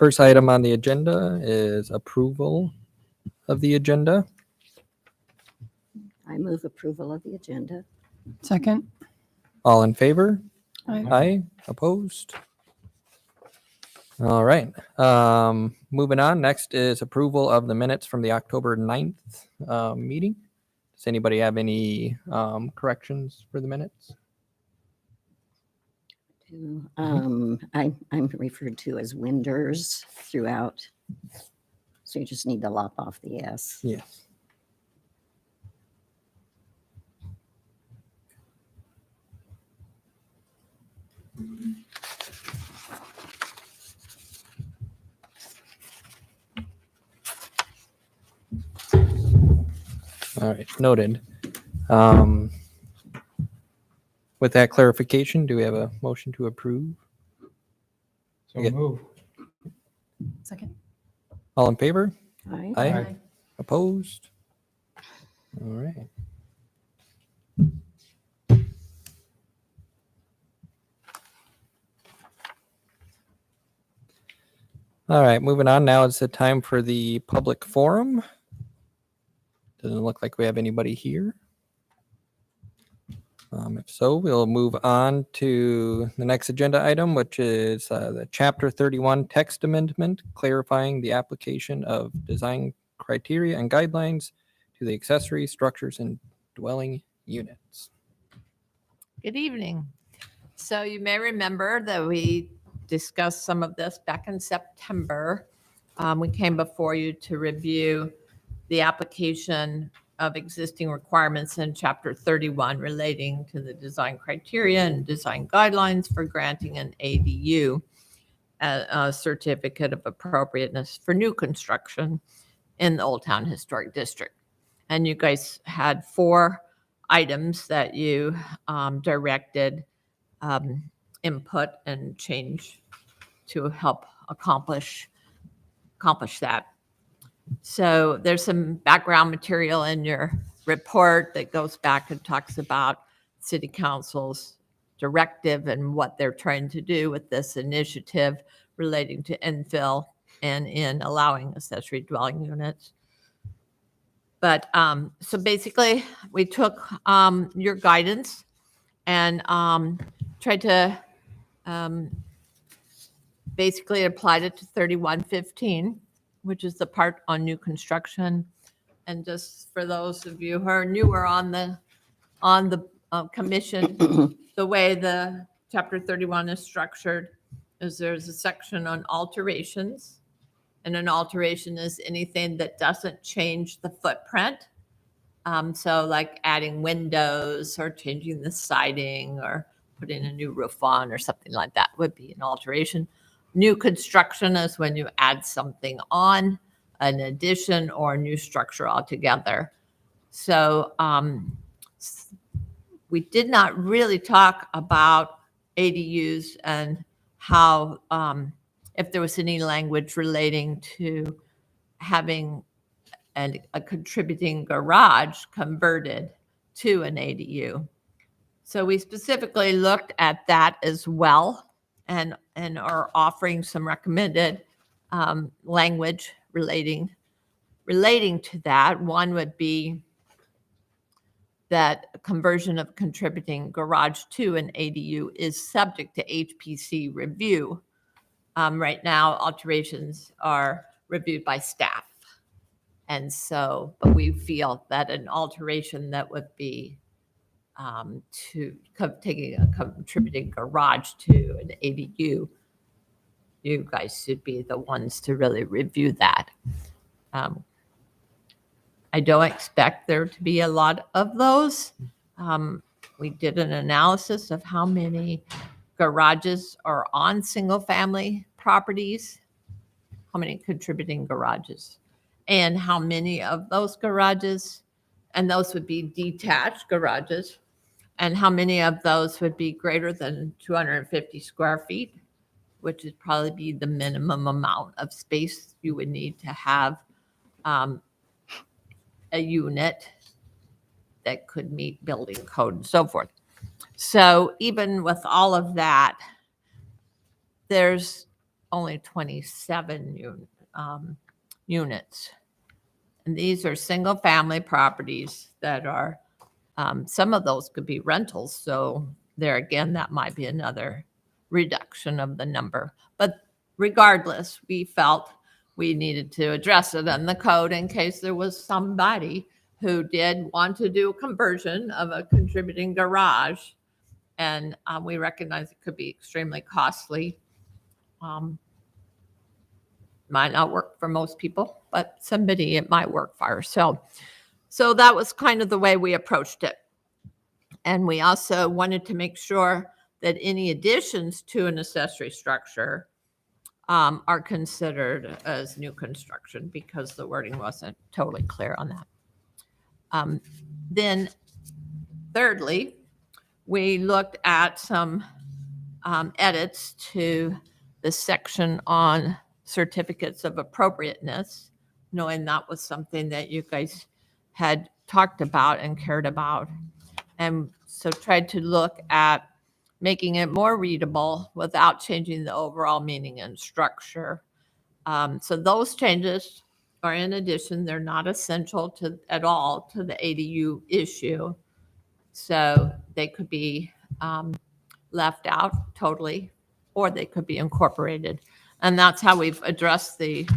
First item on the agenda is approval of the agenda. I move approval of the agenda. Second. All in favor? Aye. Aye. Opposed? All right. Moving on. Next is approval of the minutes from the October 9th meeting. Does anybody have any corrections for the minutes? I'm referred to as Winders throughout. So you just need to lop off the S. Yes. All right, noted. With that clarification, do we have a motion to approve? So Yeah. move. Second. All in favor? Aye. Aye. Opposed? All right. All right, moving on. Now it's the time for the public forum. Doesn't look like we have anybody here. If so, we'll move on to the next agenda item, which is the Chapter 31 text amendment, clarifying the application of design criteria and guidelines to the accessory structures and dwelling units. Good evening. So you may remember that we discussed some of this back in September. We came before you to review the application of existing requirements in Chapter 31 relating to the design criteria and design guidelines for granting an ADU, a certificate of appropriateness for new construction in the Old Town Historic District. And you guys had 4 items that you directed input and change to help accomplish that. So there's some background material in your report that goes back and talks about City Council's directive and what they're trying to do with this initiative relating to infill and in allowing accessory dwelling units. But so basically, we took your guidance and tried to basically applied it to 3115, which is the part on new construction. And just for those of you who are newer on the commission, the way the Chapter 31 is structured is there's a section on alterations. And an alteration is anything that doesn't change the footprint. So like adding windows or changing the siding or putting a new roof on or something like that would be an alteration. New construction is when you add something on, an addition or a new structure altogether. So we did not really talk about ADUs and how, if there was any language relating to having a contributing garage converted to an ADU. So we specifically looked at that as well and are offering some recommended language relating to that. One would be that conversion of contributing garage to an ADU is subject to HPC review. Right now, alterations are reviewed by staff. And so, but we feel that an alteration that would be taking a contributing garage to an ADU, you guys should be the ones to really review that. I don't expect there to be a lot of those. We did an analysis of how many garages are on single-family properties, how many contributing garages, and how many of those garages, and those would be detached garages, and how many of those would be greater than 250 square feet, which would probably be the minimum amount of space you would need to have a unit that could meet building code and so forth. So even with all of that, there's only 27 units. And these are single-family properties that are, some of those could be rentals. So there again, that might be another reduction of the number. But regardless, we felt we needed to address it in the code in case there was somebody who did want to do a conversion of a contributing garage. And we recognize it could be extremely costly. Might not work for most people, but somebody it might work for. So that was kind of the way we approached it. And we also wanted to make sure that any additions to an accessory structure are considered as new construction because the wording wasn't totally clear on that. Then thirdly, we looked at some edits to the section on certificates of appropriateness, knowing that was something that you guys had talked about and cared about. And so tried to look at making it more readable without changing the overall meaning and structure. So those changes are in addition. They're not essential at all to the ADU issue. So they could be left out totally, or they could be incorporated. And that's how we've addressed the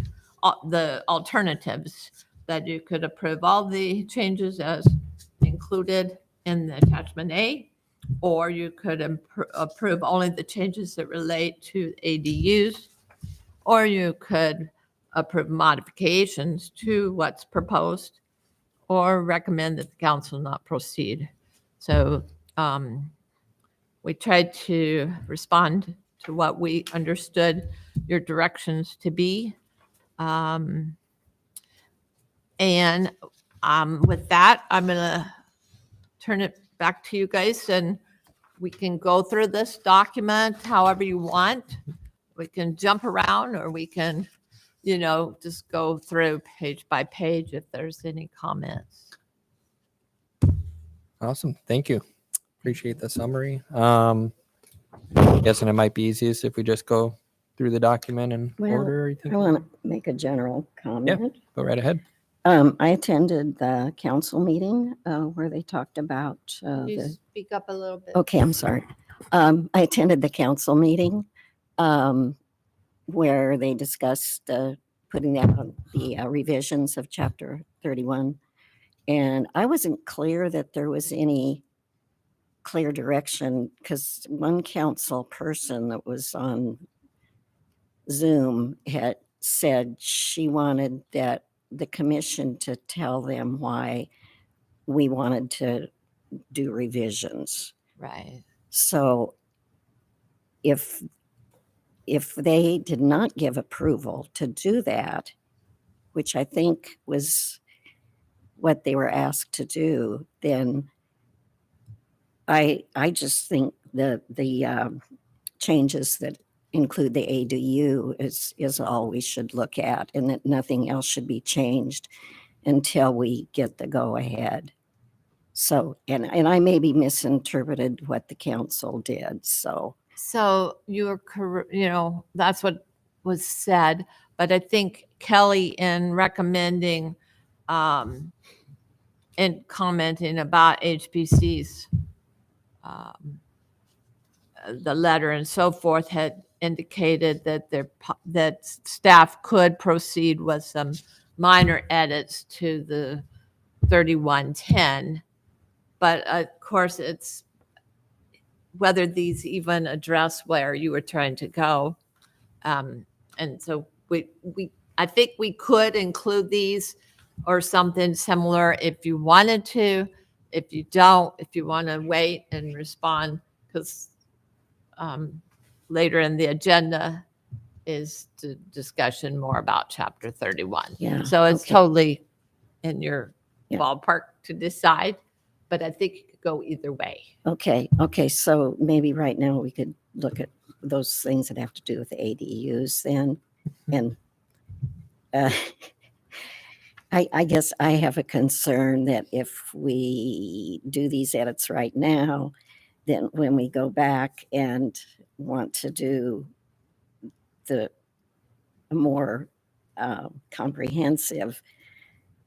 alternatives, that you could approve all the changes as included in the attachment A, or you could approve only the changes that relate to ADUs, or you could approve modifications to what's proposed, or recommend that the council not proceed. So we tried to respond to what we understood your directions to be. And with that, I'm going to turn it back to you guys, and we can go through this document however you want. We can jump around, or we can, just go through page by page if there's any comments. Awesome. Thank you. Appreciate the summary. Guessing it might be easiest if we just go through the document in Well, order. You think? I want to make a general comment. Go right ahead. I attended the council meeting where they talked about Can you the. speak up a little bit? Okay, I'm sorry. I attended the council meeting where they discussed putting out the revisions of Chapter 31. And I wasn't clear that there was any clear direction, because one council person that was on Zoom had said she wanted that the commission to tell them why we wanted to do revisions. Right. So if they did not give approval to do that, which I think was what they were asked to do, then I just think the changes that include the ADU is all we should look at, and that nothing else should be changed until we get the go ahead. So, and I maybe misinterpreted what the council did. So you were correct, that's what was said. But I think Kelly, in recommending and commenting about HPC's the letter and so forth, had indicated that that staff could proceed with some minor edits to the 3110. But of course, it's whether these even address where you were trying to go. And so I think we could include these or something similar if you wanted to. If you don't, if you want to wait and respond, because later in the agenda is the discussion more about Chapter 31. yeah. So it's okay. totally in your Yeah. ballpark to decide, but I think it could go either way. Okay. So maybe right now we could look at those things that have to do with the ADUs then. And I guess I have a concern that if we do these edits right now, then when we go back and want to do the more comprehensive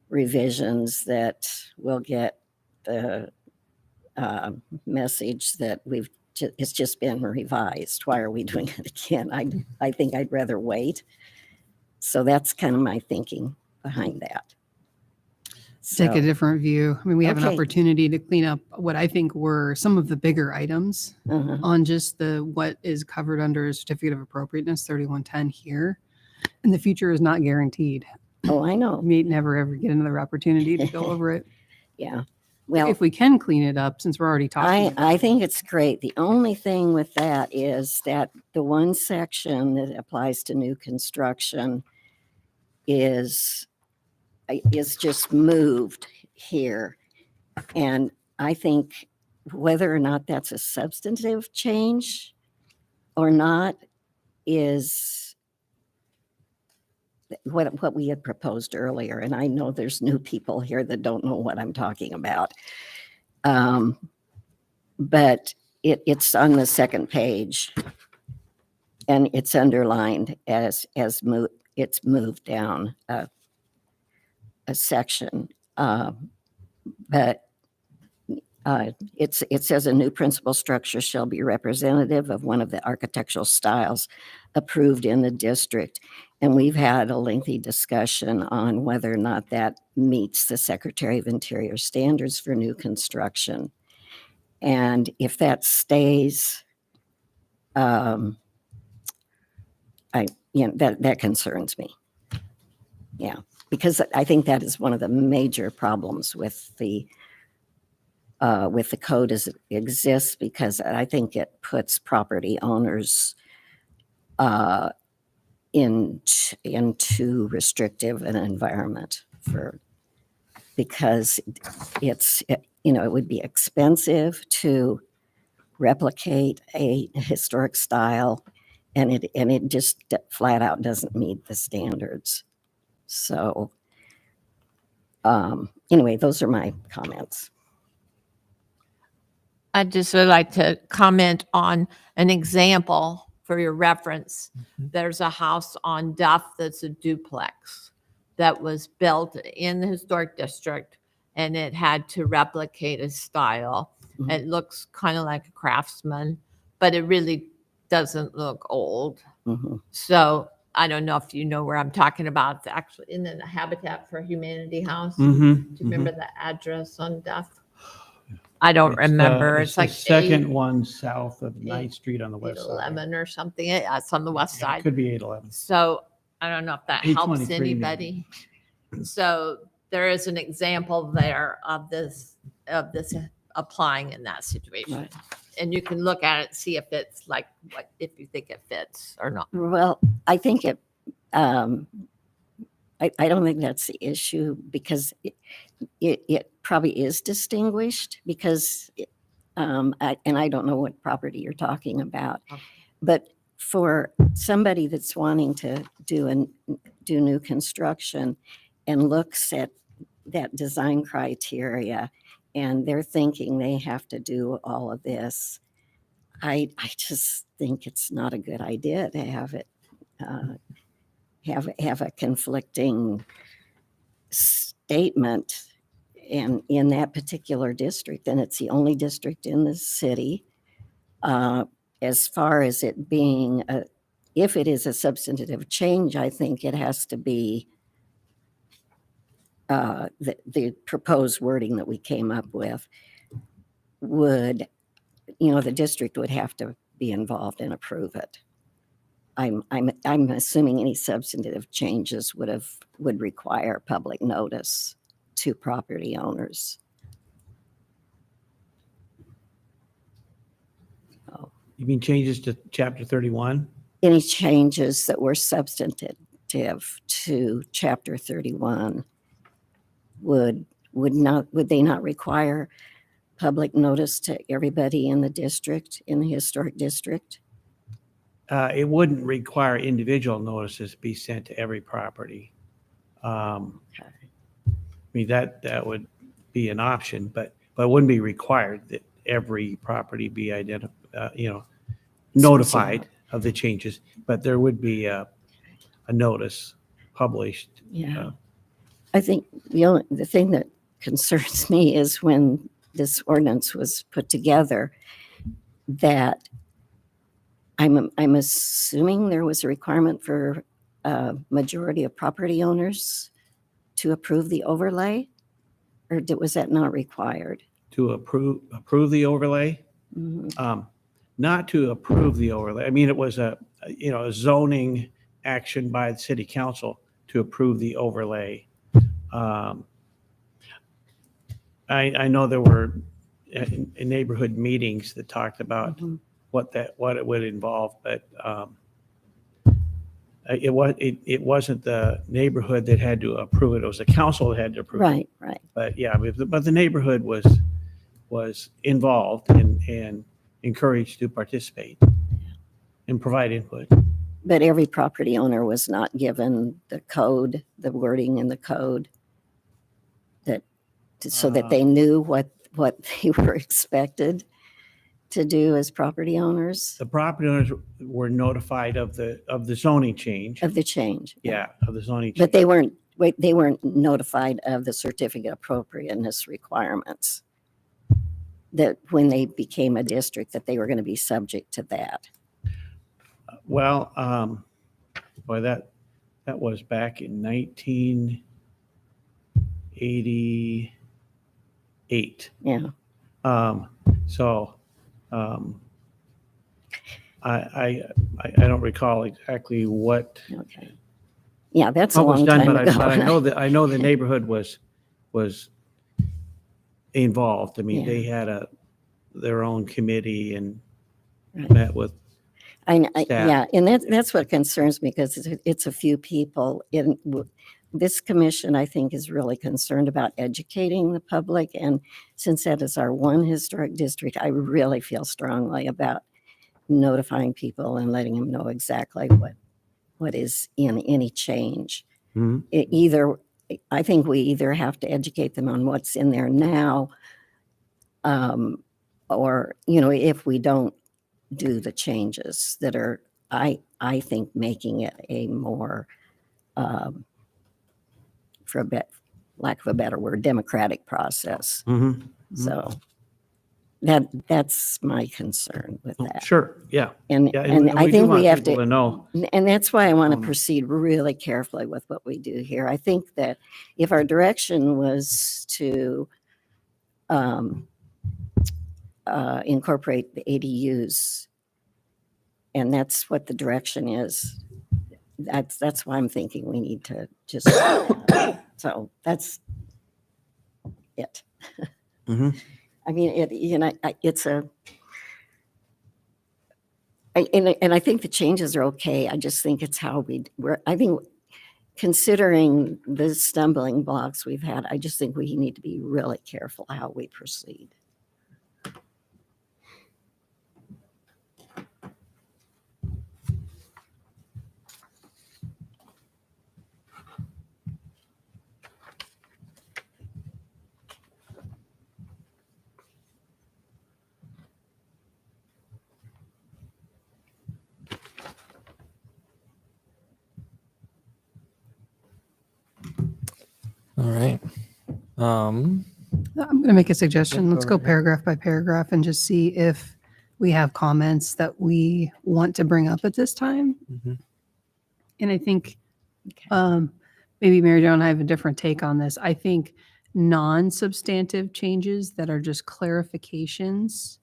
revisions that will get the message that it's just been revised. Why are we doing it again? I think I'd rather wait. So that's kind of my thinking behind that. Take a So, different view. I mean, we have an Okay. opportunity to clean up what I think were some of the bigger items uh-huh. on just what is covered under certificate of appropriateness 3110 here. And the future is not guaranteed. Oh, I know. We may never ever get another opportunity to go over it. Yeah. Well, If we can clean it up, since we're already talking. I think it's great. The only thing with that is that the one section that applies to new construction is just moved here. And I think whether or not that's a substantive change or not is what we had proposed earlier. And I know there's new people here that don't know what I'm talking about. But it's on the second page and it's underlined as it's moved down a section. But it says a new principal structure shall be representative of one of the architectural styles approved in the district. And we've had a lengthy discussion on whether or not that meets the Secretary of Interior standards for new construction. And if that stays, that concerns me. Yeah, because I think that is one of the major problems with the code as it exists, because I think it puts property owners in too restrictive an environment because it would be expensive to replicate a historic style, and it just flat out doesn't meet the standards. So anyway, those are my comments. I'd just would like to comment on an example for your reference. There's a house on Duff that's a duplex that was built in the historic district, and it had to replicate a style. Mhm. It looks kind of like a Craftsman, but it really doesn't look old. Mhm. So I don't know if you know where I'm talking about. It's actually in the Habitat for Humanity house. Mm-hmm. Do you remember the address on Duff? I don't remember. It's the like second one south of Ninth Street on the west side. 811 or something. Yeah, it's on the west Yeah, side. it could be 811. So I don't know if that helps 823 anybody. So there is an example there of this applying in that situation. Right. And you can look at it, see if it's like what if you think it fits or not. Well, I think it. I don't think that's the issue, because it probably is distinguished because, and I don't know what property you're talking about, Okay. but for somebody that's wanting to do new construction and looks at that design criteria and they're thinking they have to do all of this, I just think it's not a good idea to have it have a conflicting statement in that particular district, and it's the only district in the city. As far as it being, if it is a substantive change, I think it has to be the proposed wording that we came up with would, the district would have to be involved and approve it. I'm assuming any substantive changes would require public notice to property owners. You mean changes to chapter 31? Any changes that were substantive to Chapter 31 would they not require public notice to everybody in the district, in the historic district? It wouldn't require individual notices be sent to every property. I mean, that would be an option, but it wouldn't be required that every property be notified of the changes. But there would be a a notice published. Yeah. I think the thing that concerns me is when this ordinance was put together, that I'm assuming there was a requirement for a majority of property owners to approve the overlay, or was that not required? To approve the overlay. Mhm. Not to approve the overlay. I mean, it was a zoning action by the city council to approve the overlay. I know there were in neighborhood meetings that talked about Mhm. what it would involve, but it wasn't the neighborhood that had to approve it. It was the council that had to approve it. Right, right. But yeah, but the neighborhood was involved and encouraged to participate and provide input. But every property owner was not given the code, the wording in the code so that they knew what they were expected to do as property owners The property owners were notified of the zoning change. of the change. Yeah, of the zoning. But change. they weren't notified of the certificate of appropriateness requirements, that when they became a district, that they were going to be subject to that. Well, boy, that was back in 1988. Yeah. So I don't recall exactly what Okay. Yeah, that's a was long done, time but ago. I know the neighborhood was involved. I mean, Yeah. they had their own committee and Right. met with. Staff. Yeah, and that's what concerns me, because it's a few people in this commission, I think, is really concerned about educating the public. And since that is our one historic district, I really feel strongly about notifying people and letting them know exactly what is in any change. Mhm. I think we either have to educate them on what's in there now, or, if we don't do the changes that are, I think, making it a more, for lack of a better word, democratic process. Mhm. So that's my concern with that. Sure, yeah. And, Yeah, and I we do think want we have people to, know. and that's why I want to Um, proceed really carefully with what we do here. I think that if our direction was to incorporate the ADUs, and that's what the direction is, that's why I'm thinking we need to just, so that's it. Mhm. I mean, it's and I think the changes are okay. I just think it's how I think, considering the stumbling blocks we've had, I just think we need to be really careful how we proceed. All right. I'm going to make a suggestion. Yeah, Let's go go right ahead. paragraph by paragraph and just see if we have comments that we want to bring up at this time. Mhm. And I think Okay. maybe Mary Jo and I have a different take on this. I think non-substantive changes that are just clarifications,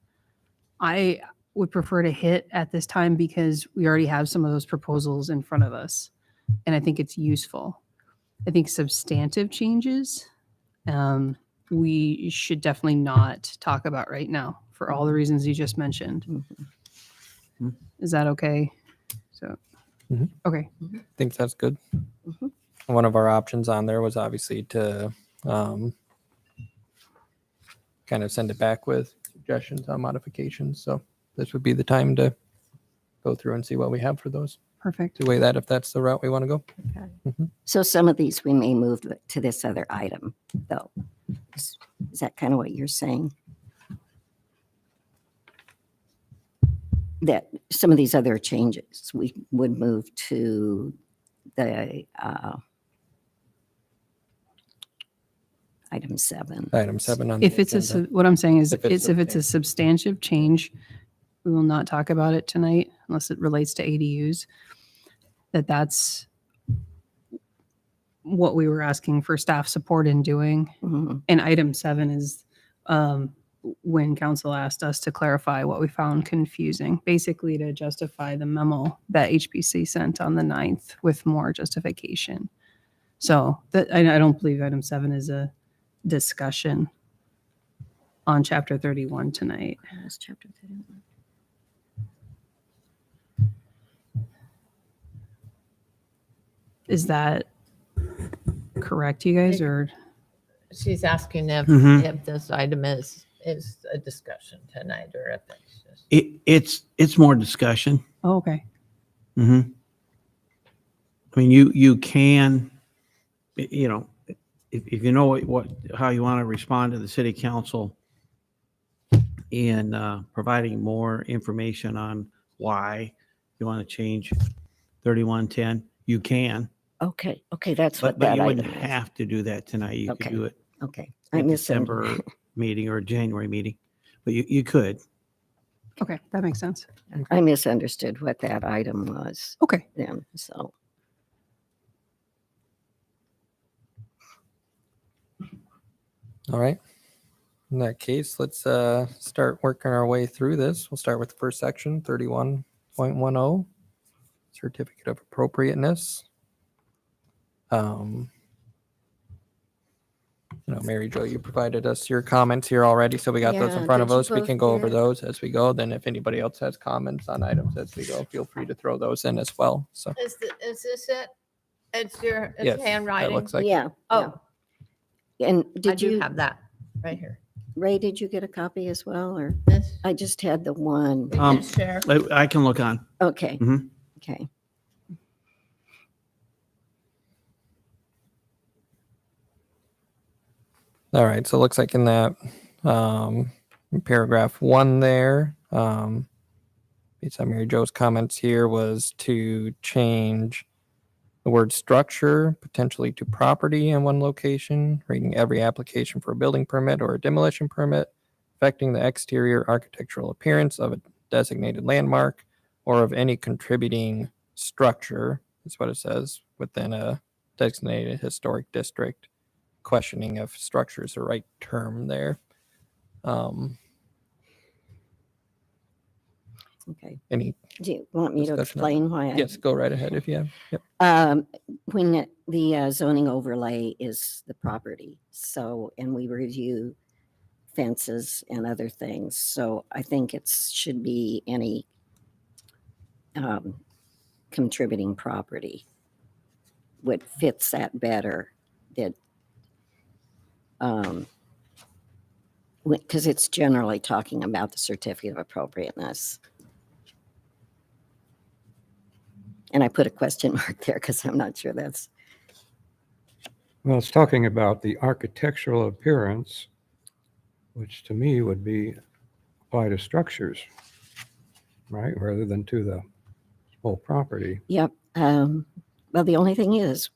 I would prefer to hit at this time, because we already have some of those proposals in front of us. And I think it's useful. I think substantive changes, we should definitely not talk about right now for all the reasons you just mentioned. Mhm. Is that okay? So, Mhm. okay. Think that's good. Mhm. One of our options on there was obviously to kind of send it back with suggestions on modifications. So this would be the time to go through and see what we have for those. Perfect. To weigh that if that's the route we want to go. So some of these we may move to this other item, though. Is that kind of what you're saying? That some of these other changes we would move to the item 7. Item 7 on the If it's agenda. what I'm saying is, If it's if it's a substantive change, we will not talk about it tonight unless it relates to ADUs. That's what we were asking for staff support in doing. Mhm. And item 7 is when council asked us to clarify what we found confusing, basically to justify the memo that HPC sent on the 9th with more justification. So that, I don't believe item 7 is a discussion on chapter 31 tonight. That's chapter 31. Is that correct, you guys, or? She's asking if, Mhm. if this item is a discussion tonight or if it's just. It's more discussion. Oh, okay. I mean, you can, you know, if you know how you want to respond to the city council in providing more information on why you want to change 3110, you can, Okay, that's what but that you item wouldn't is. have to do that tonight. You could Okay. do it Okay. at December meeting or January meeting, but you could. Okay, that makes sense. I misunderstood what that item was Okay. then, so. All right. In that case, let's start working our way through this. We'll start with the first section, 31.10, certificate of appropriateness. Mary Jo, you provided us your comments here already, so we got those in Yeah, front of did you us. We both can go over get- those as we go. Then if anybody else has comments on items as we go, feel free to throw those in as well. So Is this it? It's your, yes, it's that handwriting? looks like Yeah. Oh, yeah. And I did do you, have that right here. Ray, did you get a copy as well, or? This, I just had the one. we Um, can share. I can look on. Okay. Mhm. Okay. All right, so it looks like in that paragraph 1 there, based on Mary Jo's comments here, was to change the word structure potentially to property in one location, reading every application for a building permit or a demolition permit affecting the exterior architectural appearance of a designated landmark or of any contributing structure, is what it says, within a designated historic district. Questioning if structure is the right term there. Okay. Any, Do you want me to discussion on- explain why? yes, go right ahead if you have. Yep. When the zoning overlay is the property, so, and we review fences and other things, so I think it should be any contributing property. What fits that better, that, because it's generally talking about the certificate of appropriateness. And I put a question mark there because I'm not sure that's, Well, it's talking about the architectural appearance, which to me would be apply to structures, right, rather than to the whole property. yep. Well, the only thing is,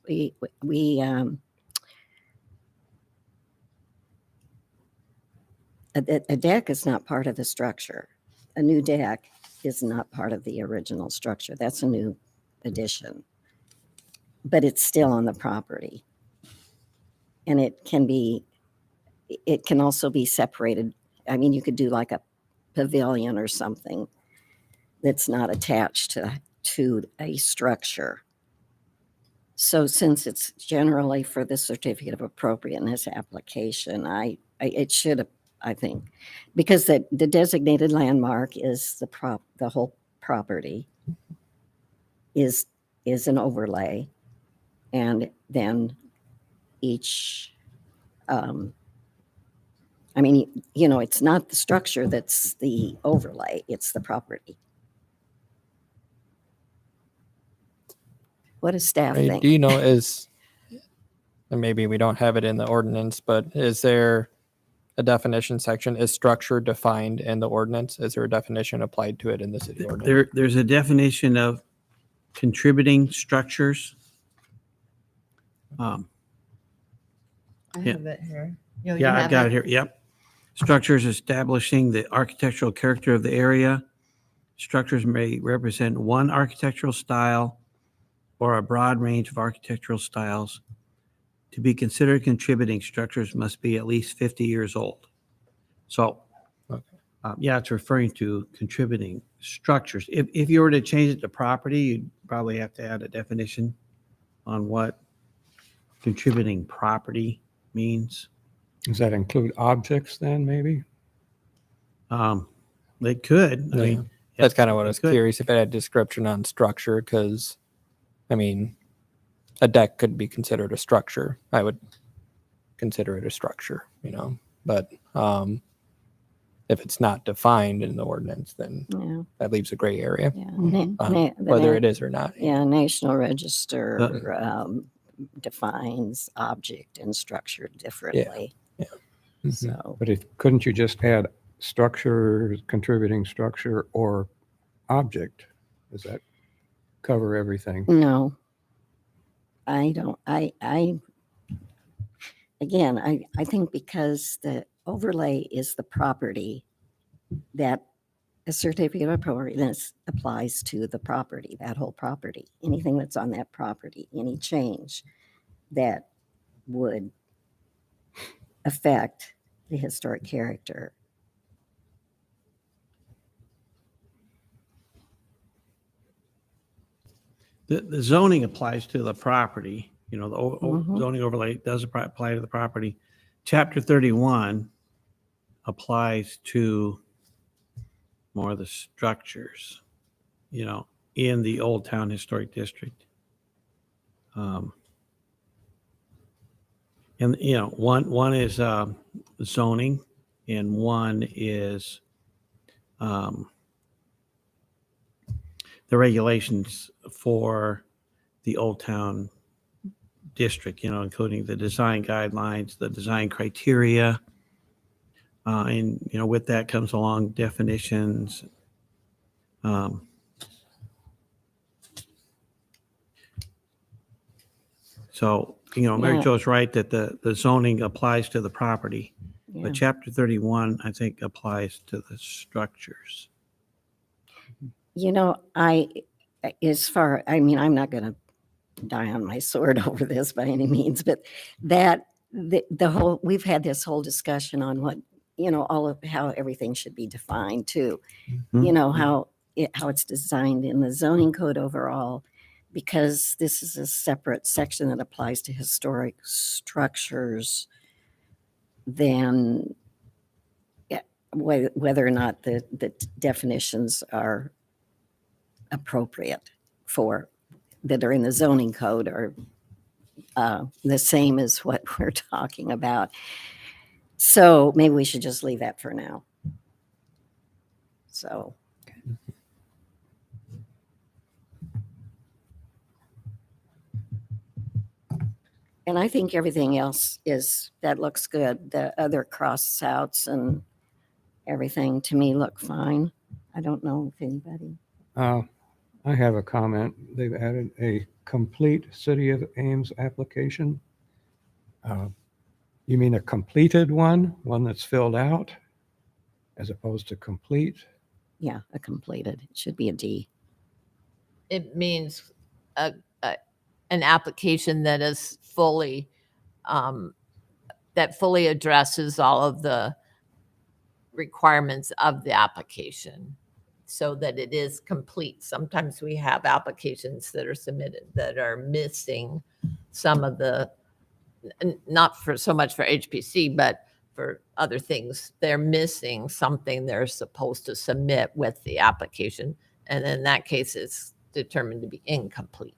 a deck is not part of the structure. A new deck is not part of the original structure. That's a new addition. But it's still on the property. And it can also be separated. I mean, you could do like a pavilion or something that's not attached to a structure. So since it's generally for the certificate of appropriateness application, it should, I think, because the designated landmark is the whole property is an overlay, and then each, I mean, it's not the structure that's the overlay, it's the property. What does staff Right, think? do you know and maybe we don't have it in the ordinance, but is there a definition section? Is structure defined in the ordinance? Is there a definition applied to it in the city ordinance? There's a definition of contributing structures Um, I Yeah. have it here. You Yeah, I've have got it here. Yep. Structures establishing the architectural character of the area. Structures may represent one architectural style or a broad range of architectural styles. To be considered contributing, structures must be at least 50 years old. So, Okay. yeah, it's referring to contributing structures. If you were to change it to property, you'd probably have to add a definition on what contributing property means. Does that include objects then, maybe? They could. I Yeah. mean, That's kind of what I they was could. curious if it had description on structure, because, I mean, a deck could be considered a structure. I would consider it a structure, but if it's not defined in the ordinance, then Yeah, that leaves a gray area yeah. Mhm. on The whether it is or not. Yeah, National Register defines object and structure differently. Mhm. So, But couldn't you just add structure, contributing structure, or object? Does that cover everything? no, I don't, again, I think because the overlay is the property, that a certificate of appropriateness applies to the property, that whole property, anything that's on that property, any change that would affect the historic character. The zoning applies to the property, the Mhm. zoning overlay does apply to the property. Chapter 31 applies to more of the structures, in the Old Town Historic District. And, one is zoning and one is the regulations for the Old Town District, including the design guidelines, the design criteria. And, with that comes along definitions. So, Mary Yeah. Jo's right that the zoning applies to the property, Yeah. but chapter 31, I think, applies to the structures. I'm not going to die on my sword over this by any means, but we've had this whole discussion on what, all of how everything should be defined too. How it's designed in the zoning code overall, because this is a separate section that applies to historic structures, then whether or not the definitions are appropriate for that are in the zoning code are the same as what we're talking about. So maybe we should just leave that for now. So. And I think everything else that looks good. The other cross outs and everything to me look fine. I don't know if anybody. I have a comment. They've added a complete City of Ames application. You mean a completed one that's filled out, as opposed to complete? Yeah, a completed. It should be a D. It means an application that is fully, that fully addresses all of the requirements of the application so that it is complete. Sometimes we have applications that are submitted that are missing some of the, not for so much for HPC, but for other things. They're missing something they're supposed to submit with the application. And in that case, it's determined to be incomplete.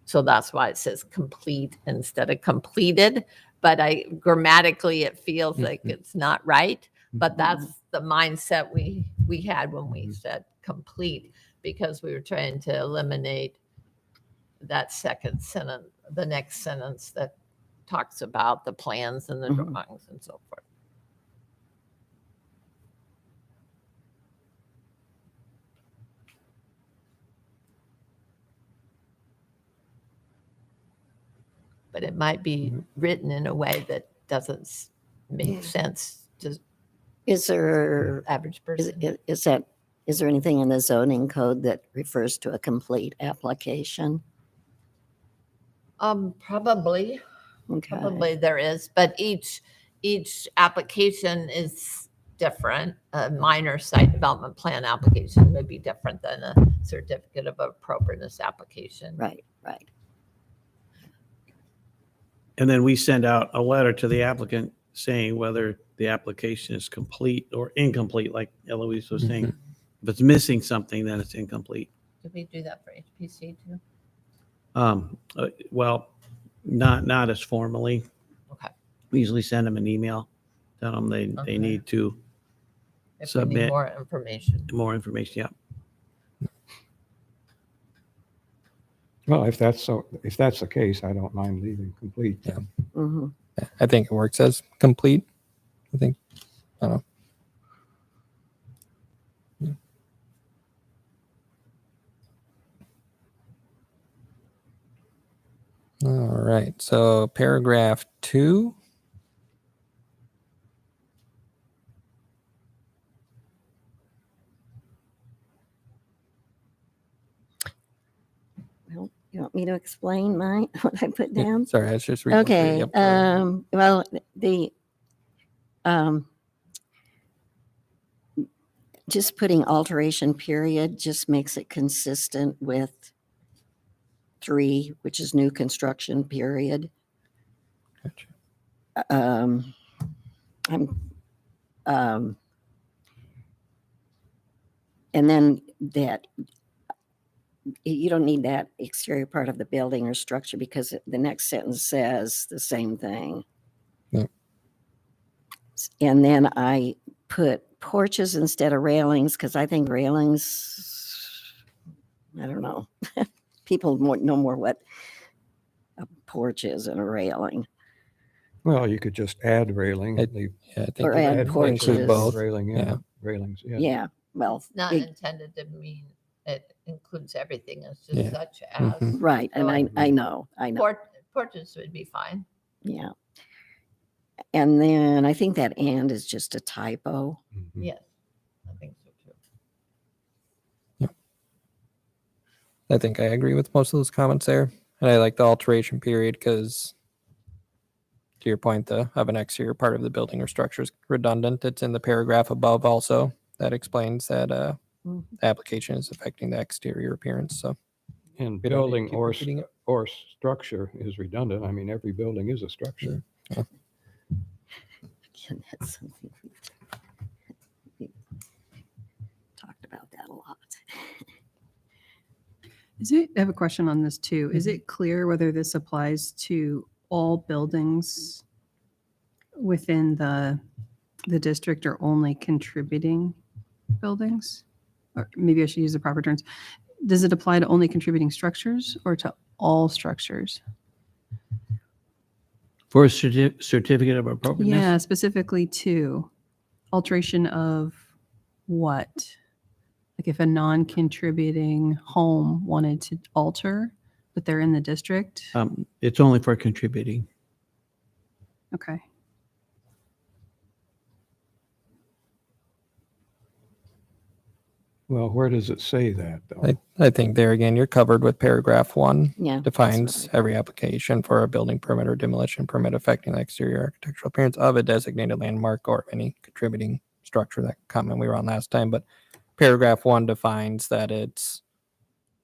So that's why it says complete instead of completed. But grammatically, it feels like it's not right. But that's the mindset we had when we said complete, because we were trying to eliminate that second sentence, the next sentence that talks about the plans and the Mhm. drawings and so forth. but it might be written in a way that doesn't make sense to Is there, average person. is there anything in the zoning code that refers to a complete application? Probably. Okay. Probably there is, but each application is different. A minor site development plan application may be different than a certificate of appropriateness application. Right, right. And then we send out a letter to the applicant saying whether the application is complete or incomplete, like Eloise was saying. If it's missing something, then it's incomplete. Did we do that for HPC too? Well, not as formally. Okay. We usually send them an email, tell them they Okay. need to If we need Submit. more information. more information. Yeah. Well, if that's the case, I don't mind leaving complete. Yeah. Mhm. I think it works as complete. I think, I don't know. All right, so paragraph 2. Well, you want me to explain what I put down? Sorry, I was just reading. through. Okay, Yep. well, the, um, just putting alteration period just makes it consistent with 3, which is new construction period. Gotcha. I'm, and then that, you don't need that exterior part of the building or structure because the next sentence says the same thing. Yeah. And then I put porches instead of railings because I think railings, I don't know, people know more what a porch is and a railing. Well, you could just add railing. It- leave- Yeah, I think Or we add include porches. both. Railing, Yeah. yeah, railings, yeah. Yeah, well, It's not it- intended to mean it includes everything. It's Yeah. just such as Mhm. right, and So I know. porches would be fine. Yeah. And then I think that and is just a typo. Mhm. Yes, I think so too. I think I agree with most of those comments there. And I like the alteration period because, to your point, the of an exterior part of the building or structure is redundant. It's in the paragraph above also. That explains that Mhm. the application is affecting the exterior appearance. So And we don't need to building keep or, repeating it. or structure is redundant. I mean, every building is a structure. Again, that's something we've talked about that a lot. I have a question on this too. Is it clear whether this applies to all buildings within the district or only contributing buildings? Or maybe I should use the proper terms. Does it apply to only contributing structures or to all structures? For a certificate of appropriateness. Yeah, specifically to alteration of what? Like if a non-contributing home wanted to alter, but they're in the district? It's only for contributing. Okay. Well, where does it say that though? I think there again, you're covered with paragraph 1. Yeah. that's Defines what I- every application for a building permit or demolition permit affecting the exterior architectural appearance of a designated landmark or any contributing structure. That comment we were on last time, but paragraph 1 defines that it's,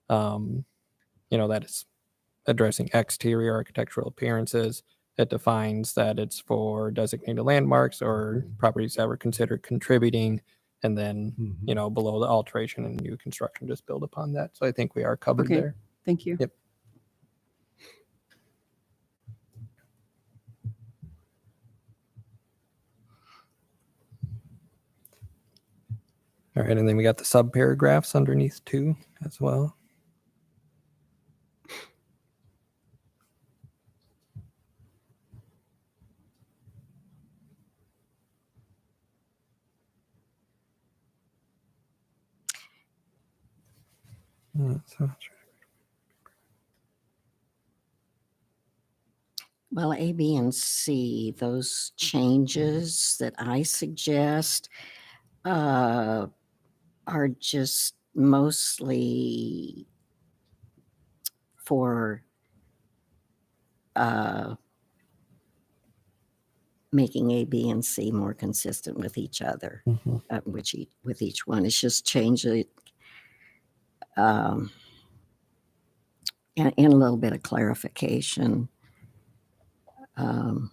that it's addressing exterior architectural appearances. It defines that it's for designated landmarks or properties that were considered contributing, and then Mhm. below the alteration and new construction, just build upon that. So I think we are covered Okay. there. Thank you. Yep. All right, and then we got the sub paragraphs underneath too as well. So- Well, A, B, and C, those changes that I suggest are just mostly for uh, making A, B, and C more consistent with each other, Mhm. with each one. It's just change it um, and a little bit of clarification. Um,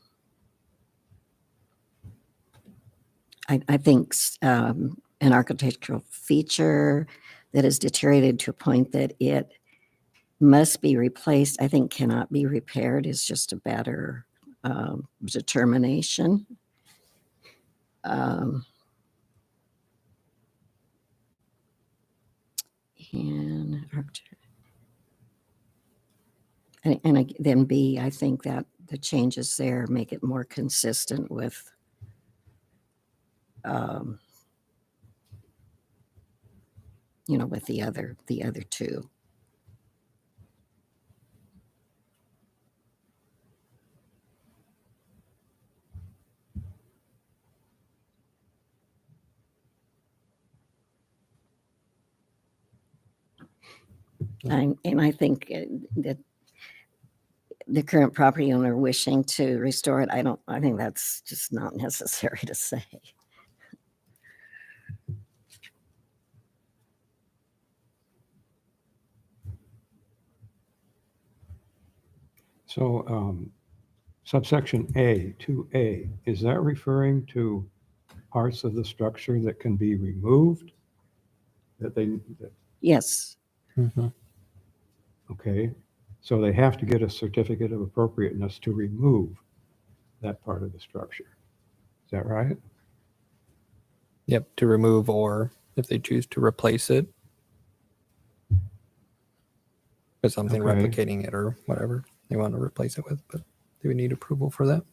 I think an architectural feature that is deteriorated to a point that it must be replaced, I think cannot be repaired is just a better determination. Um, and then B, I think that the changes there make it more consistent with um, with the other two. And I think that the current property owner wishing to restore it, I think that's just not necessary to say. So subsection A, 2A, is that referring to parts of the structure that can be removed? That Yes, Mhm. okay, so they have to get a certificate of appropriateness to remove that part of the structure. Is that right? Yep, to remove or if they choose to replace it with something Okay. replicating it or whatever they want to replace it with, but they would need approval for that.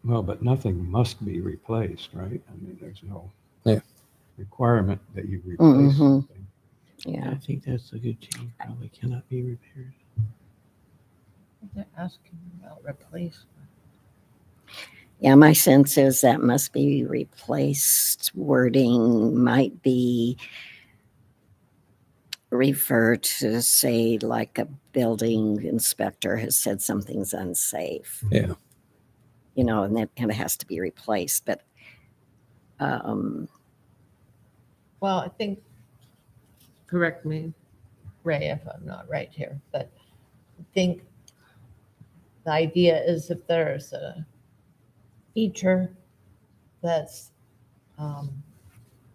Well, but nothing must be replaced, right? I mean, there's no Yeah. requirement that you replace Mhm. something. yeah. I think that's a good change. Probably cannot be repaired. They're asking about replacement. Yeah, my sense is that must be replaced wording might be refer to say like a building inspector has said something's unsafe, Yeah. and that kind of has to be replaced. But Well, I think, correct me, Ray, if I'm not right here, but I think the idea is if there's a feature that's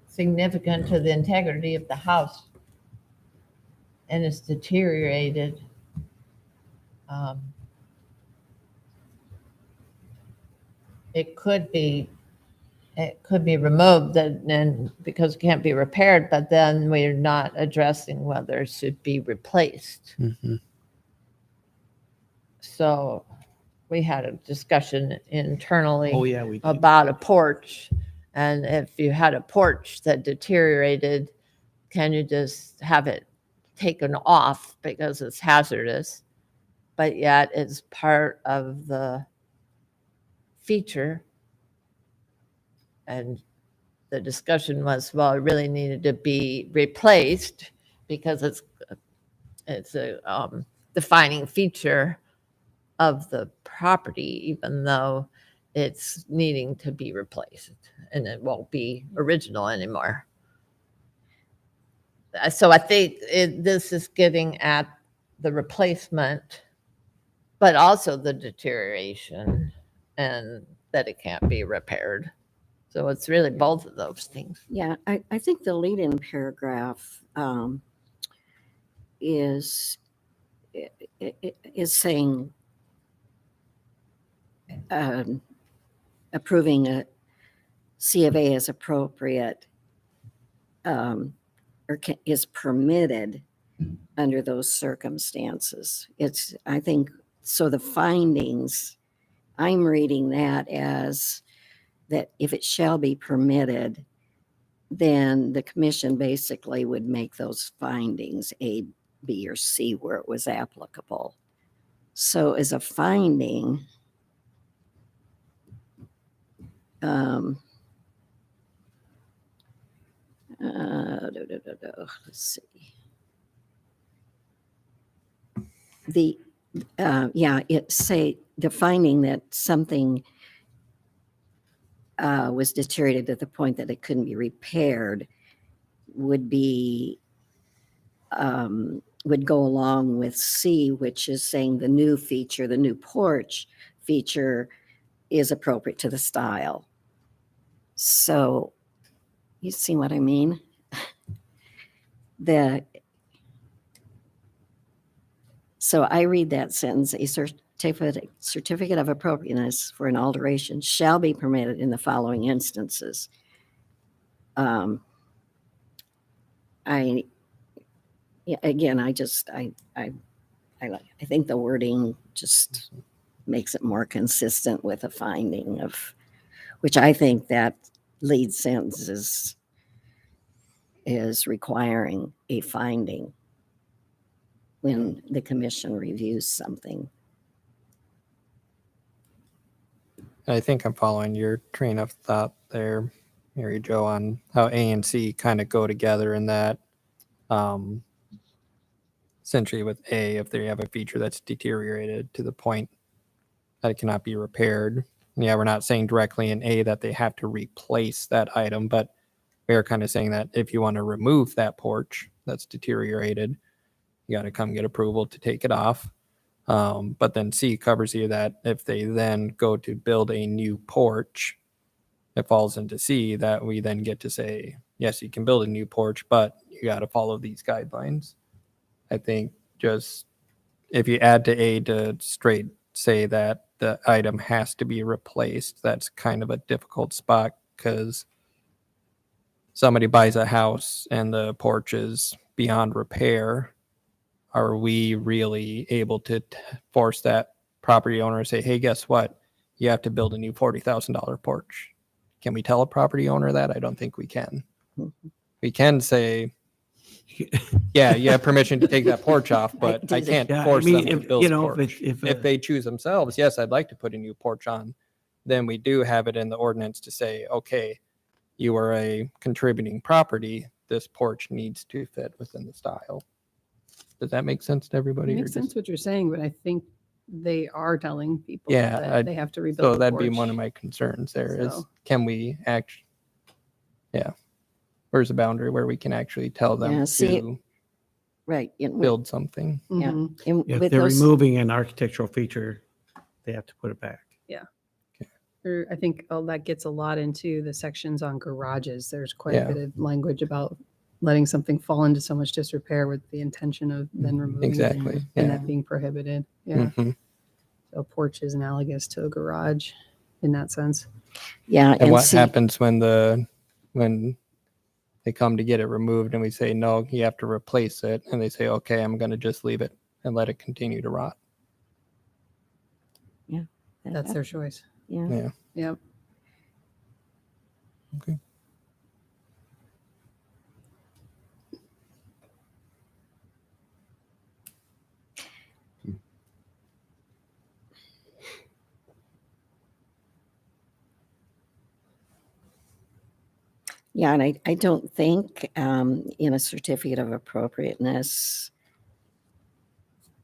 significant to the integrity of the house and it's deteriorated, it could be removed and because it can't be repaired, but then we're not addressing whether it should be replaced. Mm-hmm. So we had a discussion internally Oh, yeah, we did. about a porch. And if you had a porch that deteriorated, can you just have it taken off because it's hazardous, but yet it's part of the feature? And the discussion was, well, it really needed to be replaced because it's a defining feature of the property, even though it's needing to be replaced and it won't be original anymore. So I think this is getting at the replacement, but also the deterioration and that it can't be repaired. So it's really both of those things. yeah, I think the lead-in paragraph is saying approving a C of A as appropriate is permitted under those circumstances. I think, so the findings, I'm reading that as that if it shall be permitted, then the commission basically would make those findings, A, B or C where it was applicable. So as a finding, let's see. It say defining that something was deteriorated to the point that it couldn't be repaired would be would go along with C, which is saying the new feature, the new porch feature is appropriate to the style. So you see what I mean? So I read that sentence, a certificate of appropriateness for an alteration shall be permitted in the following instances. I think the wording just makes it more consistent with a finding of, which I think that lead sentence is requiring a finding when the commission reviews something. I think I'm following your train of thought there, Mary Jo, on how A and C kind of go together in that essentially with A, if they have a feature that's deteriorated to the point that it cannot be repaired. Yeah, we're not saying directly in A that they have to replace that item, but we are kind of saying that if you want to remove that porch that's deteriorated, you got to come get approval to take it off. But then C covers you that if they then go to build a new porch, it falls into C that we then get to say, yes, you can build a new porch, but you got to follow these guidelines. I think just if you add to A to straight say that the item has to be replaced, that's kind of a difficult spot because somebody buys a house and the porch is beyond repair. Are we really able to force that property owner to say, hey, guess what? You have to build a new $40,000 porch. Can we tell a property owner that? I don't think we can. We can say, yeah, you have permission to take that porch off, but I can't Yeah, force them to if, build you a know, porch. if If they choose themselves, yes, I'd like to put a new porch on, then we do have it in the ordinance to say, okay, you are a contributing property. This porch needs to fit within the style. Does that make sense to everybody? It or makes sense just- what you're saying, but I think they are telling people Yeah, that I- they have to rebuild. So the that'd be porch. one of my concerns there is, So- can we yeah. Where's the boundary where we can actually tell them Yeah, see, to Right. build something? Yeah. Mhm. And if with they're those, removing an architectural feature, they have to put it back. I think that gets a lot into the sections on garages. There's quite Yeah. a bit of language about letting something fall into so much disrepair with the intention of then removing it Exactly. and Yeah. that being prohibited. Yeah. Mhm. So a porch is analogous to a garage in that sense. yeah. And what see, happens when they come to get it removed and we say, no, you have to replace it. And they say, okay, I'm going to just leave it and let it continue to rot. That's their choice. Yeah. Yeah. Yep. Okay. Yeah, and I don't think in a certificate of appropriateness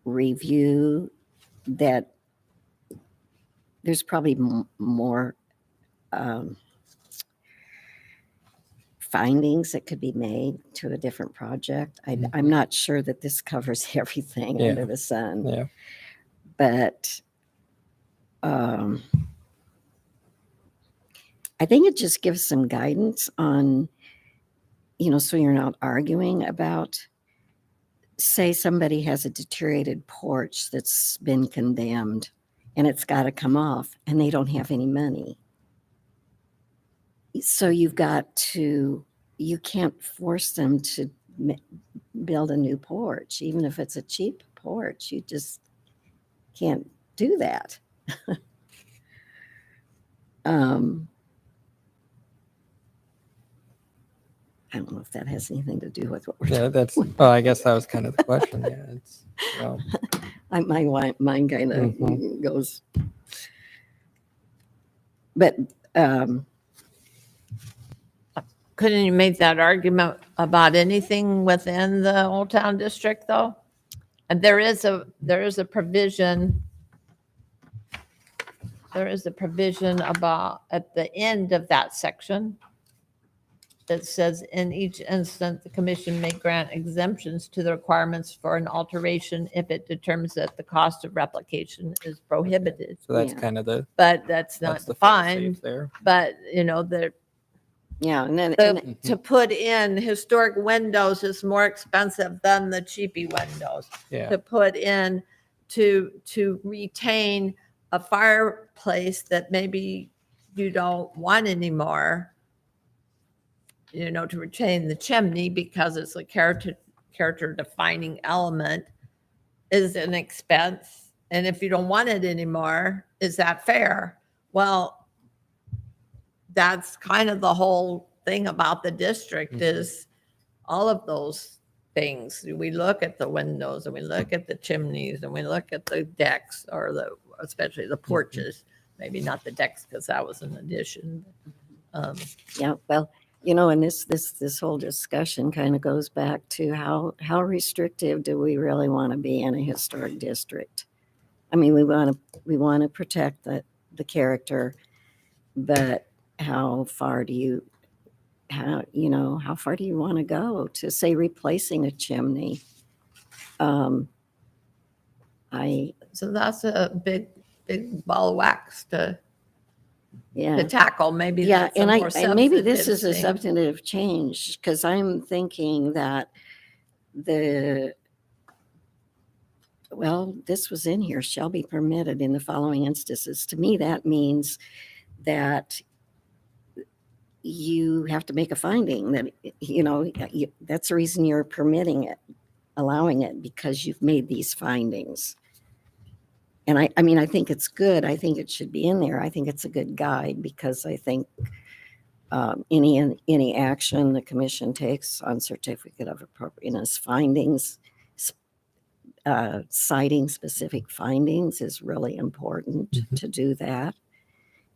review that there's probably more findings that could be made to a different project. I'm not sure that this covers everything Yeah. under the sun, Yeah. but I think it just gives some guidance on, so you're not arguing about, say somebody has a deteriorated porch that's been condemned and it's got to come off and they don't have any money. So you can't force them to build a new porch, even if it's a cheap porch. You just can't do that. I don't know if that has anything to do with what we're Yeah, that's, well, I guess that was kind of the question. Yeah, it's, well, my mind kind of Mhm. goes. But Couldn't you make that argument about anything within the Old Town District, though? And there is a provision. There is a provision about at the end of that section that says, in each instance, the commission may grant exemptions to the requirements for an alteration if it determines that the cost of replication is prohibited. so that's Yeah. kind of the, But that's not that's the fail defined. safe there. But, you know, the yeah, and then the, to put in historic windows is more expensive than the cheapy windows. Yeah, To put in to retain a fireplace that maybe you don't want anymore, you know, to retain the chimney because it's a character defining element is an expense. And if you don't want it anymore, is that fair? Well, that's kind of the whole thing about the district is all of those things. We look at the windows and we look at the chimneys and we look at the decks or especially the porches, maybe not the decks because that was an addition. yeah, well, you know, and this whole discussion kind of goes back to how restrictive do we really want to be in a historic district? I mean, we want to protect the character, but how far do you want to go to say replacing a chimney? So that's a big ball of wax to Yeah. tackle. Maybe Yeah, that's a and more and maybe this substantive is a thing. substantive change, because I'm thinking that this was in here, shall be permitted in the following instances. To me, that means that you have to make a finding that, that's the reason you're permitting it, allowing it, because you've made these findings. And I mean, I think it's good. I think it should be in there. I think it's a good guide, because I think any action the commission takes on certificate of appropriateness findings, citing specific findings is really important Mhm. to do that.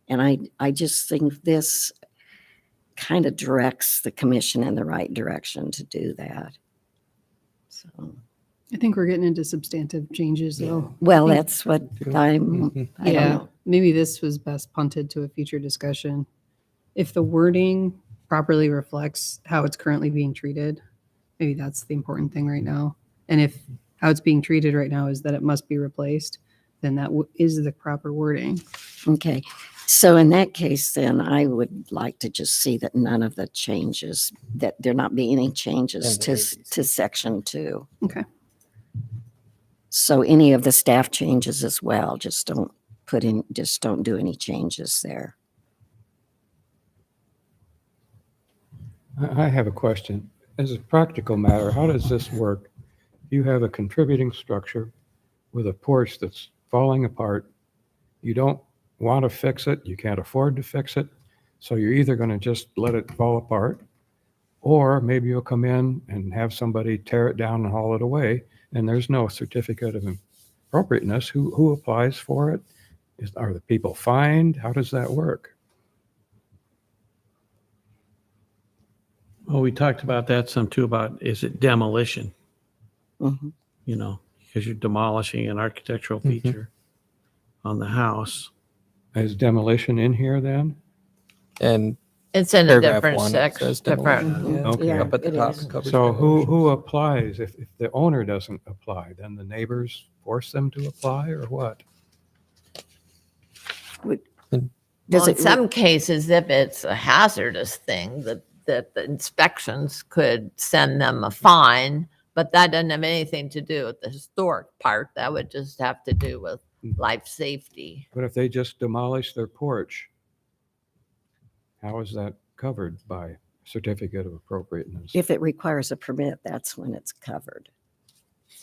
And I just think this kind of directs the commission in the right direction to do that. So, I think we're getting into substantive changes though. well, think- that's what Too. I'm, Mhm. I don't Yeah, know. maybe this was best punted to a future discussion. If the wording properly reflects how it's currently being treated, maybe that's the important thing right now. And if how it's being treated right now is that it must be replaced, then that is the proper wording. Okay, so in that case, then I would like to just see that none of the changes, that there not be any changes And the to, ABCs. to section 2. Okay. So any of the staff changes as well, just don't do any changes there. I have a question. As a practical matter, how does this work? You have a contributing structure with a porch that's falling apart. You don't want to fix it. You can't afford to fix it. So you're either going to just let it fall apart, or maybe you'll come in and have somebody tear it down and haul it away. And there's no certificate of appropriateness. Who applies for it? Are the people fined? How does that work? Well, we talked about that some too, about is it demolition, Mhm. because you're demolishing an architectural Mhm. feature on the house. Is demolition in here then? And It's in a paragraph different 1, it section, says different. demolition, yeah. Okay. Yeah, Up at the it top, is. covers So demolition. who applies? If the owner doesn't apply, then the neighbors force them to apply, or what? Does Well, in it, some cases, if it's a hazardous thing, that the inspections could send them a fine, but that doesn't have anything to do with the historic part. That would just have to do with life safety. But if they just demolish their porch, how is that covered by certificate of appropriateness? if it requires a permit, that's when it's covered.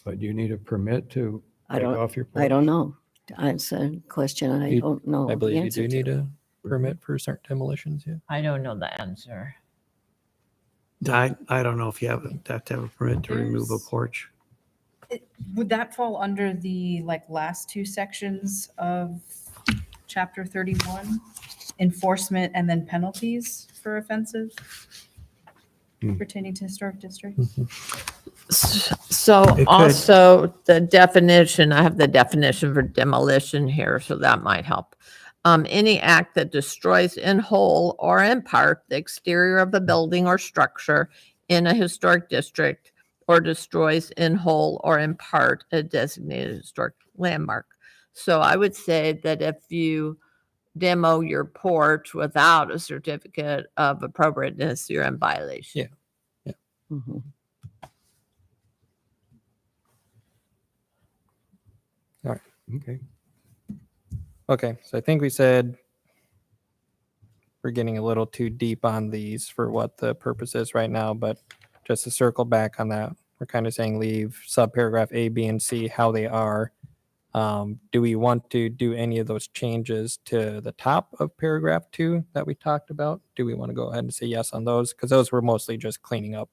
But you need a permit to I take don't, off your porch? I don't know. It's a question I You- don't know. I the believe you answer do to. need a permit for certain demolitions, yeah. I don't know the answer. I don't know if you have to have a permit to remove a There's- porch. Would that fall under the last two sections of chapter 31? Enforcement and then penalties for offenses Hmm. pertaining to historic districts? So It could. also the definition, I have the definition for demolition here, so that might help. Any act that destroys in whole or in part the exterior of a building or structure in a historic district or destroys in whole or in part a designated historic landmark. So I would say that if you demo your porch without a certificate of appropriateness, you're in violation. Yeah. Mhm. Okay. Okay, so I think we said we're getting a little too deep on these for what the purpose is right now, but just to circle back on that, we're kind of saying leave subparagraph A, B, and C how they are. Do we want to do any of those changes to the top of paragraph 2 that we talked about? Do we want to go ahead and say yes on those? Because those were mostly just cleaning up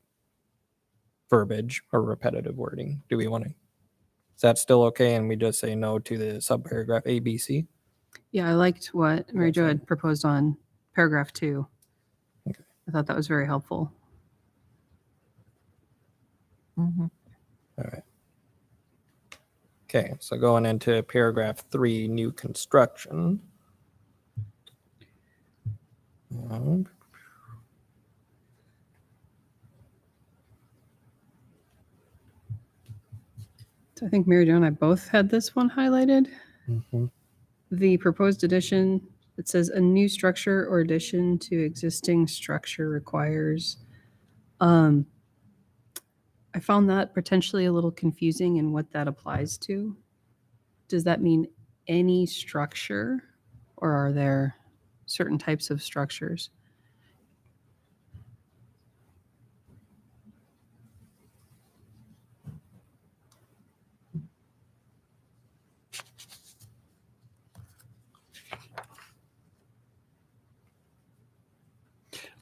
verbiage or repetitive wording. Do we want to? Is that still okay? And we just say no to the subparagraph A, B, C? Yeah, I liked what Mary That's Jo fine. had proposed on paragraph 2. Okay. I thought that was very helpful. Mhm. All right. Okay, so going into paragraph 3, new construction. Um, So I think Mary Jo and I both had this one highlighted. mhm. The proposed addition, it says a new structure or addition to existing structure requires. I found that potentially a little confusing in what that applies to. Does that mean any structure, or are there certain types of structures?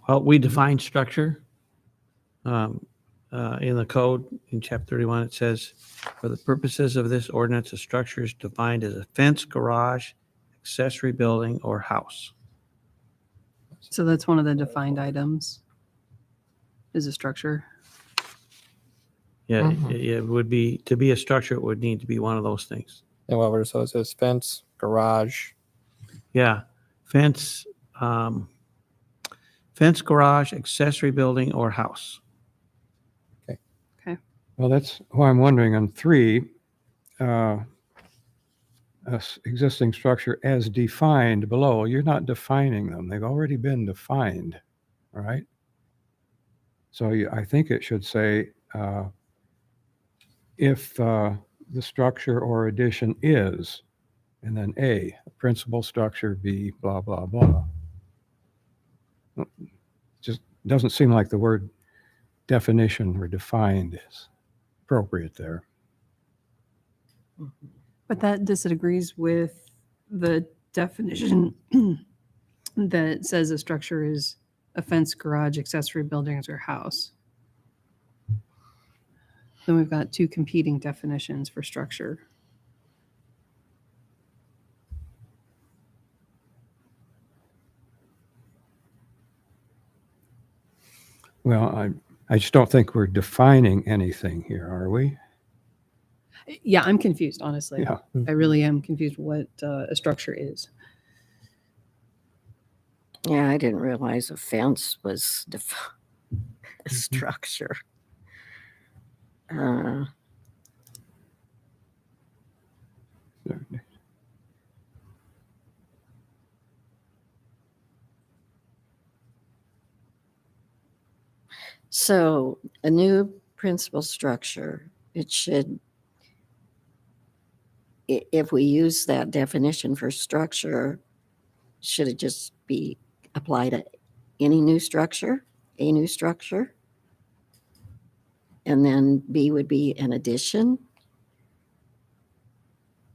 Well, we define structure. In the code, in chapter 31, it says, for the purposes of this ordinance, a structure is defined as a fence, garage, accessory building, or house. So that's one of the defined items, is a structure. Yeah, Mhm. it would be, to be a structure, it would need to be one of those things. And what were, so it says fence, garage, Yeah, fence, fence, garage, accessory building, or house. Well, that's why I'm wondering on 3, existing structure as defined below. You're not defining them. They've already been defined, all right? So I think it should say, if the structure or addition is, and then A, principal structure, B, blah, blah, blah. Just doesn't seem like the word definition or defined is appropriate there. But that disagrees with the definition that says a structure is a fence, garage, accessory buildings, or house. Then we've got 2 competing definitions for structure. Well, I just don't think we're defining anything here, are we? Yeah, I'm confused, honestly. Yeah. I really am confused what a structure is. Yeah, I didn't realize a fence was a structure. Uh, So a new principal structure, it should, if we use that definition for structure, should it just be applied to any new structure, a new structure? And then B would be an addition.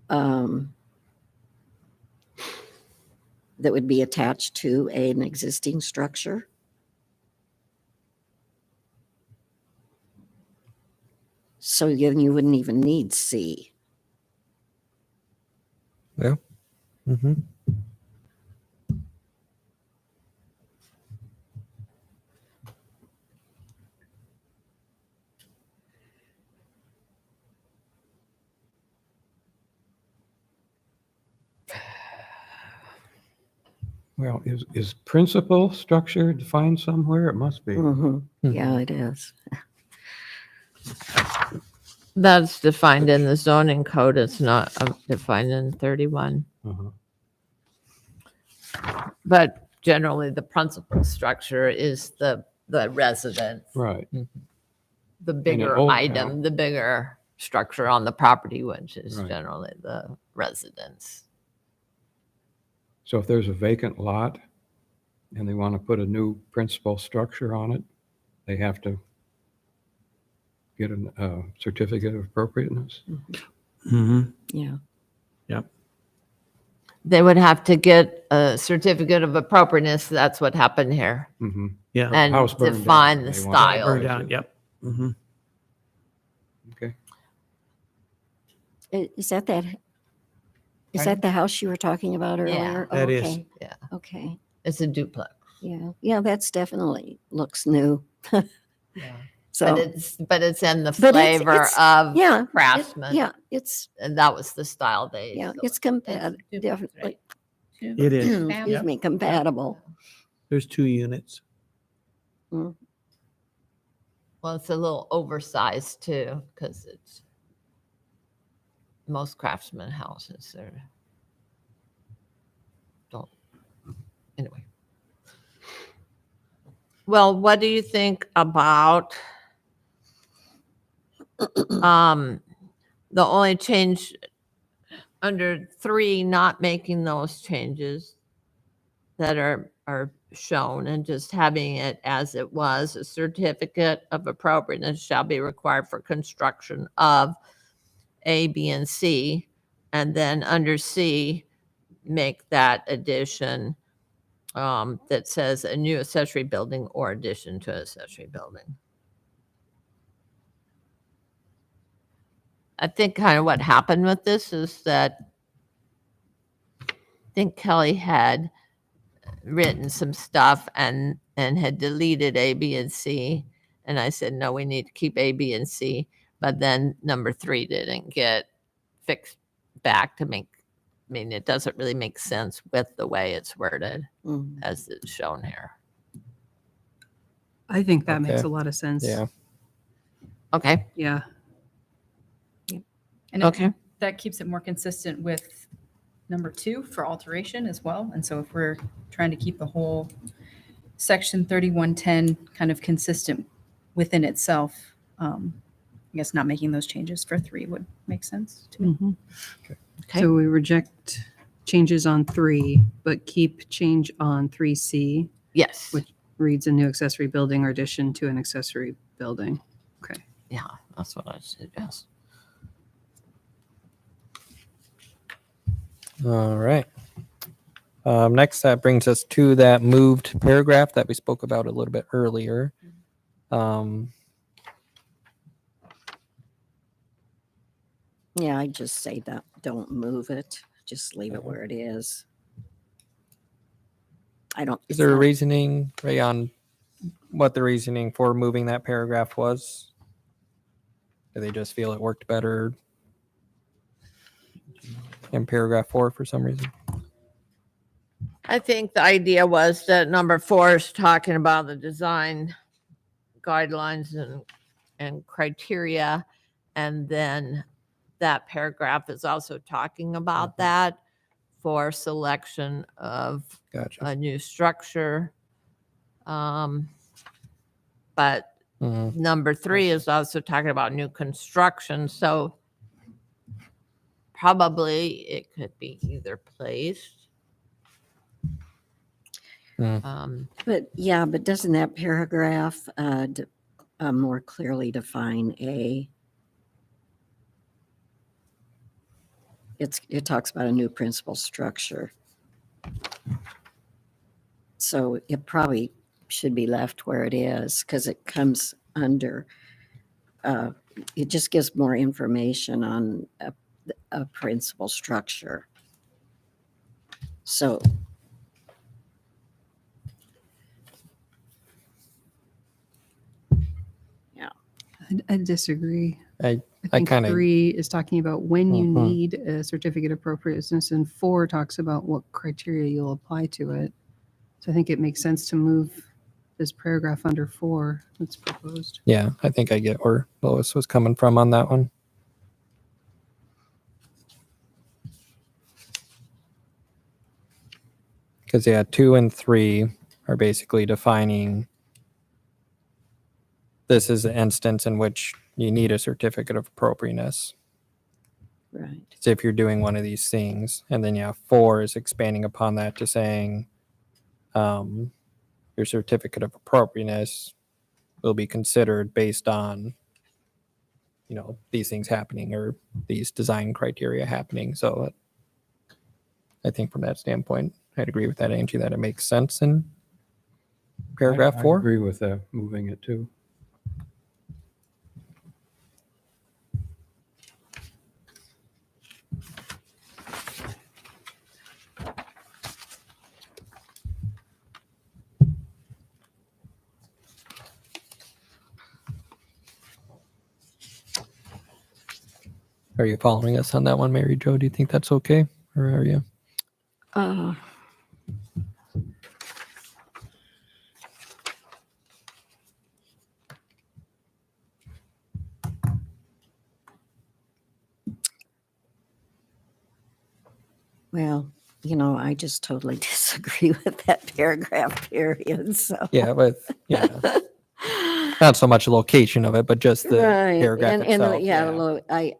That would be attached to an existing structure. So then you wouldn't even need C. Mm-hmm. Well, is principal structure defined somewhere? It must be. Mhm. Yeah, it is. That's defined in the zoning code. It's not defined in 31. Uh-huh. But generally, the principal structure is the residence, Right. the bigger Old item, Town- the bigger structure on the property, which is Right. generally the residence. So if there's a vacant lot and they want to put a new principal structure on it, they have to get a certificate of appropriateness? Mm-hmm. Yeah. They would have to get a certificate of appropriateness. That's what happened here. Mm-hmm. Yeah. And house burned define down. the They want- style. Burned down, yep. Mm-hmm. Okay. Is that that? Is Pardon? that the house you were talking about earlier? that is. Okay. Yeah. Okay. It's a duplex. Yeah. Yeah, that's definitely looks new. Yeah. So, But it's in the But flavor it's- of yeah, Craftsman. yeah, it's, And that was the style they yeah, it's selected. definitely, It is. excuse Yep. me, compatible. There's 2 units. Well, it's a little oversized too, because it's most Craftsman houses are don't. Anyway. Well, what do you think about the only change under 3, not making those changes that are shown and just having it as it was, a certificate of appropriateness shall be required for construction of A, B, and C. And then under C, make that addition that says a new accessory building or addition to an accessory building. I think kind of what happened with this is that I think Kelly had written some stuff and had deleted A, B, and C. And I said, no, we need to keep A, B, and C. But then number 3 didn't get fixed back to make, I mean, it doesn't really make sense with the way it's worded Mm. as it's shown here. I think that makes Okay. a lot of sense. Yeah. Okay. Yeah. And Okay. that keeps it more consistent with number 2 for alteration as well. And so if we're trying to keep the whole section 3110 kind of consistent within itself, I guess not making those changes for 3 would make sense to me. Mhm. Okay. So we reject changes on 3, but keep change on 3C, Yes. which reads a new accessory building or addition to an accessory building. Okay. Yeah, that's what I suggest. All right. Next, that brings us to that moved paragraph that we spoke about a little bit earlier. Yeah, I just say that, don't move it, just leave it where it is. I don't. Is it's there a not- reasoning, Ray, on what the reasoning for moving that paragraph was? Do they just feel it worked better in paragraph 4 for some reason? I think the idea was that number 4 is talking about the design guidelines and criteria. And then that paragraph is also talking about that for selection of Gotcha. a new structure. But Mhm. number 3 is also talking about new construction. So probably it could be either placed. Mm. But yeah, but doesn't that paragraph more clearly define A? It talks about a new principal structure. So it probably should be left where it is because it comes under it just gives more information on a principal structure. So, I disagree. I I think kinda- 3 is talking about when you Mhm. need a certificate of appropriateness, and 4 talks about what criteria you'll apply to it. So I think it makes sense to move this paragraph under 4 that's proposed. Yeah, I think I get where Lois was coming from on that one. Because, yeah, 2 and 3 are basically defining this is an instance in which you need a certificate of appropriateness. right. So if you're doing one of these things, and then, yeah, 4 is expanding upon that to saying your certificate of appropriateness will be considered based on, these things happening or these design criteria happening. So I think from that standpoint, I'd agree with that, Angie, that it makes sense in paragraph I 4. agree with that, moving it too. Are you following us on that one, Mary Jo? Do you think that's okay? Or are you? Uh, well, I just totally disagree with that paragraph period, so. Yeah, but not so much the location of it, but just the Right, paragraph and itself. yeah,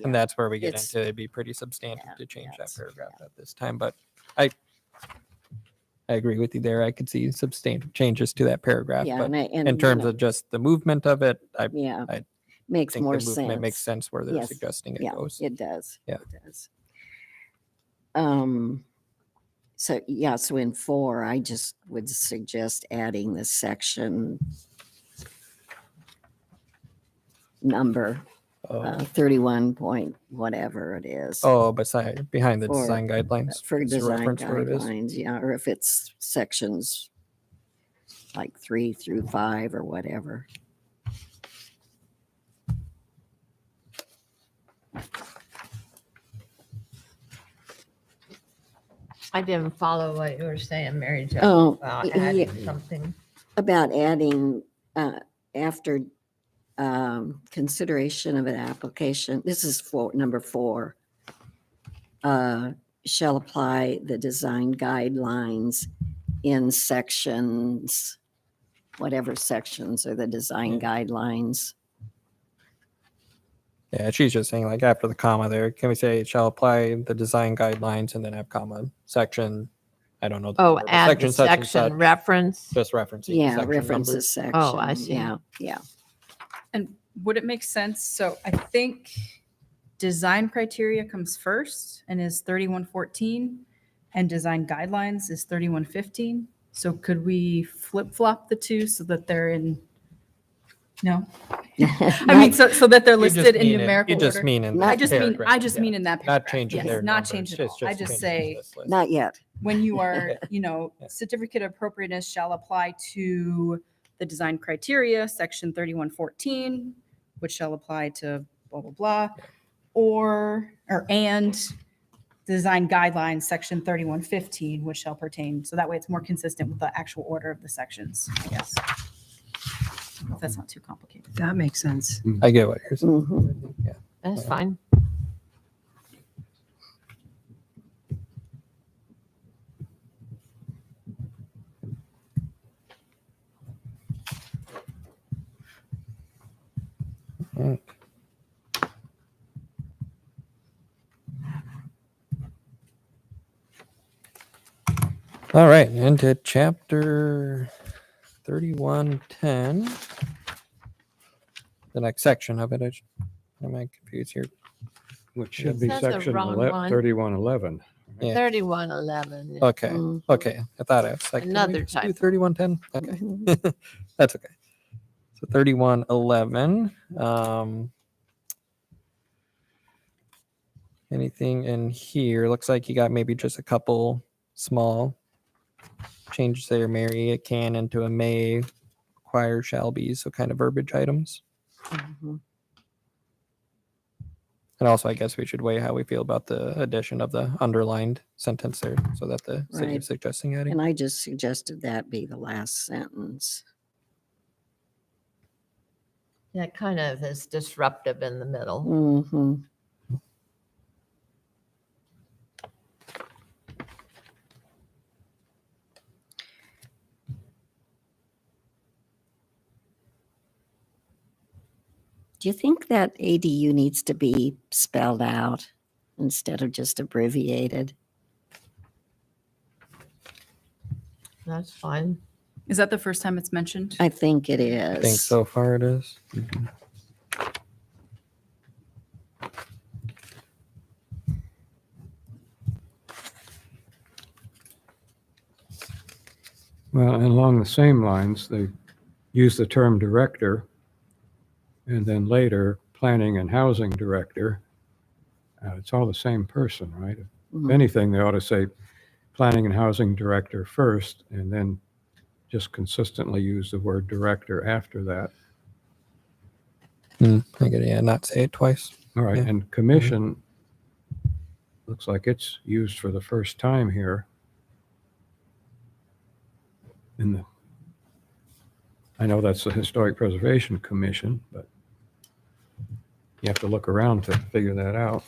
And that's where we get It's- into it'd be pretty substantive yeah, to change yeah, that it's- paragraph at this time. But I agree with you there. I could see substantive changes to that paragraph. yeah, But and in terms of just the movement of it, I yeah, I makes think more the movement sense. makes sense where they're Yes, suggesting it Yeah, goes. it does. Yeah. It does. So yeah, so in 4, I just would suggest adding the section number 31 point whatever it is. Beside behind the For- design guidelines. For It's a design reference where it is. guidelines, yeah, or if it's sections like 3 through 5 or whatever. I didn't follow what you were saying, Mary Jo. Oh, About yeah. adding something. About adding, after consideration of an application, this is for number 4, shall apply the design guidelines in sections, whatever sections are the design guidelines. Yeah, she's just saying like after the comma there, can we say it shall apply the design guidelines and then have comma section? I don't know. the Oh, number, but add the such and section such, reference. just referencing Yeah, section references numbers. section. Oh, I see. Yeah, yeah. And would it make sense? So I think design criteria comes first and is 3114, and design guidelines is 3115. So could we flip flop the two so that they're in? No, I mean so that they're You just listed in mean numerical You just order. mean in Not- I that just mean paragraph, yeah. mean in that Not paragraph. changing Yes, their not numbers, change at all. I just changing say this list. Not yet. when you are, Yeah. certificate of appropriateness shall apply to the design criteria, section 3114, which shall apply to blah, blah, blah, and design guidelines, section 3115, which shall pertain. So that way it's more consistent with the actual order of the sections, I guess. If that's not too complicated. That makes sense. I get what you're saying. Mhm. Yeah. That's fine. All right, into chapter 3110. The next section of it. Am I confused here? Which should It be says the section wrong one. 3111. Yeah. 3111. Okay. Mhm. Okay. I thought I was like, can we Another just do typo. 3110. Okay. Mhm. That's okay. So 3111. Anything in here? Looks like you got maybe just a couple small changes there, Mary. A can into a may, require shall be, so kind of verbiage items. Mhm. And also, I guess we should weigh how we feel about the addition of the underlined sentence there, so that the city Right. is suggesting adding. And I just suggested that be the last sentence. That kind of is disruptive in the middle. Hmm. Do you think that ADU needs to be spelled out instead of just abbreviated? That's fine. Is that the first time it's mentioned? I think it is. I think so far it is. Well, and along the same lines, they use the term director, and then later, planning and housing director. It's all the same person, right? If Mhm. anything, they ought to say planning and housing director first, and then just consistently use the word director after that. I get it. Yeah, not say it twice. All right, Yeah. and commission, looks like it's used for the first time here. I know that's the Historic Preservation Commission, but you have to look around to figure that out.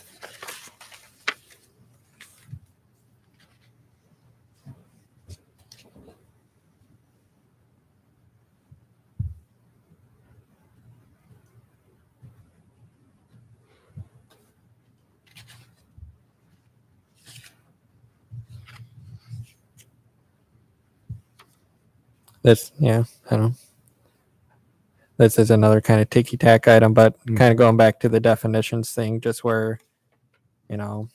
This, yeah, I don't know. This is another kind of ticky tack item, but kind of going back to the definitions thing, just where, you know,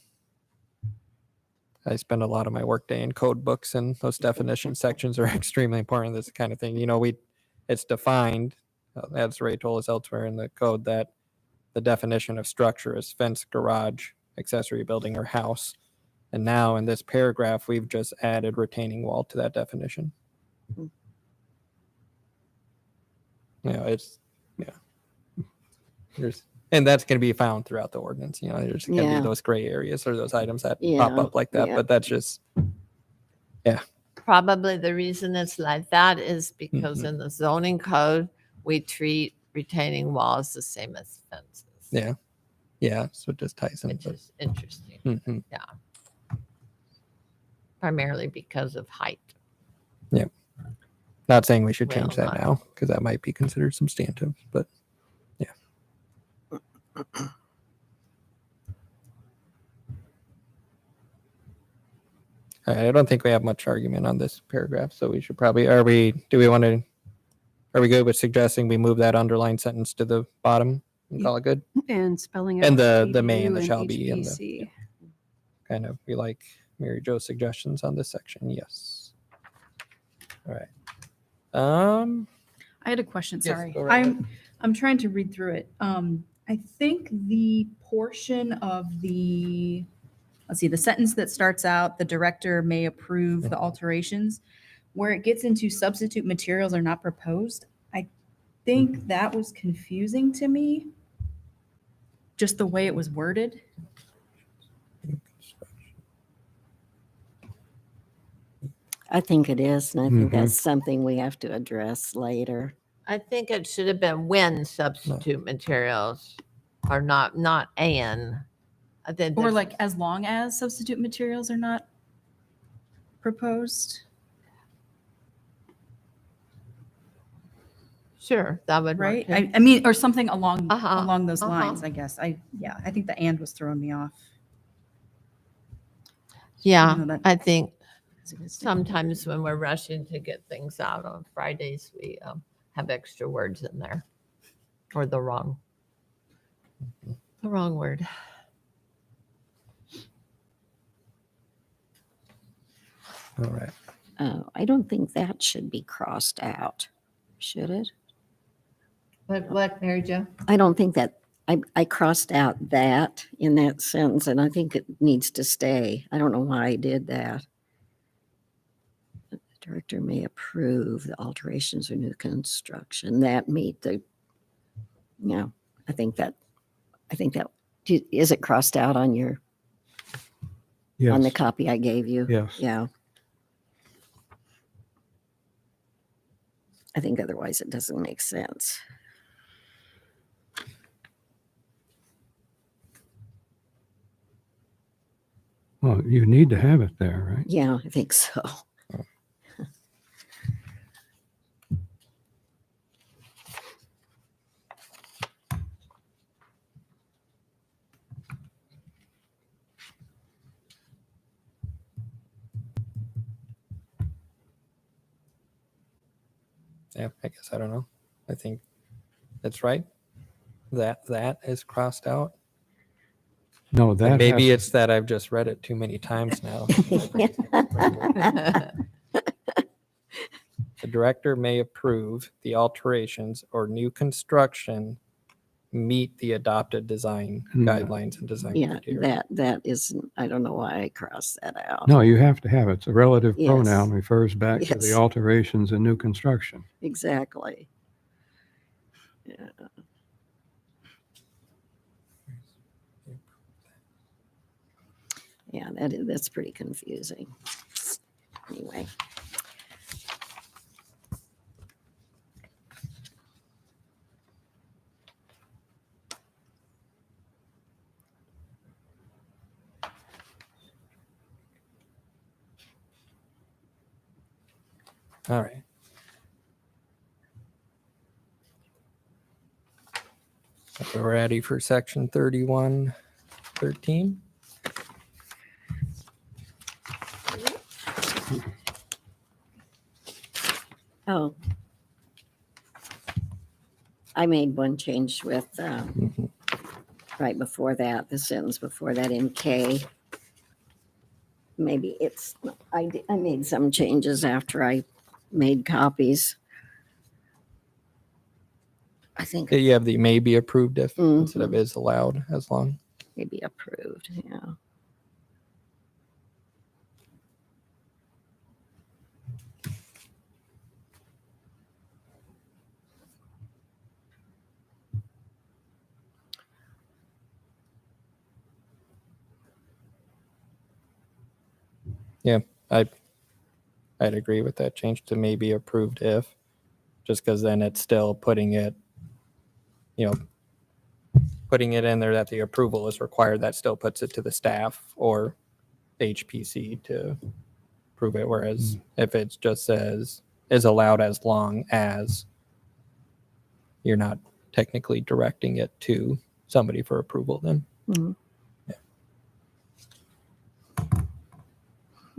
I spend a lot of my workday in code books, and those definition sections are extremely important. This kind of thing, you know, it's defined, as Ray told us elsewhere in the code, that the definition of structure is fence, garage, accessory building, or house. And now in this paragraph, we've just added retaining wall to that definition. You know, and that's going to be found throughout the ordinance. You know, there's going to Yeah. be those gray areas or those items that pop Yeah, up like that. yeah. But that's just, Probably the reason it's like that is because Mhm. in the zoning code, we treat retaining walls the same as fences. yeah. So it just ties in. Which is interesting, Mhm. primarily because of height. Not saying we should Well, change that not- now, because that might be considered substantive, but yeah. All right, I don't think we have much argument on this paragraph, so we should probably, are we good with suggesting we move that underlined sentence to the bottom and call it good? And spelling out. And the may and ADU the shall be and the- HPC. Kind of, we like Mary Jo's suggestions on this section, yes. All right. I had a question, Yes, sorry. go right ahead. I'm trying to read through it. I think the portion of the, let's see, the sentence that starts out, the director may approve the alterations, where it gets into substitute materials are not proposed, I think that was confusing to me. Just the way it was worded. I think it is, and I think Mhm. that's something we have to address later. I think it should have been when substitute materials are not and. I think Or there's- like, as long as substitute materials are not proposed, Sure, that would work right? too. I mean, or something along, Uh-huh, along those uh-huh. lines, I guess. I think the and was throwing me off. Yeah, know that- I think 'cause it was- sometimes when we're rushing to get things out on Fridays, we have extra words in there or the wrong word. All right. I don't think that should be crossed out, should it? What, Mary Jo? I don't think that, I crossed out that in that sentence, and I think it needs to stay. I don't know why I did that. The director may approve the alterations or new construction that meet the, yeah, I think that, is it crossed out on your, on the Yes, copy I gave you? yes. Yeah. I think otherwise it doesn't make sense. Well, you need to have it there, right? Yeah, I think so. Yeah, I guess I don't know. I think that's right. That is crossed out. No, And that maybe has, it's that I've just read it too many times now. The director may approve the alterations or new construction meet the adopted design Hmm. guidelines and design Yeah, criteria. that isn't, I don't know why I crossed that out. no, you have to have it. It's a relative Yes. pronoun, refers back to the Yes. alterations and new construction. Exactly. Yeah. Yeah, that's pretty confusing. Anyway. All right. We're ready for section 3113. Oh. I made one change with, Mhm. right before that, the sentence before that in K. Maybe it's, I made some changes after I made copies. I think Yeah, you have the may be approved if instead of Mhm. is allowed as long. maybe approved, yeah. I'd agree with that change to maybe approved if, just because then it's still putting it, putting it in there that the approval is required. That still puts it to the staff or HPC to prove it. Whereas if it just says is allowed as long as, you're not technically directing it to somebody for approval, then Mhm.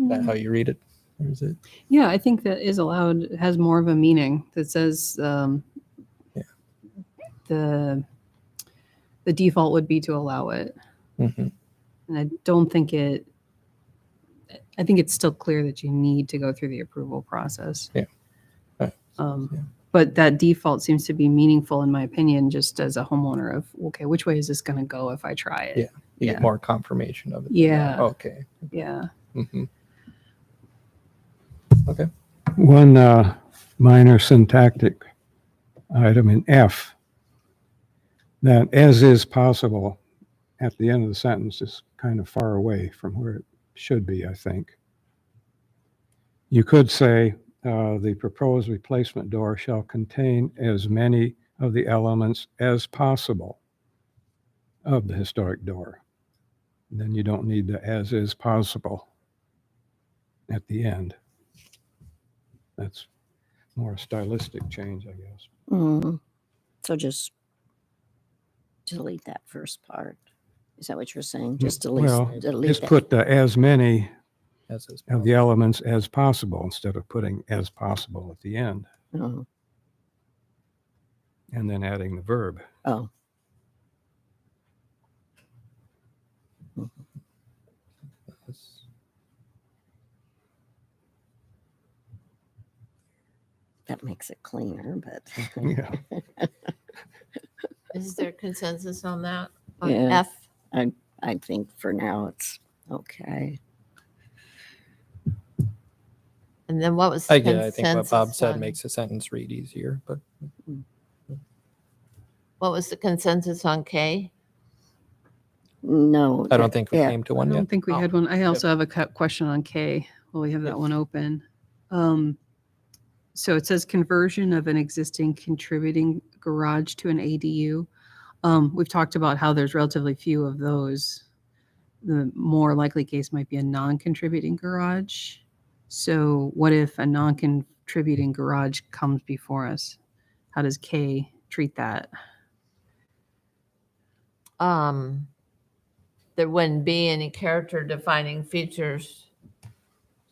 is that how you read it? Or is it? Yeah, I think that is allowed has more of a meaning that says Yeah. the default would be to allow it. Mhm. And I don't think it, I think it's still clear that you need to go through the approval process. Yeah. Right. Um, Yeah. But that default seems to be meaningful, in my opinion, just as a homeowner of, okay, which way is this going to go if I try it? Yeah. You Yeah. get more confirmation of it. than Yeah. that. Okay. Yeah. hmm Okay. One minor syntactic item in F, that as is possible at the end of the sentence is kind of far away from where it should be, I think. You could say the proposed replacement door shall contain as many of the elements as possible of the historic door. Then you don't need the as is possible at the end. That's more a stylistic change, I guess. Mhm. So just delete that first part. Is that what you're saying? Just Well, delete just that. put the as many As is of the elements as possible instead of putting as possible at the end Oh, and then adding the verb. oh, that makes it cleaner, but Yeah. Is there consensus on that? On Yeah. F? I think for now it's okay. And then what was the I think what consensus Bob said on- makes the sentence read easier, but What was the consensus on K? No. I don't think we yeah, came to I one don't yet. think we Oh. had one. I also have a question on K. Well, we have that one open. So it says conversion of an existing contributing garage to an ADU. We've talked about how there's relatively few of those. The more likely case might be a non-contributing garage. So what if a non-contributing garage comes before us? How does K treat that? There wouldn't be any character defining features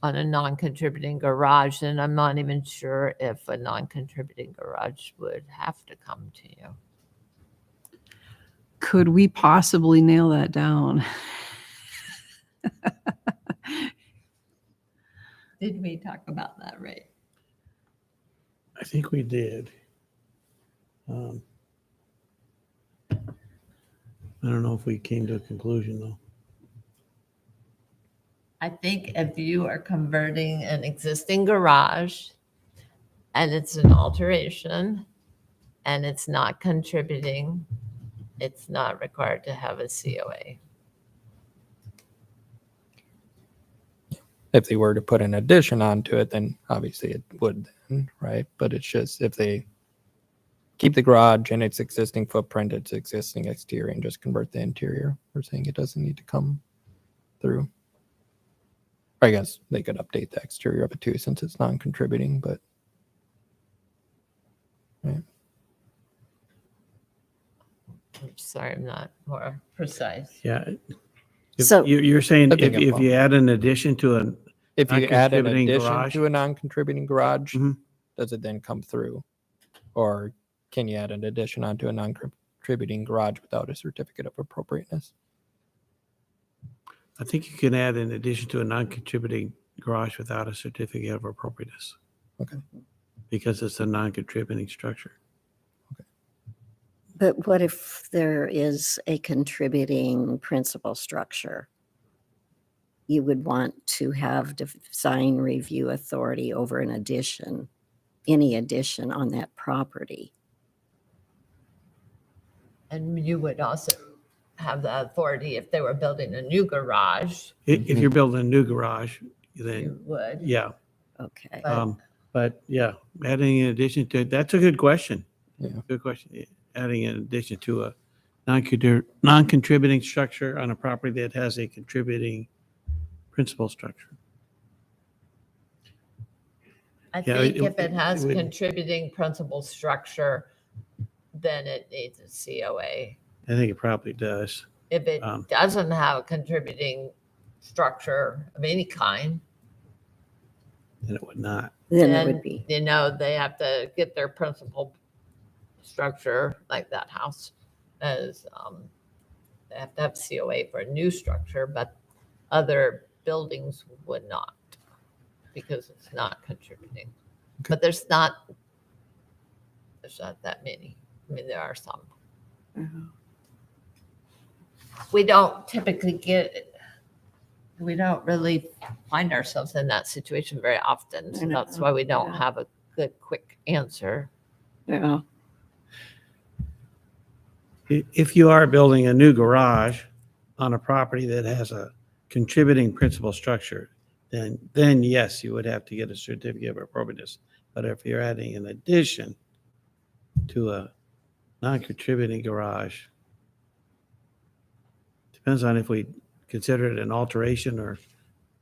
on a non-contributing garage, and I'm not even sure if a non-contributing garage would have to come to you. Could we possibly nail that down? Did we talk about that, right? I think we did. I don't know if we came to a conclusion though. I think if you are converting an existing garage and it's an alteration and it's not contributing, it's not required to have a COA. If they were to put an addition onto it, then obviously it would, then, right? But it's just if they keep the garage and its existing footprint, its existing exterior, and just convert the interior, we're saying it doesn't need to come through. I guess they could update the exterior of it too, since it's non-contributing, but I'm sorry, I'm not more precise. Yeah. So- You're saying I think if I'm you add an addition to an, if you add an Non-contributing addition garage? to a non-contributing garage, Mhm. does it then come through? Or can you add an addition onto a non-contributing garage without a certificate of appropriateness? I think you can add an addition to a non-contributing garage without a certificate of appropriateness. Okay. Because it's a non-contributing structure. But what if there is a contributing principal structure? You would want to have design review authority over an addition, any addition on that property. And you would also have the authority if they were building a new garage, If you're building a new garage, then, you would. yeah. Okay. But- But yeah, adding in addition to, that's a good question. Yeah. Good question. Adding in addition to a non-contributing structure on a property that has a contributing principal structure. I Yeah, think it- if it has it would- contributing principal structure, then it needs a COA. I think it probably does. If it Um, doesn't have a contributing structure of any kind, Then it would not. Then it then, would be, you know, they have to get their principal structure, like that house, as, they have to have COA for a new structure, but other buildings would not, because it's not contributing. But there's not that many. I mean, there are some. We don't typically we don't really find ourselves in that situation very often. So that's know, why we don't yeah. have a good, quick answer. yeah, If you are building a new garage on a property that has a contributing principal structure, then yes, you would have to get a certificate of appropriateness. But if you're adding an addition to a non-contributing garage, depends on if we consider it an alteration or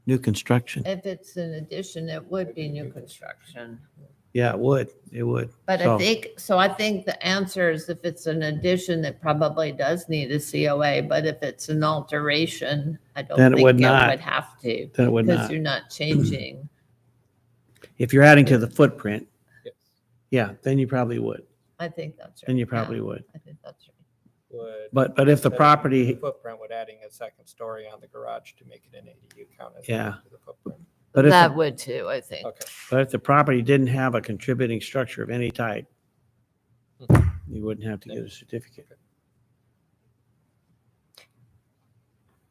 new construction. If it's an addition, it would be new construction. Yeah, it would. It would. But So- I think the answer is if it's an addition, it probably does need a COA. But if it's an alteration, I don't Then it think would it not. would have to. Then it would Because not. you're not changing. If you're adding to the footprint, Yes. yeah, then you probably would. I think that's right. Then you Yeah, probably would. I think that's right. But if the property, Footprint would adding a second story on the garage to make it an ADU count as Yeah. to the footprint. but if, That the- would too, I think. Okay. but if the property didn't have a contributing structure of any type, You wouldn't have to get a certificate.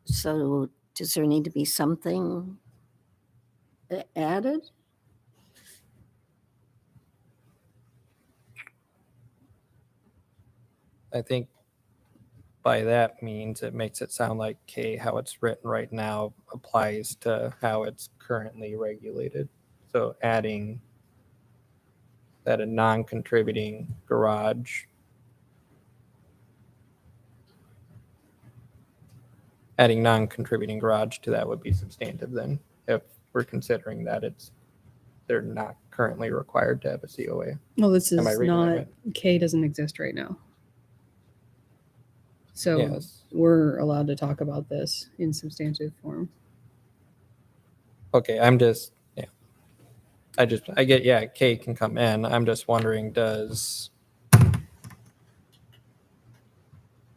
So does there need to be something added? I think by that means it makes it sound like K, how it's written right now, applies to how it's currently regulated. So adding that a non-contributing garage, adding non-contributing garage to that would be substantive then, if we're considering that they're not currently required to have a COA. Well, this is Am I reading that not, right? K doesn't exist right now. So Yes. we're allowed to talk about this in substantive form. Okay, yeah. I get, yeah, K can come in. I'm just wondering, does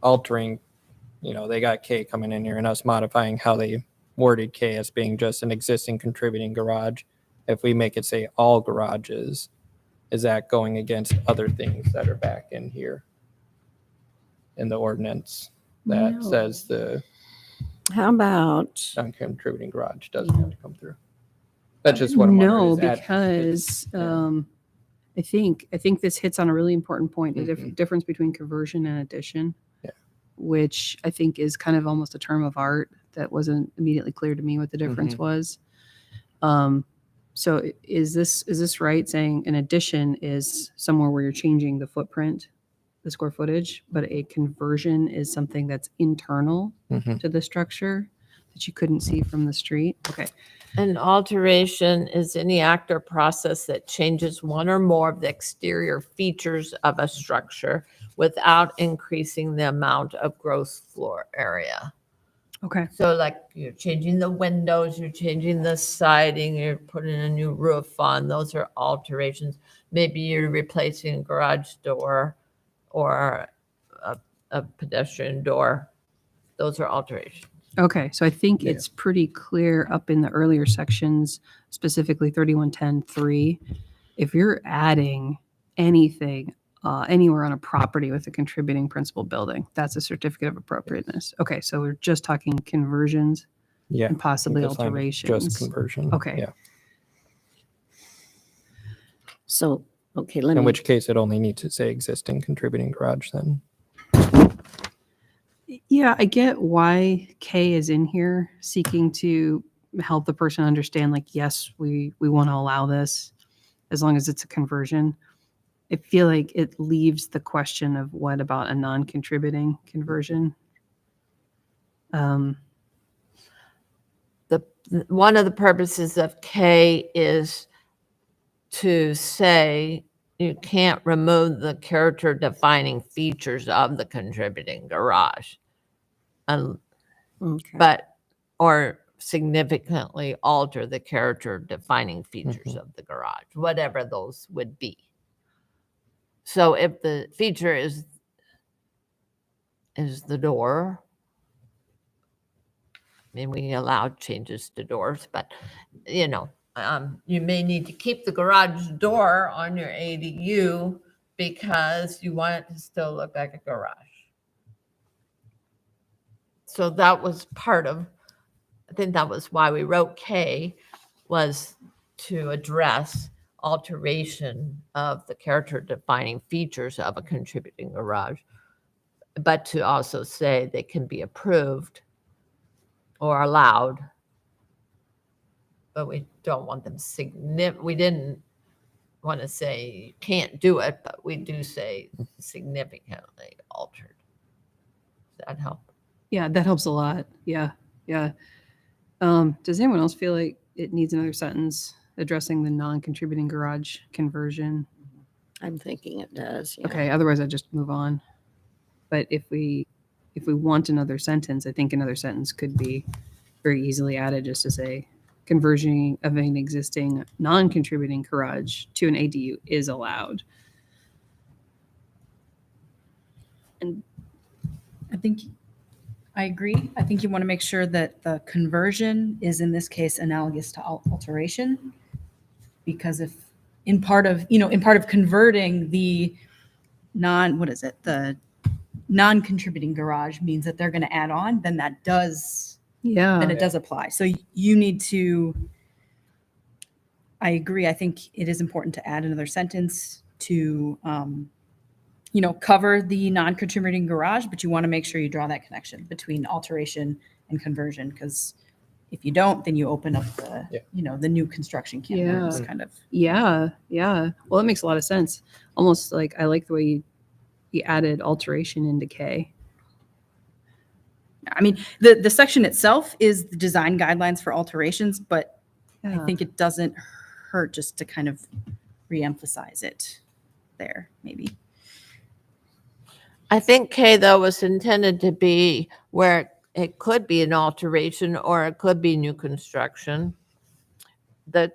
altering, they got K coming in here and us modifying how they worded K as being just an existing contributing garage. If we make it say all garages, is that going against other things that are back in here in the ordinance that No. says the How about, non-contributing garage doesn't have to come through? That's just what I'm wondering. No, is that- because yeah. I think this hits on a really important point, the Mhm. difference between conversion and addition. Yeah. Which I think is kind of almost a term of art that wasn't immediately clear to me what the difference Mhm. was. So is this right, saying an addition is somewhere where you're changing the footprint, the square footage, but a conversion is something that's internal Mhm. to the structure that you couldn't see from the street? Okay. An alteration is any act or process that changes one or more of the exterior features of a structure without increasing the amount of gross floor area. Okay. So like you're changing the windows, you're changing the siding, you're putting a new roof on, those are alterations. Maybe you're replacing a garage door or a pedestrian door. Those are alterations. Okay, so I think Yeah. it's pretty clear up in the earlier sections, specifically 3110.3. If you're adding anything anywhere on a property with a contributing principal building, that's a certificate of appropriateness. Okay, so we're just talking conversions Yeah. and possibly This line is alterations. Just conversion. Okay. Yeah. so, okay, let In me, which case it only needs to say existing contributing garage then. Yeah, I get why K is in here, seeking to help the person understand, like, yes, we want to allow this as long as it's a conversion. I feel like it leaves the question of what about a non-contributing conversion? One of the purposes of K is to say you can't remove the character defining features of the contributing garage. okay. Or significantly alter the character defining features Mhm. of the garage, whatever those would be. So if the feature is the door, I mean, we allowed changes to doors, but you may need to keep the garage door on your ADU because you want it to still look like a garage. So that was I think that was why we wrote K, was to address alteration of the character defining features of a contributing garage, but to also say they can be approved or allowed, but we don't want them we didn't want to say you can't do it, but we do say significantly altered. Does that help? Yeah, that helps a lot. Yeah, yeah. Does anyone else feel like it needs another sentence addressing the non-contributing garage conversion? I'm thinking it does, yeah. Okay, otherwise I just move on. But if we want another sentence, I think another sentence could be very easily added just to say conversion of an existing non-contributing garage to an ADU is allowed. And I think I agree. I think you want to make sure that the conversion is in this case analogous to alteration, because if in part of converting the what is it? The non-contributing garage means that they're going to add on, then that does, Yeah. then it does apply. So you need to, I agree. I think it is important to add another sentence to, cover the non-contributing garage, but you want to make sure you draw that connection between alteration and conversion, because if you don't, then you open up the new construction can of worms kind of. Yeah. Yeah. Well, that makes a lot of sense. Almost like I like the way you added alteration into K. I mean, the section itself is the design guidelines for alterations, but I think it doesn't hurt just to kind of reemphasize it there, maybe. I think K though was intended to be where it could be an alteration or it could be new construction. The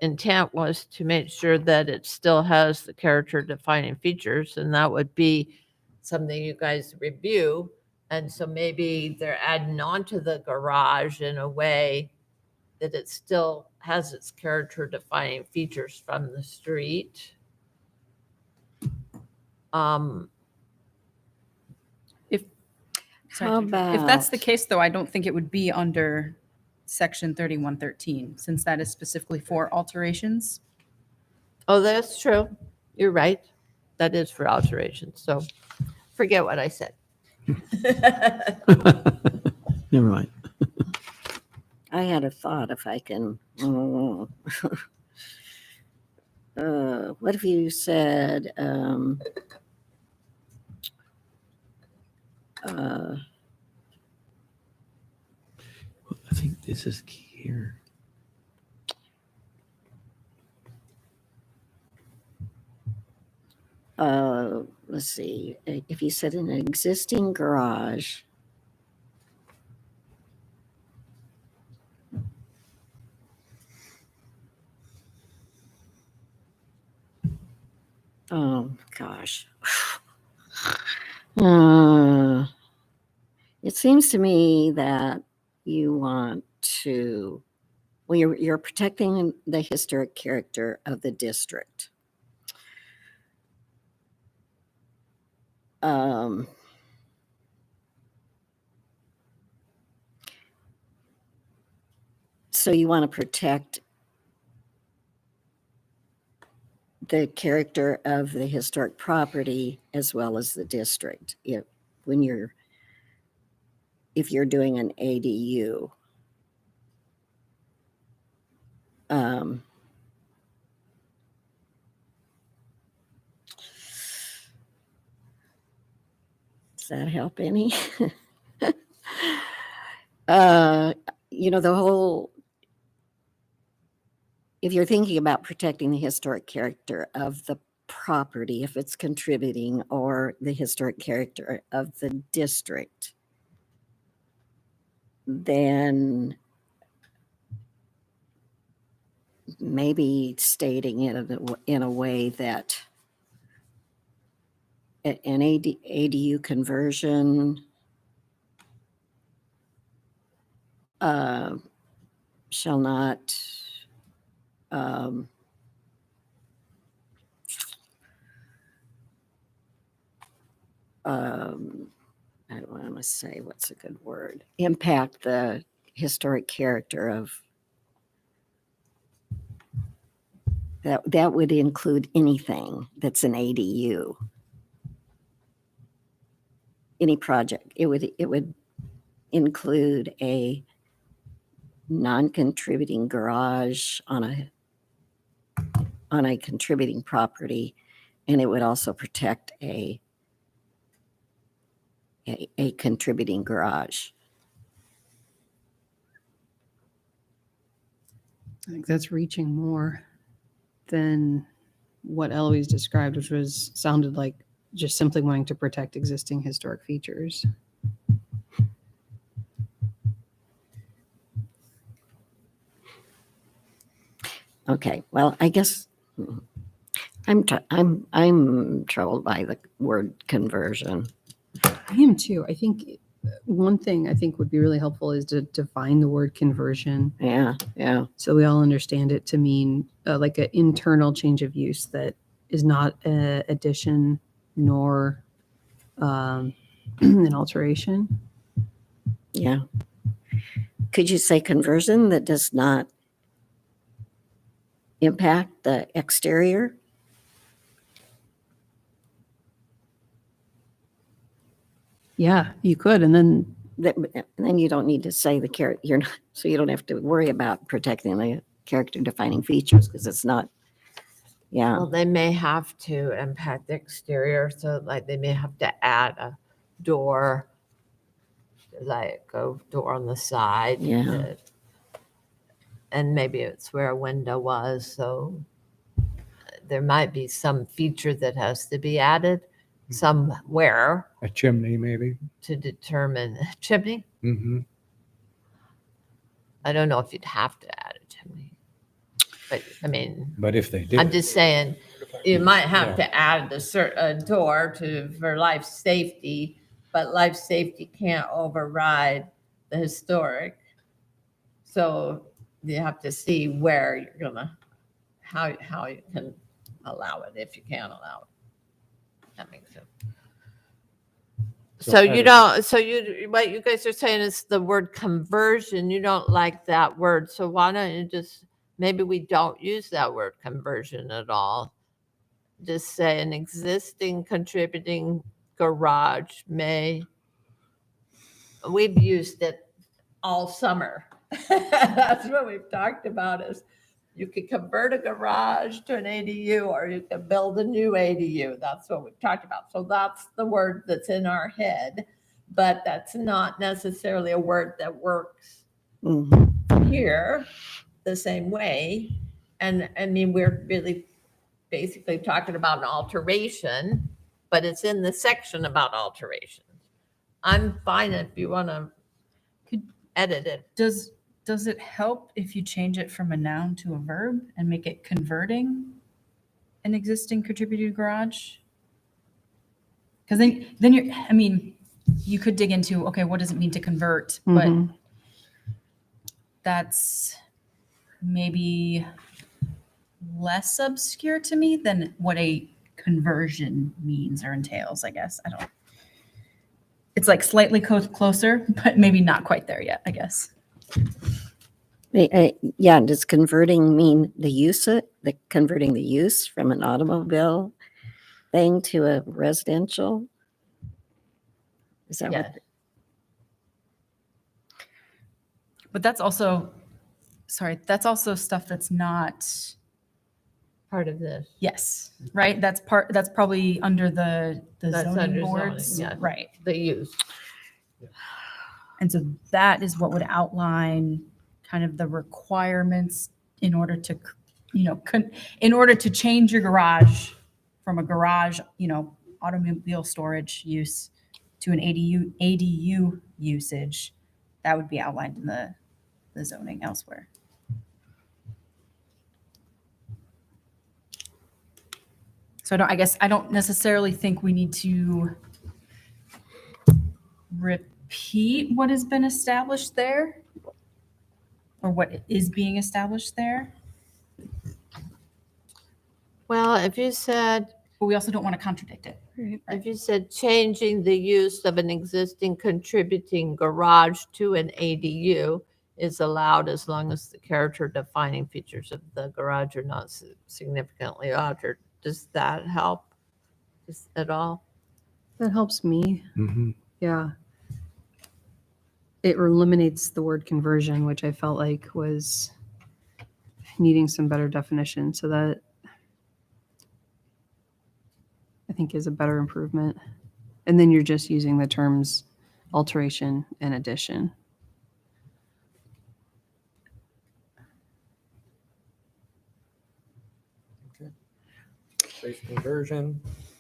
intent was to make sure that it still has the character defining features, and that would be something you guys review. And so maybe they're adding on to the garage in a way that it still has its character defining features from the street. How If that's the about- case, though, I don't think it would be under section 3113, since that is specifically for alterations. Oh, that's true. You're right. That is for alterations. So forget what I said. Never mind. I had a thought if I can. What if you said, I think this is key here. let's see, if you said an existing garage, oh gosh. It seems to me that you want to, well, you're protecting the historic character of the district. So you want to protect the character of the historic property as well as the district if you're doing an ADU. Does that help any? The whole, if you're thinking about protecting the historic character of the property, if it's contributing, or the historic character of the district, then maybe stating it in a way that an ADU conversion shall not I don't want to say what's a good word, impact the historic character of that would include anything that's an ADU. Any project. It would include a non-contributing garage on a contributing property, and it would also protect a contributing garage. I think that's reaching more than what Eloise described, which sounded like just simply wanting to protect existing historic features. Okay, well, I guess I'm troubled by the word conversion. I am too. I think one thing I think would be really helpful is to define the word conversion Yeah. so we all understand it to mean like an internal change of use that is not an addition nor an alteration. Yeah. Could you say conversion that does not impact the exterior? Yeah, you could. And then, Then you don't need to say the character, you're not, so you don't have to worry about protecting the character defining features because it's not, yeah. Well, they may have to impact the exterior, so like they may have to add a door, like a door on the side. Yeah. And maybe it's where a window was, so there might be some feature that has to be added somewhere A chimney, maybe. to determine chimney. Mm-hmm. I don't know if you'd have to add a chimney, but I mean, But if they did. I'm just saying, you might have to add a door for life safety, but life safety can't override the historic. So you have to see where you're gonna, how you can allow it, if you can allow it. That makes sense. So you don't, what you guys are saying is the word conversion, you don't like that word. So why don't you just, maybe we don't use that word conversion at all. Just say an existing contributing garage may, we've used it all summer. That's what we've talked about is you could convert a garage to an ADU or you can build a new ADU. That's what we've talked about. So that's the word that's in our head, but that's not necessarily a word that works Mhm. here the same way. And I mean, we're really basically talking about an alteration, but it's in the section about alterations. I'm fine if you want to edit it. Does it help if you change it from a noun to a verb and make it converting an existing contributed garage? Because then you're, I mean, you could dig into, okay, what does it mean to convert? But Mhm. that's maybe less obscure to me than what a conversion means or entails, I guess. I don't. It's like slightly closer, but maybe not quite there yet, I guess. Yeah, does converting mean converting the use from an automobile thing to a residential? Is that Yeah. what? But that's also, sorry, that's also stuff that's not, Part of this. yes, right? That's probably under the That's zoning under zoning, boards. yeah. Right. The use. And so that is what would outline kind of the requirements in order to, in order to change your garage from a garage, automobile storage use to an ADU usage, that would be outlined in the zoning elsewhere. So I guess I don't necessarily think we need to repeat what has been established there or what is being established there. Well, if you said, But we also don't want to contradict it. if you said changing the use of an existing contributing garage to an ADU is allowed as long as the character defining features of the garage are not significantly altered. Does that help at all? That helps me. Mm-hmm. Yeah. It eliminates the word conversion, which I felt like was needing some better definition. So that I think is a better improvement. And then you're just using the terms alteration and addition. Space conversion,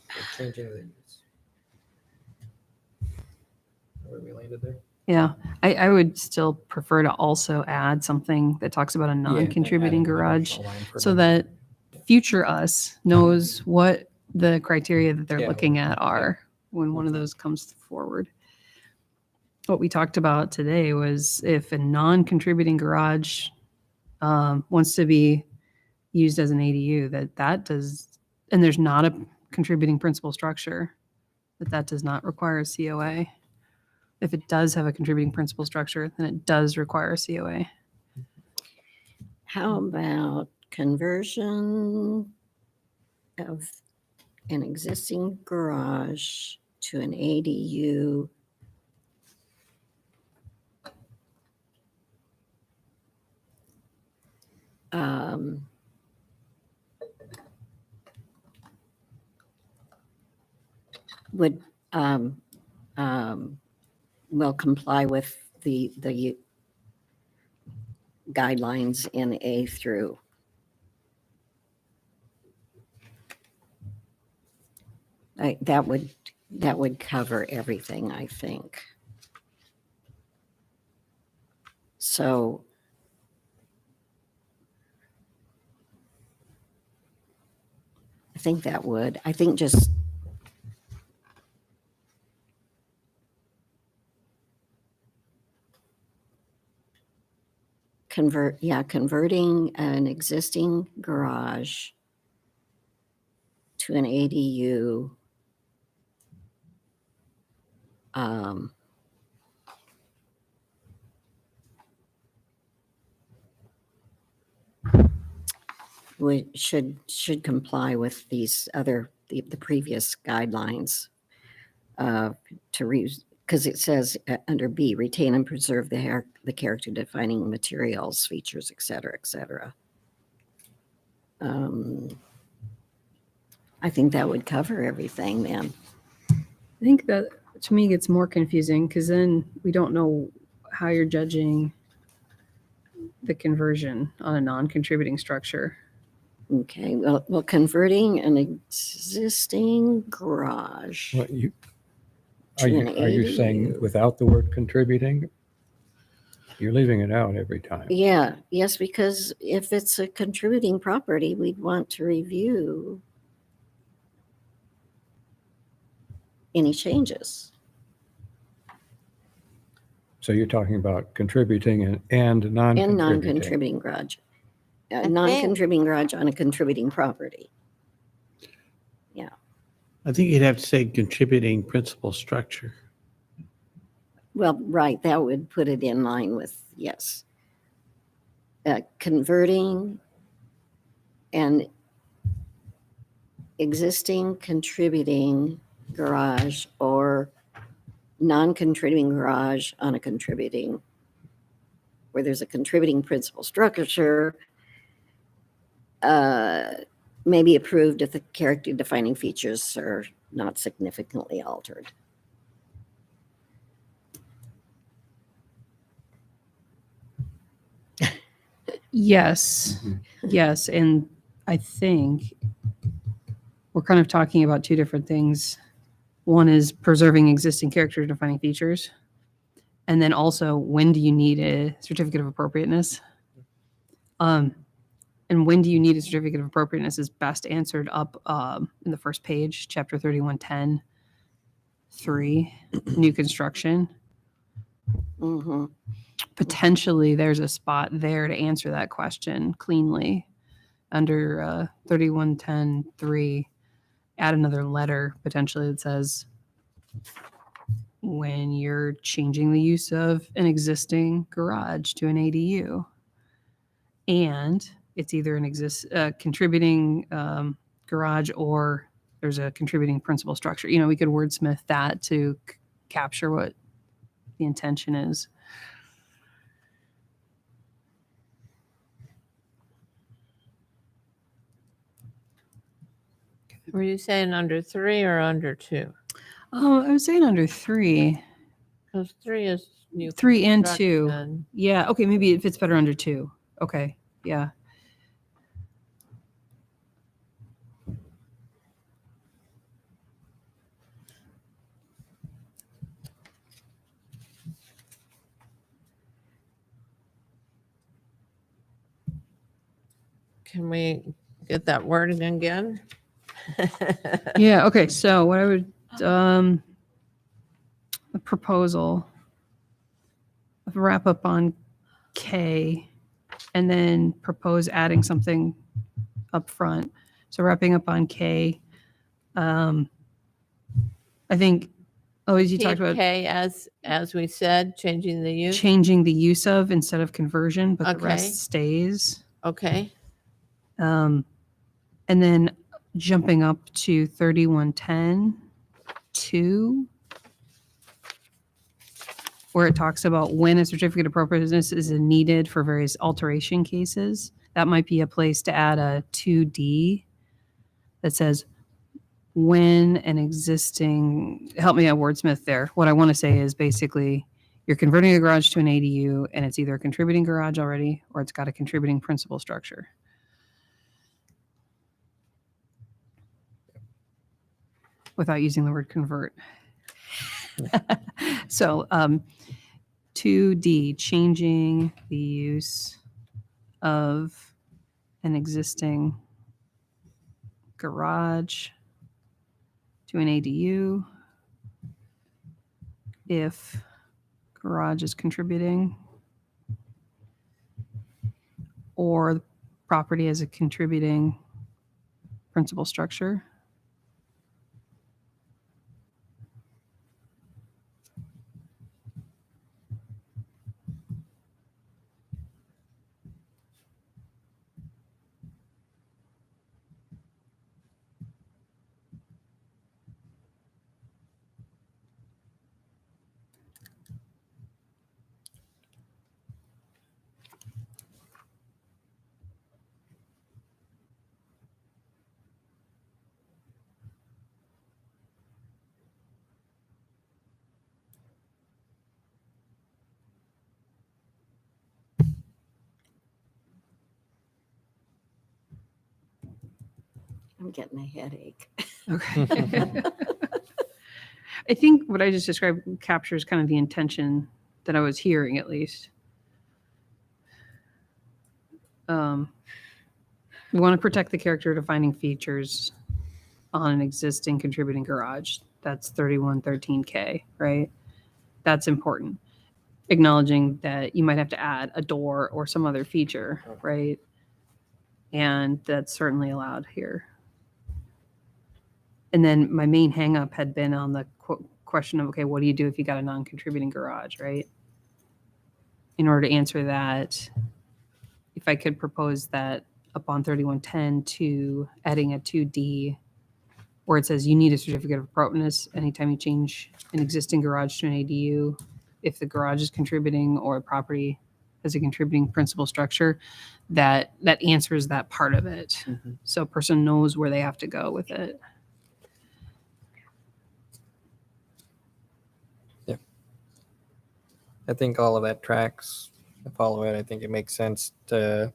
or changing the use. Where we landed there? Yeah, I would still prefer to also add something that talks about a non-contributing adding an garage additional line for so them. that future us knows what the criteria that they're Yeah, looking at are when one of those comes forward. What we talked about today was if a non-contributing garage wants to be used as an ADU, that does, and there's not a contributing principal structure, that does not require a COA. If it does have a contributing principal structure, then it does require a COA. How about conversion of an existing garage to an ADU? Would will comply with the guidelines in A through. That would cover everything, I think. So I think that would. I think just converting an existing garage to an ADU. Should comply with these other the previous guidelines because it says under B, retain and preserve the character defining materials, features, et cetera, et cetera. I think that would cover everything then. I think that to me gets more confusing because then we don't know how you're judging the conversion on a non-contributing structure. Okay, well, converting an existing garage. What to are an you saying ADU. without the word contributing? You're leaving it out every time. Yes, because if it's a contributing property, we'd want to review any changes. So you're talking about contributing and And non-contributing. non-contributing garage. Non-contributing garage on a contributing property. I think you'd have to say contributing principal structure. Well, right, that would put it in line with, yes. Converting an existing contributing garage or non-contributing garage on a contributing, where there's a contributing principal structure, may be approved if the character defining features are not significantly altered. Yes, yes, and I think we're kind of talking about two different things. One is preserving existing character defining features, and then also when do you need a certificate of appropriateness? And when do you need a certificate of appropriateness is best answered up in the first page, chapter 3110, 3, new construction. Mm-hmm. Potentially there's a spot there to answer that question cleanly under 3110.3. Add another letter potentially that says when you're changing the use of an existing garage to an ADU and it's either an contributing garage or there's a contributing principal structure. We could wordsmith that to capture what the intention is. Were you saying under 3 or under 2? Oh, I was saying under 3. Because 3 is new. 3 and 2. construction. Yeah. Okay. Maybe it fits better under 2. Okay. Yeah. Can we get that wording again? Yeah. Okay. So what I would, the proposal, wrap up on K and then propose adding something up front. So wrapping up on K, I think, as you talked Keep about K as we said, changing the use. changing the use of instead of conversion, but the Okay. rest stays. Okay. And then jumping up to 3110-2, where it talks about when a certificate of appropriateness is needed for various alteration cases. That might be a place to add a 2D that says when an existing, help me out wordsmith there. What I want to say is basically you're converting a garage to an ADU and it's either a contributing garage already or it's got a contributing principal structure. Without using the word convert. So 2D, changing the use of an existing garage to an ADU if garage is contributing or the property as a contributing principal structure. I'm getting a headache. Okay. I think what I just described captures kind of the intention that I was hearing, at least. We want to protect the character defining features on an existing contributing garage. That's 3113K, right? That's important. Acknowledging that you might have to add a door or some other feature, right? And that's certainly allowed here. And then my main hangup had been on the question of, okay, what do you do if you got a non-contributing garage, right? In order to answer that, if I could propose that upon 3110 to adding a 2D where it says you need a certificate of appropriateness anytime you change an existing garage to an ADU, if the garage is contributing or a property as a contributing principal structure, that answers that part of it. Mm-hmm. So a person knows where they have to go with it. I think all of that tracks. I follow it. I think it makes sense to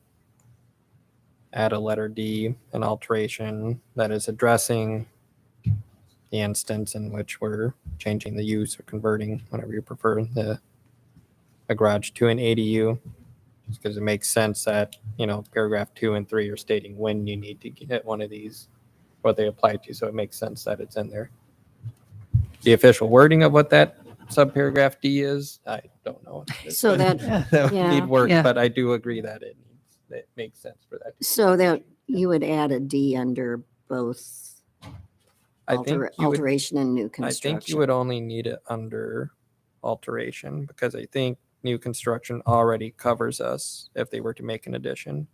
add a letter D, an alteration that is addressing the instance in which we're changing the use or converting, whatever you prefer, a garage to an ADU. Just because it makes sense that, paragraph 2 and 3 are stating when you need to get one of these, what they apply to. So it makes sense that it's in there. The official wording of what that subparagraph D is, I don't know. So that, that would yeah. need work, Yeah. but I do agree that it makes sense for that. so that you would add a D under both I think you would, alteration and new I construction. think you would only need it under alteration because I think new construction already covers us if they were to make an addition.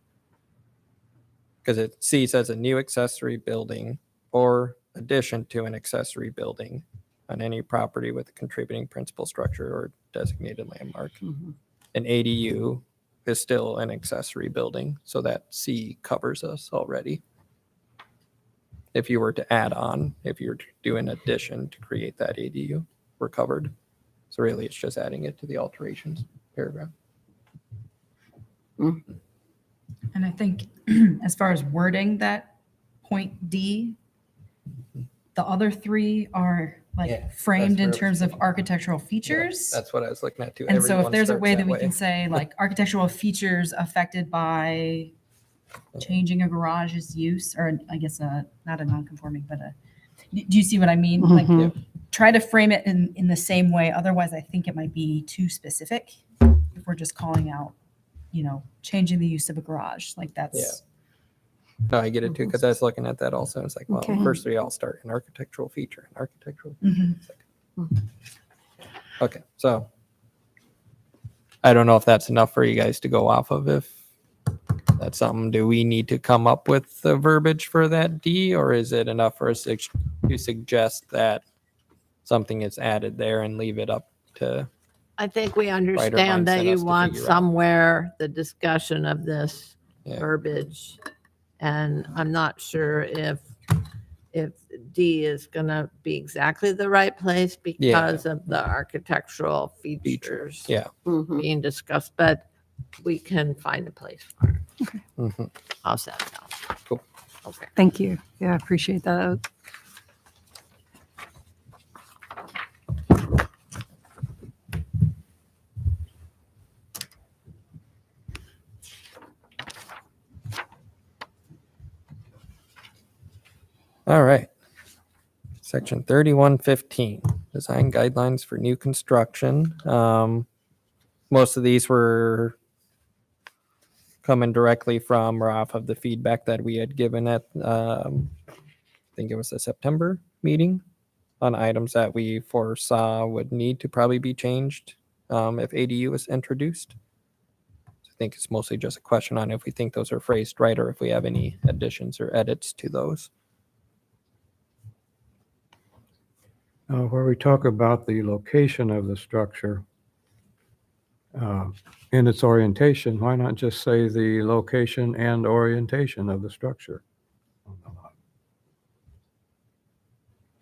Because it says a new accessory building or addition to an accessory building on any property with a contributing principal structure or designated landmark. Mhm. An ADU is still an accessory building, so that C covers us already. If you were to add on, if you're to do an addition to create that ADU, we're covered. So really, it's just adding it to the alterations paragraph. And I think as far as wording that point D, the other three are like Yeah, framed that's where in I was terms of thinking. architectural features. That's what I was looking at too. And so if Everyone there's a starts way that we can say like architectural features affected by changing a garage's use, or I guess not a non-conforming, but do you see what I mean? Like Mhm. try to frame it in the same way. Otherwise, I think it might be too specific if we're just calling out, changing the use of a garage. Like that's, No, I get it too, because I was looking at that also. It's like, well, Okay. first three all start an architectural feature, an architectural. It's like- Okay, so I don't know if that's enough for you guys to go off of. If that's something, do we need to come up with the verbiage for that D, or is it enough for us to suggest that something is added there and leave it up to? I think we minds understand that than you us to want figure out. somewhere the discussion of this Yeah. verbiage. And I'm not sure if D is gonna be exactly the right place because of the architectural features Yeah. Mhm. being discussed, but we can find a place for it. Mhm. How's that sound? Cool. Okay. Thank you. Yeah, I appreciate that. All right. Section 3115, design guidelines for new construction. Most of these were coming directly from or off of the feedback that we had given at, I think it was the September meeting, on items that we foresaw would need to probably be changed if ADU was introduced. I think it's mostly just a question on if we think those are phrased right or if we have any additions or edits to those. Where we talk about the location of the structure and its orientation, why not just say the location and orientation of the structure on the lot?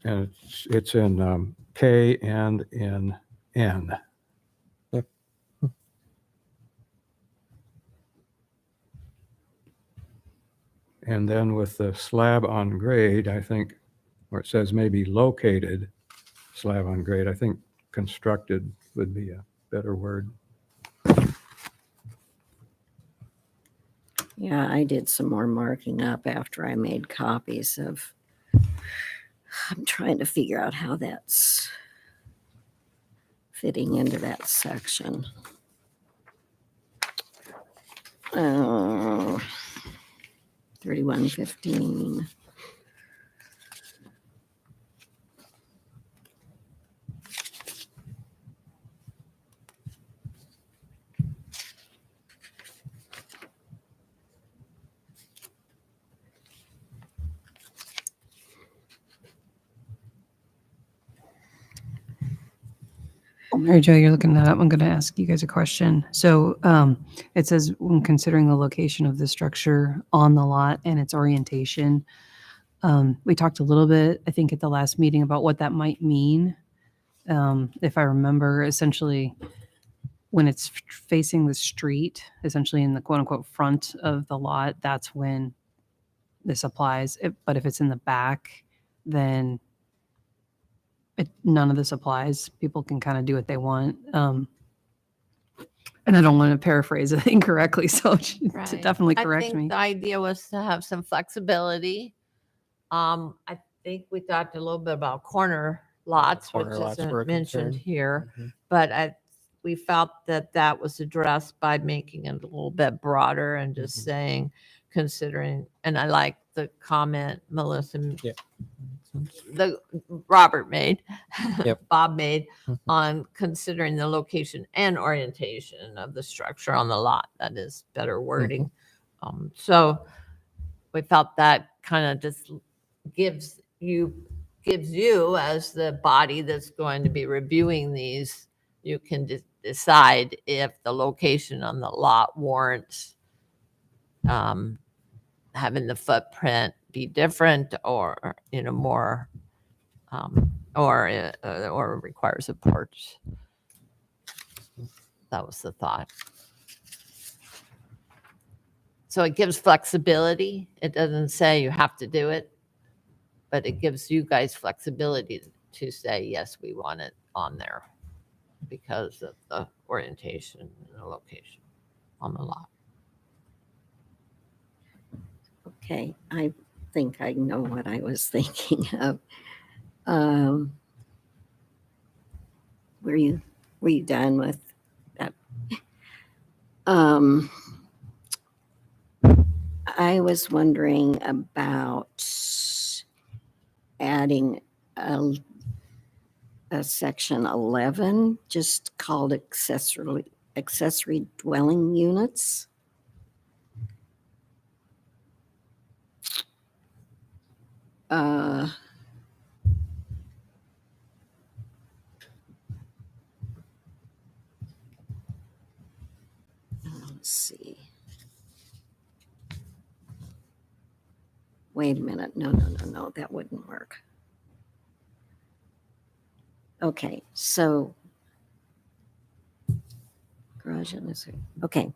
And it's in K and in N. Yep. And then with the slab on grade, I think, where it says maybe located slab on grade, I think constructed would be a better word. Yeah, I did some more marking up after I made copies of. I'm trying to figure out how that's fitting into that section. 3115. Mary Jo, you're looking that up. I'm going to ask you guys a question. So it says when considering the location of the structure on the lot and its orientation, we talked a little bit, I think, at the last meeting about what that might mean. If I remember, essentially, when it's facing the street, essentially in the quote unquote front of the lot, that's when this applies. But if it's in the back, then none of this applies. People can kind of do what they want. And I don't want to paraphrase it incorrectly, so to Right. definitely I correct think me. the idea was to have some flexibility. I think we talked a little bit about corner lots, which Corner lots were a isn't mentioned concern. here, Mhm. but we felt that that was addressed by making it a little bit broader and just Mhm. saying, considering, and I like the comment Melissa, Yeah. the Robert made, Yep. Bob made Mhm. on considering the location and orientation of the structure on the lot. That is better wording. So we felt that kind of just gives you as the body that's going to be reviewing these, you can decide if the location on the lot warrants having the footprint be different or more or requires a porch. That was the thought. So it gives flexibility. It doesn't say you have to do it, but it gives you guys flexibility to say, yes, we want it on there because of the orientation and the location on the lot. Okay, I think I know what I was thinking of. Were you done with that? I was wondering about adding a section 11, just called accessory dwelling units. Uh, let's see. Wait a minute. No, that wouldn't work. Okay, so garage and this. Okay.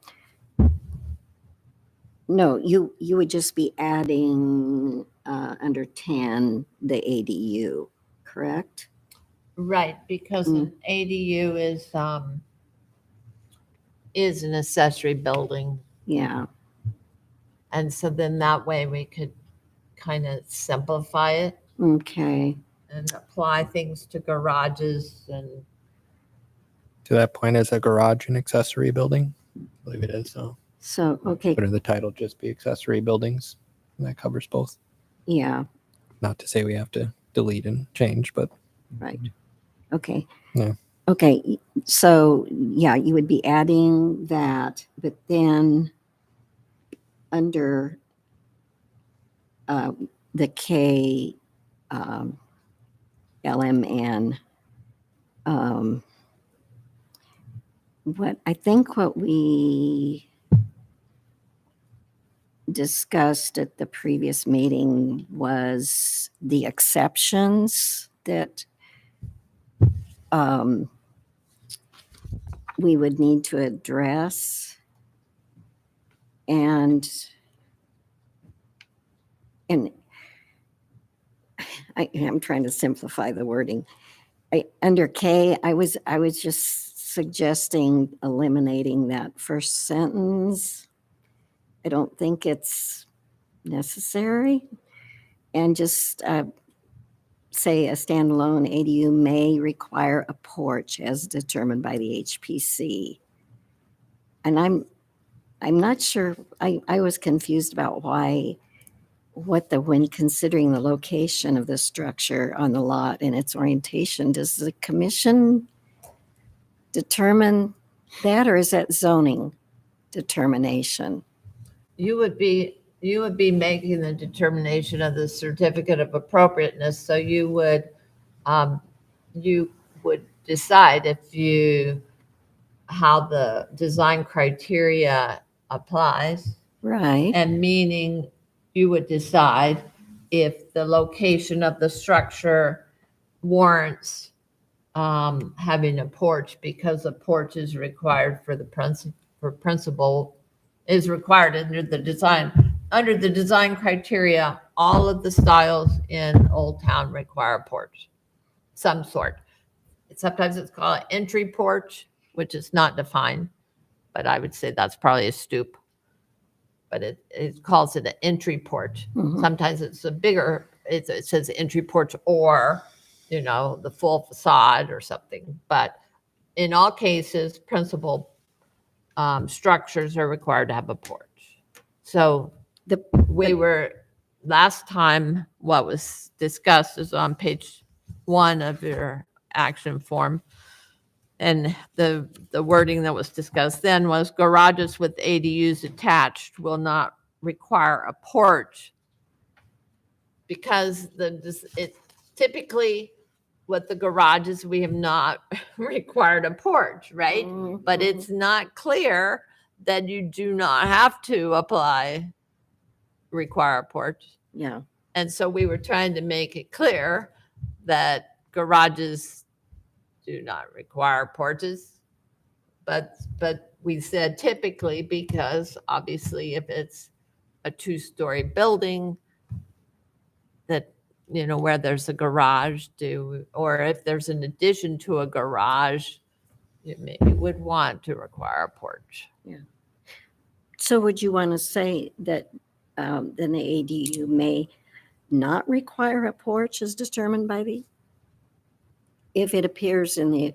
No, you would just be adding under 10 the ADU, correct? Right, because an ADU is an accessory building. Yeah. And so then that way we could kind of simplify it Okay. and apply things to garages and To that point, is a garage an accessory building? I believe it is. So, So, okay. but in the title, just be accessory buildings. And that covers both. Yeah. Not to say we have to delete and change, but Right. Okay. Yeah. Okay. So, yeah, you would be adding that, but then under the K LMN, what we discussed at the previous meeting was the exceptions that we would need to address. And I'm trying to simplify the wording. Under K, I was just suggesting eliminating that first sentence. I don't think it's necessary. And just say a standalone ADU may require a porch as determined by the HPC. And I'm not sure, I was confused about when considering the location of the structure on the lot and its orientation, does the commission determine that, or is that zoning determination? you would be making the determination of the certificate of appropriateness. So you would decide how the design criteria applies, Right. and meaning you would decide if the location of the structure warrants having a porch, because a porch is required for principal is required under the design criteria. All of the styles in Old Town require a porch, some sort. Sometimes it's called an entry porch, which is not defined, but I would say that's probably a stoop. But it calls it an entry porch. Mhm. Sometimes it's a bigger, it says entry porch, or, the full facade or something. But in all cases, principal structures are required to have a porch. So last time, what was discussed is on page 1 of your action form. And the wording that was discussed then was garages with ADUs attached will not require a porch, because it's typically with the garages, we have not required a porch, right? Mhm. But it's not clear that you do not have to require a porch. Yeah. And so we were trying to make it clear that garages do not require porches. But we said typically, because obviously if it's a 2-story building that, where there's a garage, or if there's an addition to a garage, you maybe would want to require a porch. So would you want to say that then the ADU may not require a porch as determined by if it appears in the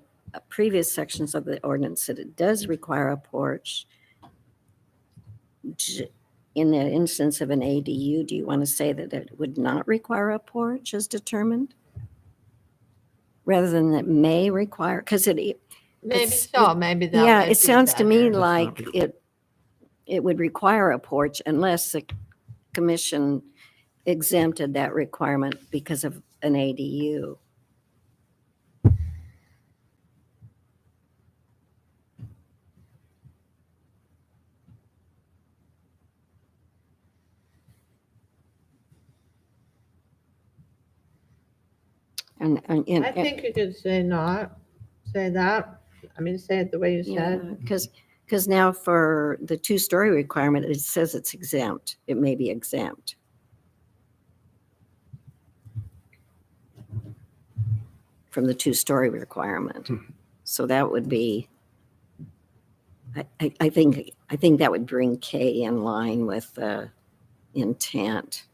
previous sections of the ordinance that it does require a porch, in the instance of an ADU, do you want to say that it would not require a porch as determined? Rather than that may require, because Maybe It's- so, maybe that. yeah, would it be sounds to me better. like it would require a porch unless the commission exempted that requirement because of an ADU. And I think you could say not, say that. I mean, say it the way you said. because now for the two-story requirement, it says it's exempt. It may be exempt. From the two-story requirement. So that would be, I think that would bring K in line with the intent.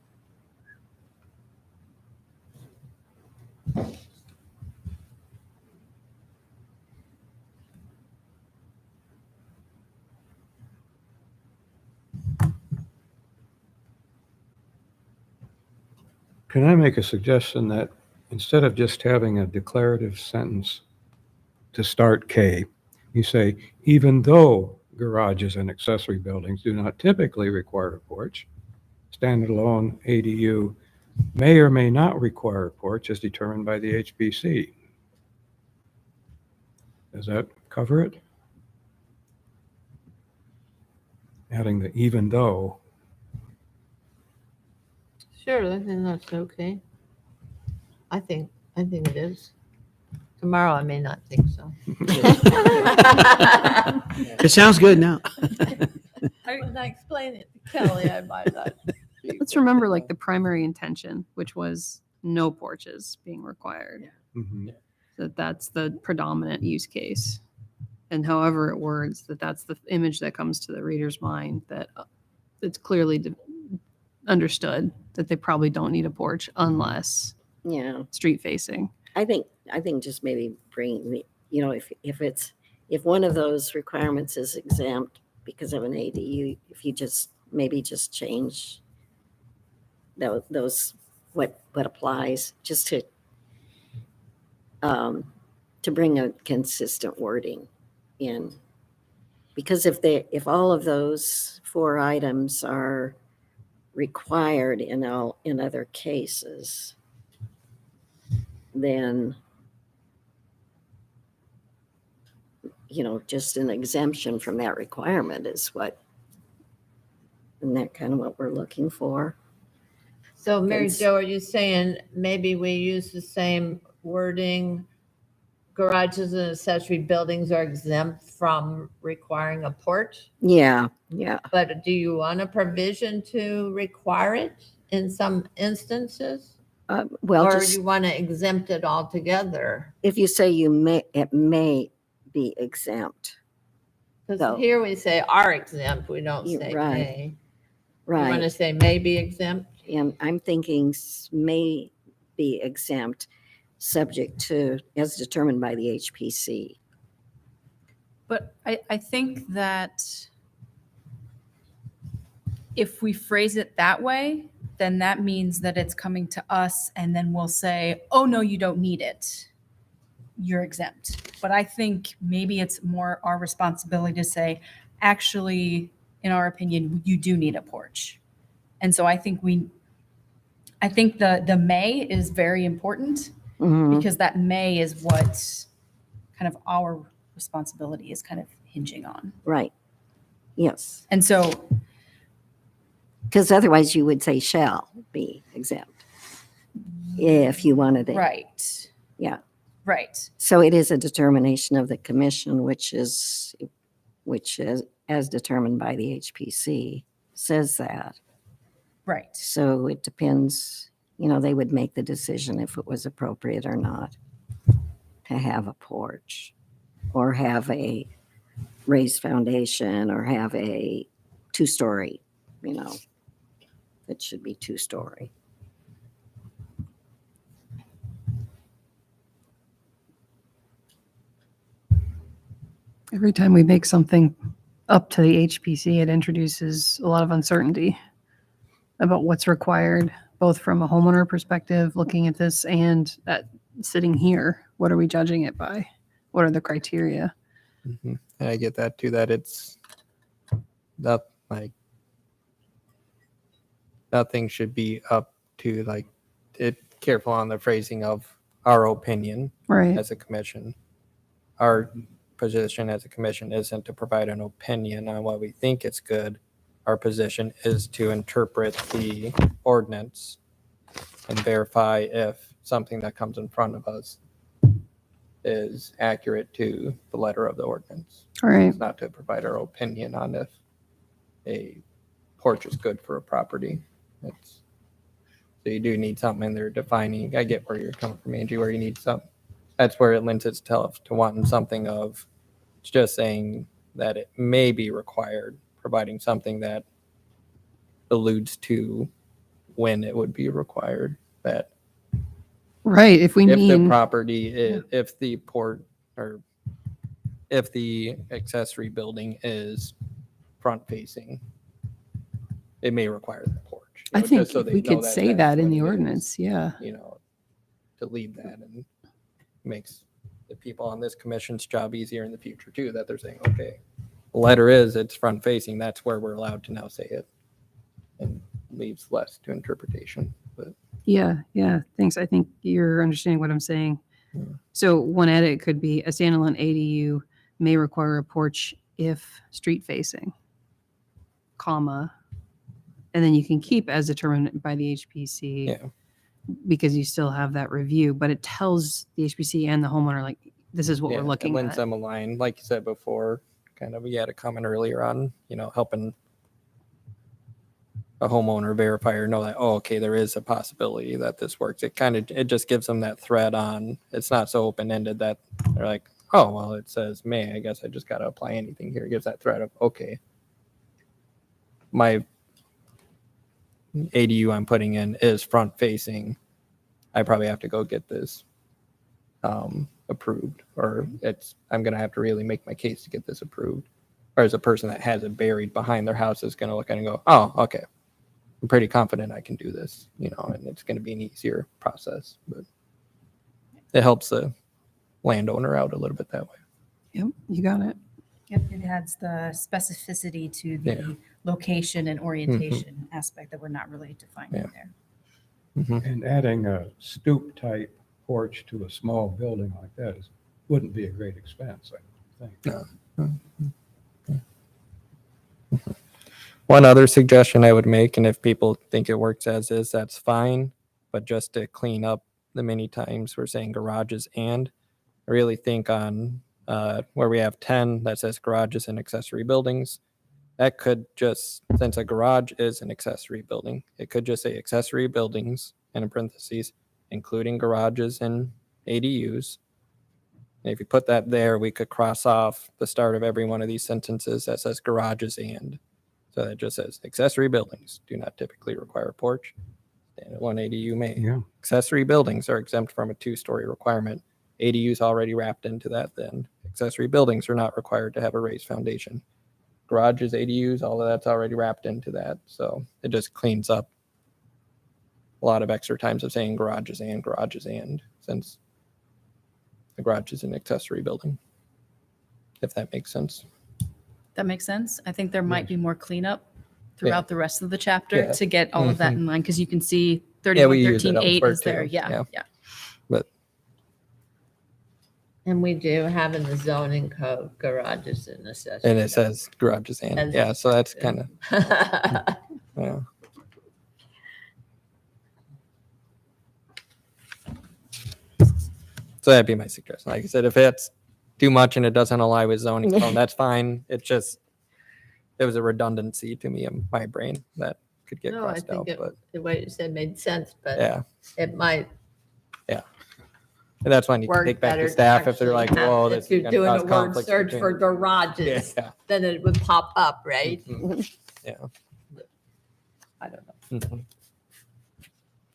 Can I make a suggestion that instead of just having a declarative sentence to start K, you say, even though garages and accessory buildings do not typically require a porch, standalone ADU may or may not require a porch as determined by the HPC. Does that cover it? Adding the even though. Sure, I think that's okay. I think it is. Tomorrow I may not think so. It sounds good now. When I explain it to Kelly, I might not. Let's remember like the primary intention, which was no porches being required. Mhm. That's the predominant use case. And however it words, that's the image that comes to the reader's mind, that it's clearly understood that they probably don't need a porch unless Yeah, street facing. I think just maybe bring, if one of those requirements is exempt because of an ADU, if you just change those, what applies, just to bring a consistent wording in. Because if all of those 4 items are required in other cases, then just an exemption from that requirement isn't that kind of what we're looking for? So Mary Yes. Jo, are you saying maybe we use the same wording? Garages and accessory buildings are exempt from requiring a porch, Yeah. but do you want a provision to require it in some instances? Well, Or just you want to exempt it altogether? if you say it may be exempt, Because So- here we say are exempt, we don't You're say right. may. You want to right? say may be exempt? And I'm thinking may be exempt, subject to, as determined by the HPC. But I think that if we phrase it that way, then that means that it's coming to us and then we'll say, oh, no, you don't need it. You're exempt. But I think maybe it's more our responsibility to say, actually, in our opinion, you do need a porch. And so I think the may is very important Mhm. because that may is what kind of our responsibility is kind of hinging on. Right. Yes. And so Because otherwise you would say shall be exempt if you wanted it. right. Yeah. Right. So it is a determination of the commission, which is as determined by the HPC, says that. Right. So it depends, they would make the decision if it was appropriate or not to have a porch or have a raised foundation or have a 2-story, it should be 2-story. Every time we make something up to the HPC, it introduces a lot of uncertainty about what's required, both from a homeowner perspective, looking at this, and sitting here. What are we judging it by? What are the criteria? And I get that too, that it's not like nothing should be up to like it. Careful on the phrasing of our opinion Right. as a commission. Our position as a commission isn't to provide an opinion on what we think is good. Our position is to interpret the ordinance and verify if something that comes in front of us is accurate to the letter of the ordinance. All right. It's not to provide our opinion on if a porch is good for a property. So you do need something in there defining. I get where you're coming from, Angie, where you need some. That's where it lends itself to wanting something of it's just saying that it may be required, providing something that alludes to when it would be required. That Right. If we if the mean, property, if the port or if the accessory building is front facing, it may require the porch. you I know, think just so if they we know could say that's that in what the it is, ordinance. Yeah. You know, to lead that and makes the people on this commission's job easier in the future too, that they're saying, okay, the letter is it's front facing, that's where we're allowed to now say it. And leaves less to interpretation, but Yeah, yeah. Thanks. I think you're understanding what I'm saying. Yeah. So one edit could be a standalone ADU may require a porch if street facing, comma, and then you can keep as determined by the HPC yeah. because you still have that review, but it tells the HPC and the homeowner, like, this is what Yeah, we're it looking lends at. them a line, like you said before, kind of, we had a comment earlier on, you know, helping a homeowner verifier know that, oh, okay, there is a possibility that this works. It just gives them that thread on, it's not so open-ended that they're like, oh, well, it says may, I guess I just got to apply anything here. It gives that thread of, okay, my ADU I'm putting in is front facing. I probably have to go get this approved, or I'm going to have to really make my case to get this approved. Whereas a person that has it buried behind their house is going to look at it and go, oh, okay, I'm pretty confident I can do this, you know, and it's going to be an easier process, but it helps the landowner out a little bit that way. Yep, you got it. Yep, it adds the specificity to the Yeah. location and orientation aspect that we're not really defining Yeah. there. And adding a stoop type porch to a small building like that wouldn't be a great expense, I think. One other suggestion I would make, and if people think it works as is, that's fine. But just to clean up the many times we're saying garages and, I really think on where we have 10 that says garages and accessory buildings, that could just, since a garage is an accessory building, it could just say accessory buildings and in parentheses, including garages and ADUs. And if you put that there, we could cross off the start of every one of these sentences that says garages and. So that just says accessory buildings do not typically require a porch. One ADU may. Yeah. Accessory buildings are exempt from a 2-story requirement. ADUs already wrapped into that then. Accessory buildings are not required to have a raised foundation. Garages, ADUs, all of that's already wrapped into that. So it just cleans up a lot of extra times of saying garages and, since the garage is an accessory building, if that makes sense. That makes sense. I think there might be more cleanup throughout the rest of the chapter Yeah. to get all of that in line, because you can see Yeah, we use it 3113.8 elsewhere is there. too. Yeah, Yeah. yeah. And we do have in the zoning code garages and accessory. And it says garages and, As- yeah, so that's kind of, yeah. So that'd be my suggestion. Like I said, if it's too much and it doesn't align with zoning code, that's fine. It's just, there was a redundancy to me in my brain that could get No, I crossed think out, but the way you said made sense, but yeah. it might And that's when you can work take back better. to staff if they're actually like, whoa, have- this if is you're gonna doing cause a word conflicts search for between. garages, Yeah. then it would pop up, right? Mhm. Yeah. I don't know. Mhm.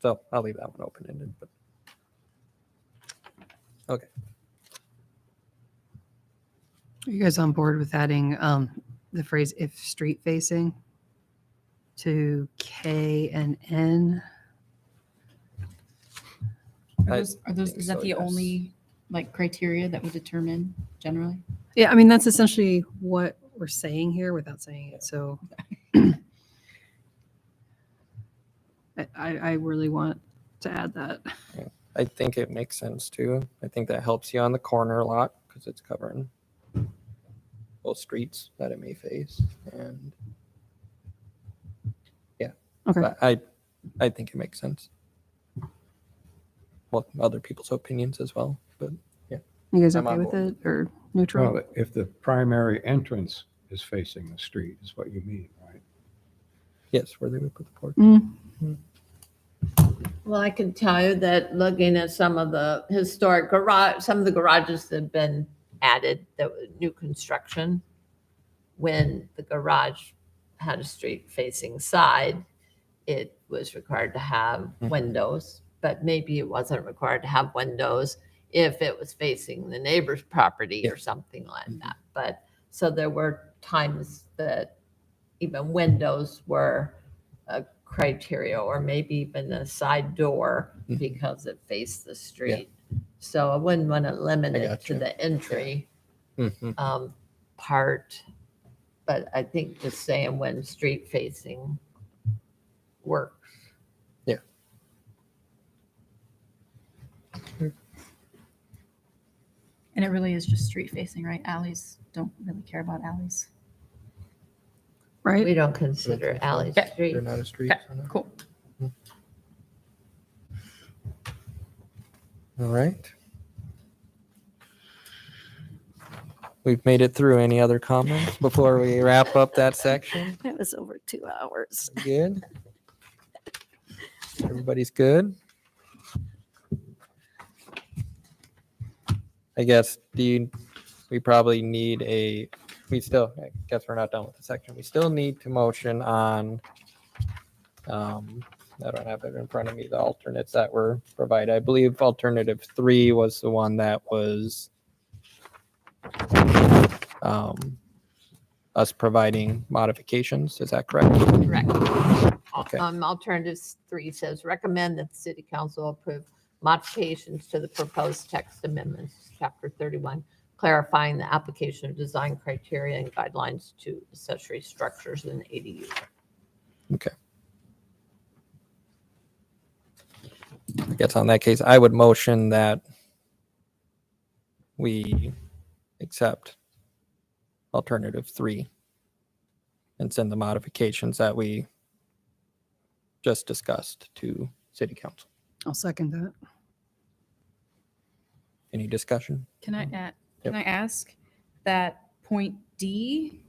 So I'll leave that one open-ended, but. Okay. Are you guys on board with adding the phrase if street facing to K and N. I Is think that so, the yes. only like criteria that we determine generally? Yeah, I mean, that's essentially what we're saying here without saying it. So I really want to add that. I think it makes sense too. I think that helps you on the corner a lot because it's covering both streets that it may face. And Okay. but I think it makes sense. Well, other people's opinions as well, but You guys I'm okay on with board. it or neutral? Well, if the primary entrance is facing the street, is what you mean, right? yes, where they would put the porch. Mm, Well, I can tell you that looking at some of the historic garage, some of the garages that have been added, that were new construction, when the garage had a street facing side, it was required to have windows, but maybe it wasn't required to have windows if it was facing the neighbor's property or something like that. But so there were times that even windows were a criteria, or maybe even a side door Mhm. because it faced the street. So I wouldn't want to limit I it got to you. the entry Mhm. part. But I think just saying when street facing works. And it really is just street facing, right? Alleys don't really care about alleys. right? We don't consider alley Okay. street. They're not a street. Okay, so no. cool. All right. We've made it through. Any other comments before we wrap up that section? That was over 2 hours. Good. Everybody's good. I guess we probably need I guess we're not done with the section. We still need to motion on, I don't have it in front of me, the alternates that were provided. I believe alternative 3 was the one that was us providing modifications. Is that correct? Correct. Okay. Alternative 3 says recommend that the city council approve modifications to the proposed text amendments, chapter 31, clarifying the application of design criteria and guidelines to accessory structures and ADU. Okay. I guess on that case, I would motion that we accept alternative 3 and send the modifications that we just discussed to city council. I'll second that. Any discussion? Can I add, Yep. can I ask that point D,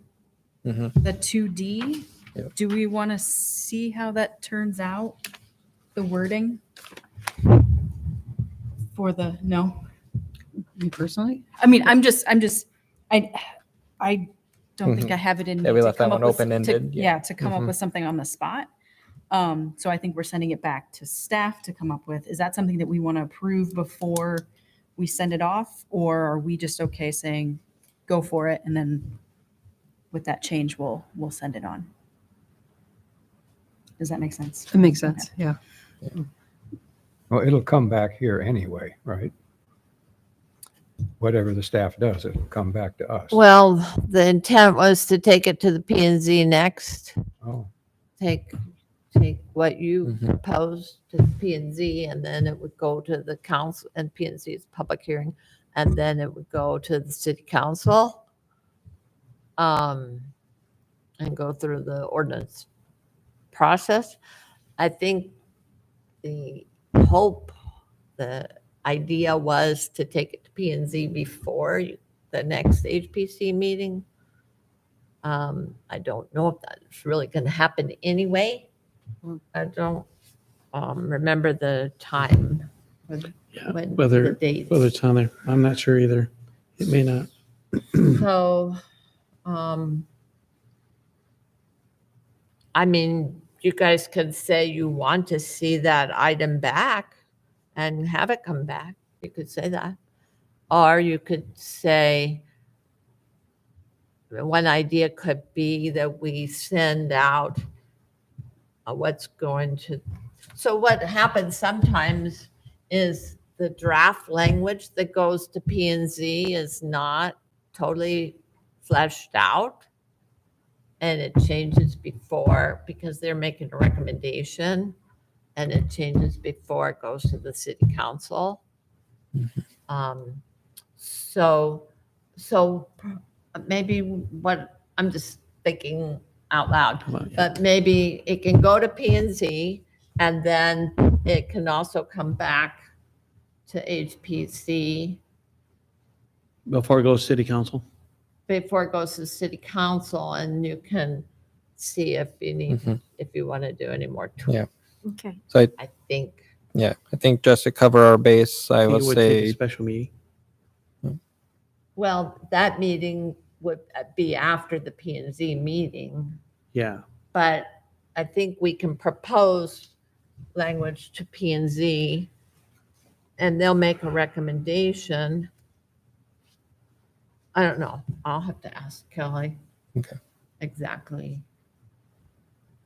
Mhm. the 2D, Yep. do we want to see how that turns out? The wording? For the, no? Me personally? I mean, I don't think I have it in. Mm-hmm. Yeah, me we to left that come up one with- to- open-ended, yeah. Yeah, to come up Mhm. with something on the spot. So I think we're sending it back to staff to come up with. Is that something that we want to approve before we send it off? Or are we just okay saying, go for it, and then with that change, we'll send it on? Does that make sense? It makes sense. Yeah. Well, it'll come back here anyway, right? Whatever the staff does, it'll come back to us. Well, the intent was to take it to the P and Z next. Oh, Take what you Mhm. proposed to the P and Z, and then it would go to the council, and P and Z is public hearing, and then it would go to the city council. And go through the ordinance process. I think the hope, the idea was to take it to P and Z before the next HPC meeting. I don't know if that's really going to happen anyway. I don't remember the time. Yeah, when the whether dates. it's on there, I'm not sure either. It may not. So, I mean, you guys could say you want to see that item back and have it come back. You could say that. Or you could say, one idea could be that we send out what's going to, so what happens sometimes is the draft language that goes to P and Z is not totally fleshed out. And it changes before, because they're making a recommendation, and it changes before it goes to the city council. So maybe what, I'm just thinking out loud, Come on, yeah. but maybe it can go to P and Z, and then it can also come back to HPC Before it goes to city council? before it goes to city council, and you can see if you need, Mhm. if you want to do any more Yeah. tweaks. Okay. So I think, I think just to cover our base, I It would would take a say, special meeting. well, that meeting would be after the P and Z meeting, Yeah. but I think we can propose language to P and Z, and they'll make a recommendation. I don't know. I'll have to ask Kelly. Okay. Exactly.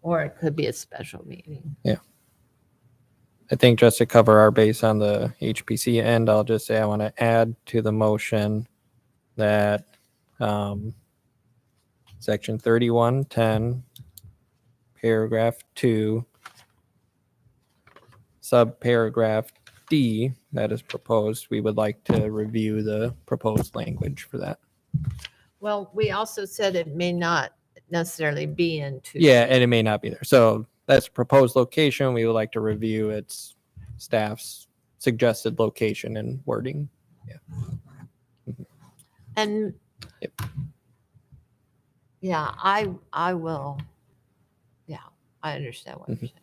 Or it could be a special meeting. I think just to cover our base on the HPC end, I'll just say I want to add to the motion that section 3110, paragraph 2, subparagraph D that is proposed, we would like to review the proposed language for that. Well, we also said it may not necessarily be in two. Yeah, and it may not be there. So that's proposed location. We would like to review its staff's suggested location and wording. And Yep. yeah, I will. Yeah, I understand what you're Mhm. saying.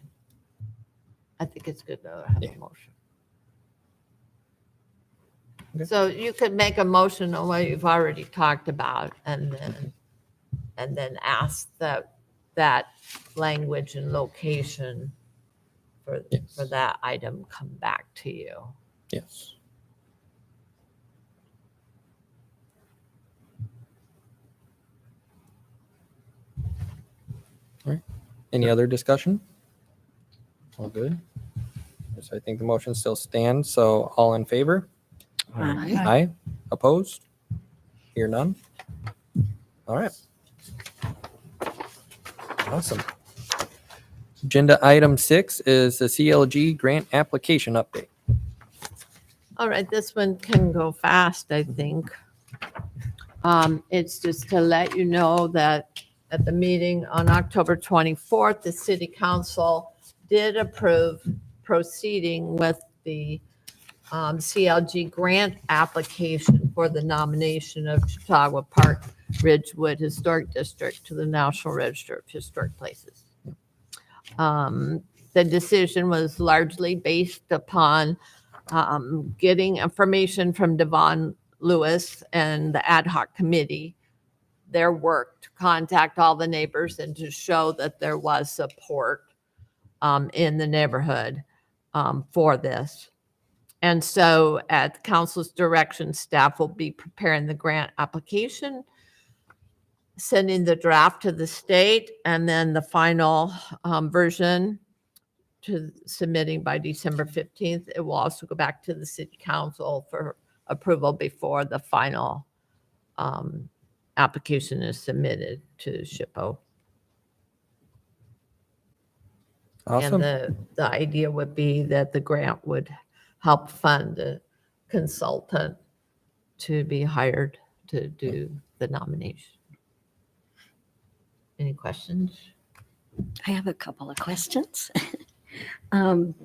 I think it's good to have Yeah. a motion. Okay. So you could make a motion on what you've already talked about, and then ask that language and location for Yes. that item come back to you. Yes. All right. Any other discussion? All good. So I think the motion still stands. So all in favor? Aye. Aye. Opposed? Hear none? All right. Awesome. Agenda item 6 is the CLG grant application update. All right, this one can go fast, I think. It's just to let you know that at the meeting on October 24th, the city council did approve proceeding with the CLG grant application for the nomination of Chautauqua Park Ridgewood Historic District to the National Register of Historic Places. The decision was largely based upon getting information from Devon Lewis and the ad hoc committee, their work to contact all the neighbors and to show that there was support in the neighborhood for this. And so at council's direction, staff will be preparing the grant application, sending the draft to the state, and then the final version to submitting by December 15th. It will also go back to the city council for approval before the final application is submitted to SHPO. Awesome. And the idea would be that the grant would help fund a consultant to be hired to do the nomination. Any questions? I have a couple of questions.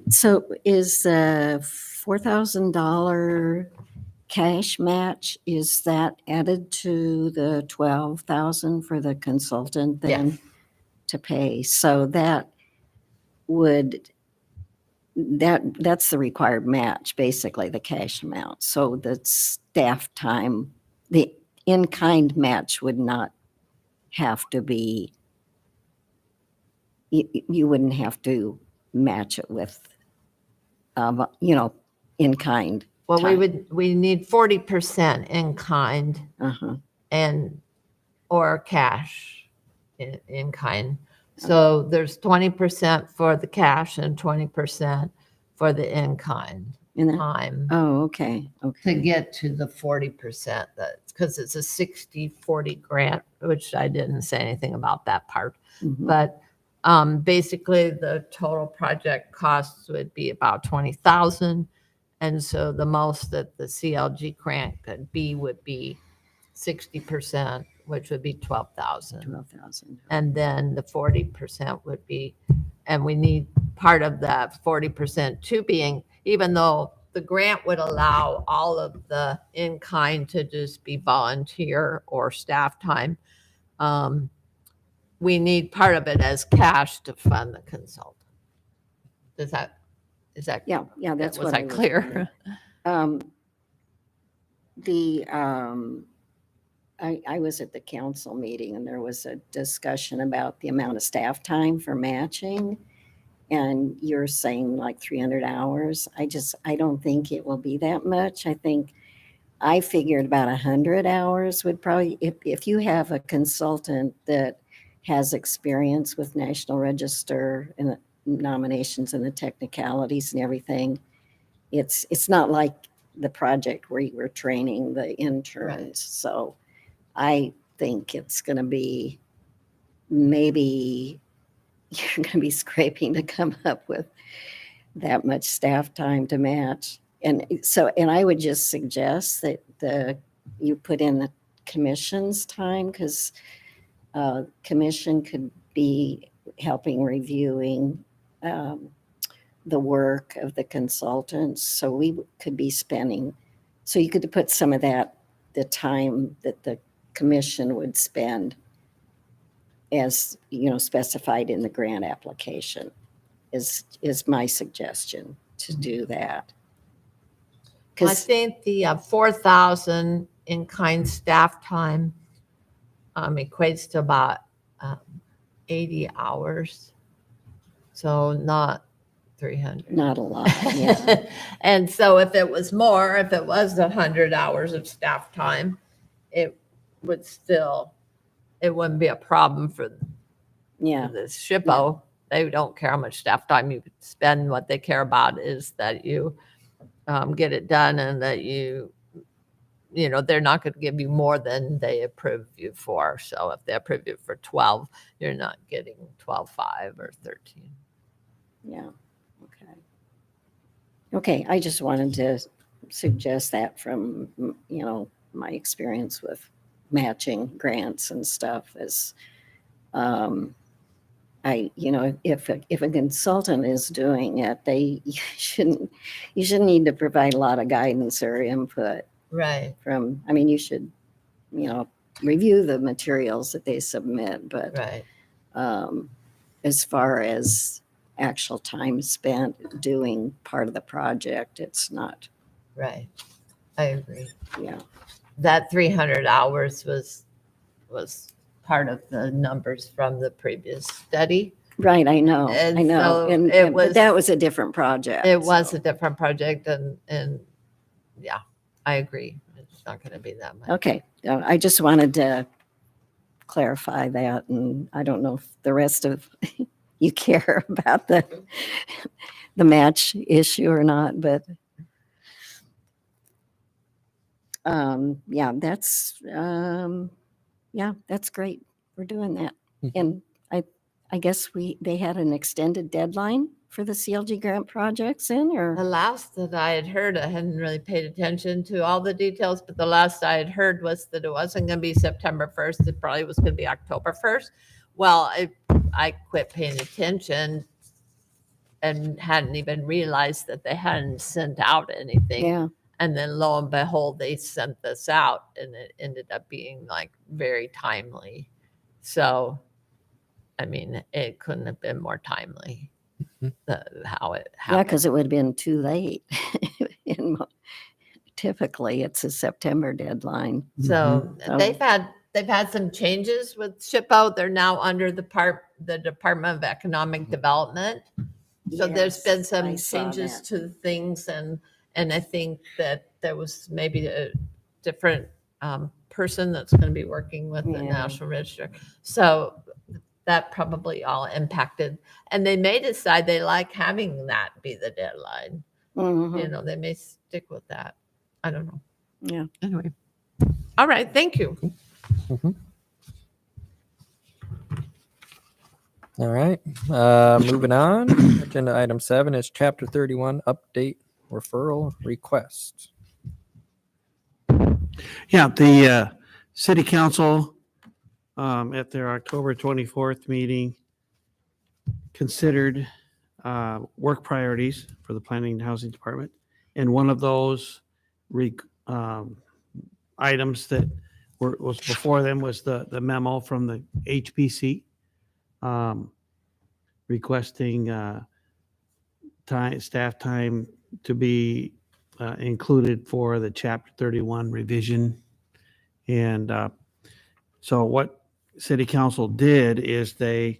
So is the $4,000 cash match, is that added to the 12,000 for the consultant then Yes. to pay? So that's the required match, basically the cash amount. So the staff time, the in-kind match would not have to be, you wouldn't have to match it with, in kind. Well, Time. we need 40% in kind Uh-huh. and or cash in kind. So there's 20% for the cash and 20% for the in kind And then, time oh, okay, to okay. get to the 40%. That's because it's a 60-40 grant, which I didn't say anything about that part. Mhm. But basically, the total project costs would be about 20,000, and so the most that the CLG grant could be would be 60%, which would be 12,000, 12,000. and then the 40% would be, and we need part of that 40% to being, even though the grant would allow all of the in kind to just be volunteer or staff time. We need part of it as cash to fund the consultant. Is that Yeah, yeah, that's was what I I was clear? wondering. The, I was at the council meeting and there was a discussion about the amount of staff time for matching. And you're saying like 300 hours. I don't think it will be that much. I figured about 100 hours would probably, if you have a consultant that has experience with National Register and the nominations and the technicalities and everything, it's not like the project where you were training the interns. Right. So I think it's going to be, maybe you're going to be scraping to come up with that much staff time to match. And so, and I would just suggest that you put in the commission's time, because commission could be helping reviewing the work of the consultants. So we could be spending, so you could put some of that, the time that the commission would spend as, specified in the grant application is my suggestion to do that. I Because, think the 4,000 in kind staff time equates to about 80 hours. So not 300. not a lot, yeah. And so if it was more, if it was 100 hours of staff time, it wouldn't be a problem for Yeah, the SHPO. They don't care how much staff time you spend. What they care about is that you get it done, and that they're not going to give you more than they approve you for. So if they approve you for 12, you're not getting 12.5 or 13. yeah, okay. Okay, I just wanted to suggest that from, my experience with matching grants and stuff is, if a consultant is doing it, you shouldn't need to provide a lot of guidance or input Right, you should, review the materials that they submit, but right. as far as actual time spent doing part of the project, it's not, Right. I agree. yeah. That 300 hours was part of the numbers from the previous study. Right, I know. And And but that was a different project. It was so. a different project, and yeah, I agree. It's not going to be that much. Okay, I just wanted to clarify that, and I don't know if the rest of you care about the match issue or not, but that's great. We're doing that. Mhm. And I guess they had an extended deadline for the CLG grant projects The or, last that I had heard, I hadn't really paid attention to all the details, but the last I had heard was that it wasn't going to be September 1st. It probably was going to be October 1st. Well, I quit paying attention and hadn't even realized that they hadn't sent out anything. yeah, And then lo and behold, they sent this out, and it ended up being like very timely. So, it couldn't have been more timely. Mhm. How it yeah, happened. because it would have been too late. Typically, it's a September deadline. So Mhm. they've had some changes with SHPO. They're now under the Department of Economic Development. So there's been Yes, some I saw changes that. to things, and I think that there was maybe a different person that's going to be working with the Yeah. National Register. So that probably all impacted. And they may decide they like having that be the deadline. Mhm. They may stick with that. I don't know. Yeah. Anyway. All right. Thank you. All right, moving on. Agenda item 7 is Chapter 31 update referral request. Yeah, the city council at their October 24th meeting considered work priorities for the planning and housing department. And one of those items that was before them was the memo from the HPC requesting staff time to be included for the Chapter 31 revision. And so what city council did is they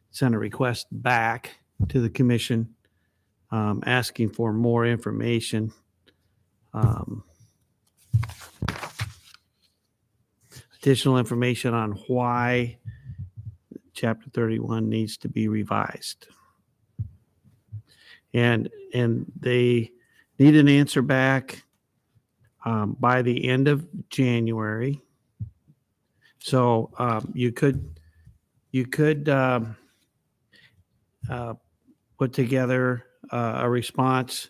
sent a request back to the commission asking for more information. Additional information on why Chapter 31 needs to be revised. And they need an answer back by the end of January. So you could put together a response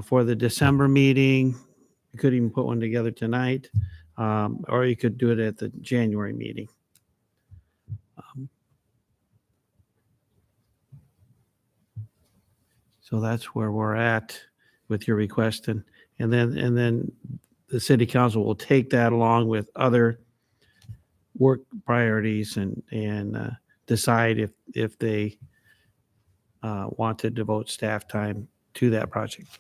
for the December meeting. You could even put one together tonight, or you could do it at the January meeting. So that's where we're at with your request, and then the city council will take that along with other work priorities and decide if they want to devote staff time to that project.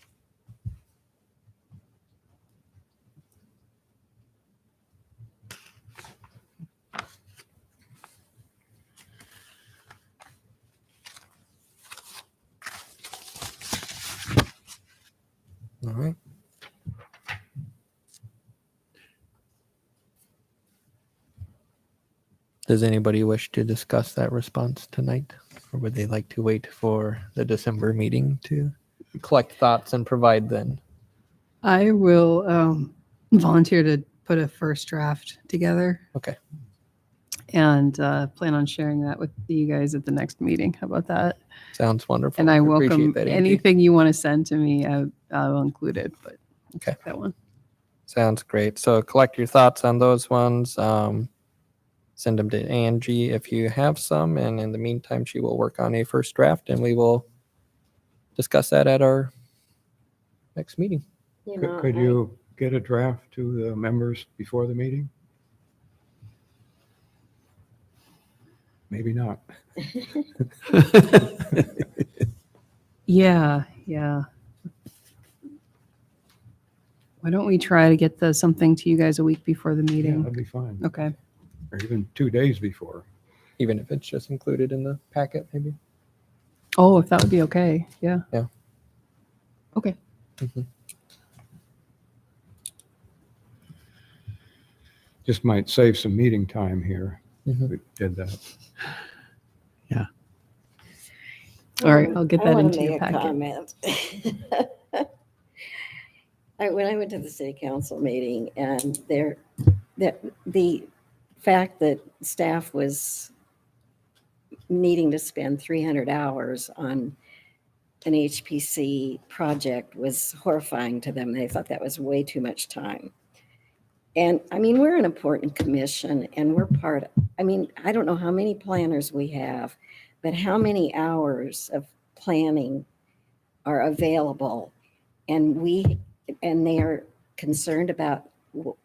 All right. Does anybody wish to discuss that response tonight? Or would they like to wait for the December meeting to collect thoughts and provide then? I will volunteer to put a first draft together. Okay. And plan on sharing that with you guys at the next meeting. How about that? Sounds wonderful. And I Appreciate welcome that, Angie. anything you want to send to me. I'll include it, but Okay. that one. Sounds great. So collect your thoughts on those ones. Send them to Angie if you have some. And in the meantime, she will work on a first draft and we will discuss that at our next meeting. You know, Could I- you get a draft to the members before the meeting? Maybe not. Yeah. Why don't we try to get something to you guys a week before the Yeah, meeting? that'd be fine. Okay. Or even 2 days before. Even if it's just included in the packet, maybe. Oh, if that would be okay. Yeah. Yeah. Okay. Just might save some meeting time here. If Mhm. we did that. All right. I'll get I that wanna into your make a packet. comment. When I went to the city council meeting and the fact that staff was needing to spend 300 hours on an HPC project was horrifying to them. They thought that was way too much time. And I mean, we're an important commission and we're I don't know how many planners we have, but how many hours of planning are available? And they are concerned about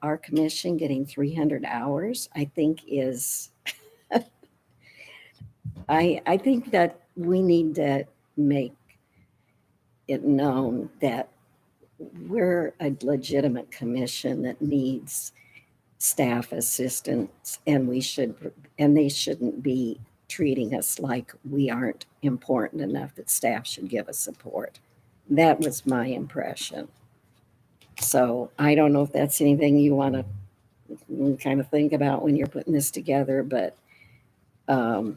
our commission getting 300 hours, I think is, I think that we need to make it known that we're a legitimate commission that needs staff assistance and they shouldn't be treating us like we aren't important enough that staff should give us support. That was my impression. So I don't know if that's anything you want to kind of think about when you're putting this together, but I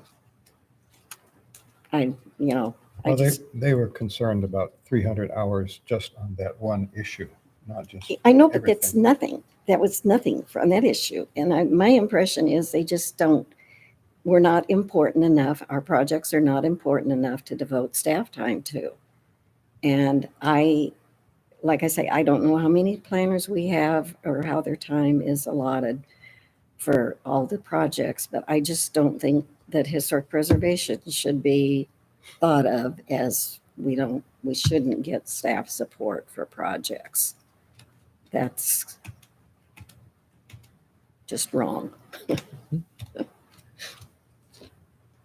Well, just, they were concerned about 300 hours just on that one issue, not just, I know, but that's everything. nothing. That was nothing from that issue. And my impression is they just we're not important enough. Our projects are not important enough to devote staff time to. And like I say, I don't know how many planners we have or how their time is allotted for all the projects, but I just don't think that historic preservation should be thought of as we shouldn't get staff support for projects. That's just wrong.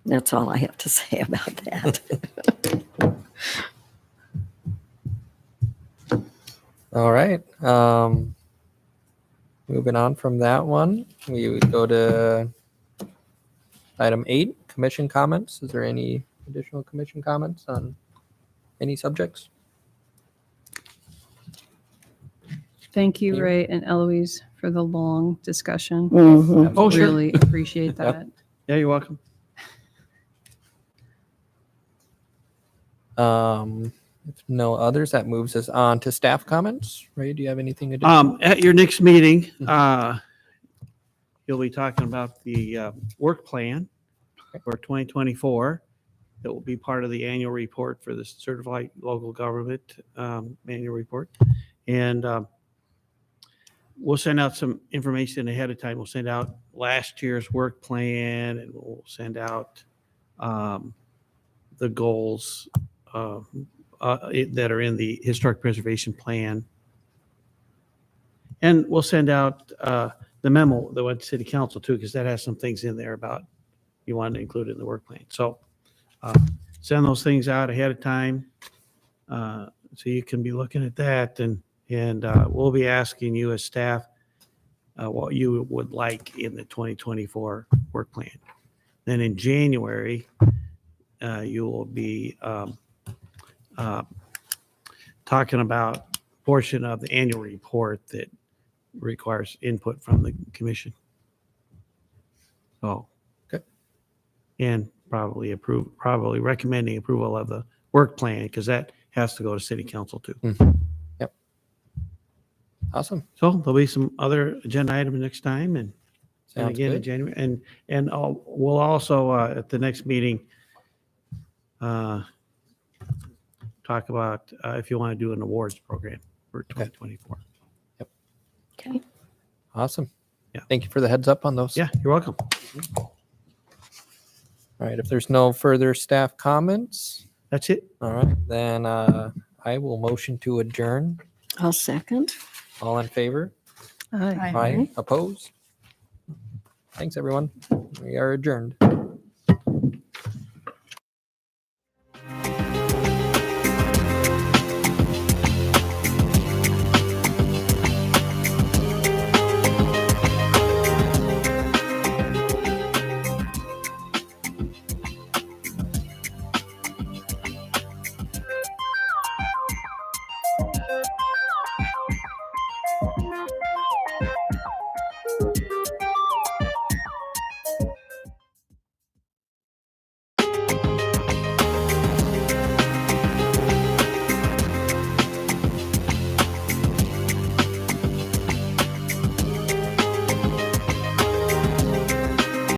That's all I have to say about that. All right. Moving on from that one, we would go to item 8, commission comments. Is there any additional commission comments on any subjects? Thank you, You- Ray and Eloise, for the long discussion. Mhm. Oh, sure. Really appreciate that. Yeah, you're welcome. If no others, that moves us on to staff comments. Ray, do you have anything additional? At your next meeting, you'll be talking about the work plan for 2024. That will be part of the annual report for the certified local government annual report. And we'll send out some information ahead of time. We'll send out last year's work plan, and we'll send out the goals that are in the historic preservation plan. And we'll send out the memo that went to city council too, because that has some things in there about you want to include in the work plan. So send those things out ahead of time so you can be looking at that, and we'll be asking you as staff what you would like in the 2024 work plan. Then in January, you will be talking about portion of the annual report that requires input from the commission. So, Okay. and probably recommending approval of the work plan, because that has to go to city council too. Yep. Awesome. So there'll be some other agenda items next time, and Sounds again in good. January, and we'll also at the next meeting talk about if you want to do an awards program for 2024. Okay. Awesome. Yeah. Thank you for the heads up on those. Yeah, you're welcome. All right. If there's no further staff comments, That's it. all right, then I will motion to adjourn. I'll second. All in favor? Aye. Aye. Opposed? Thanks, everyone. We are adjourned.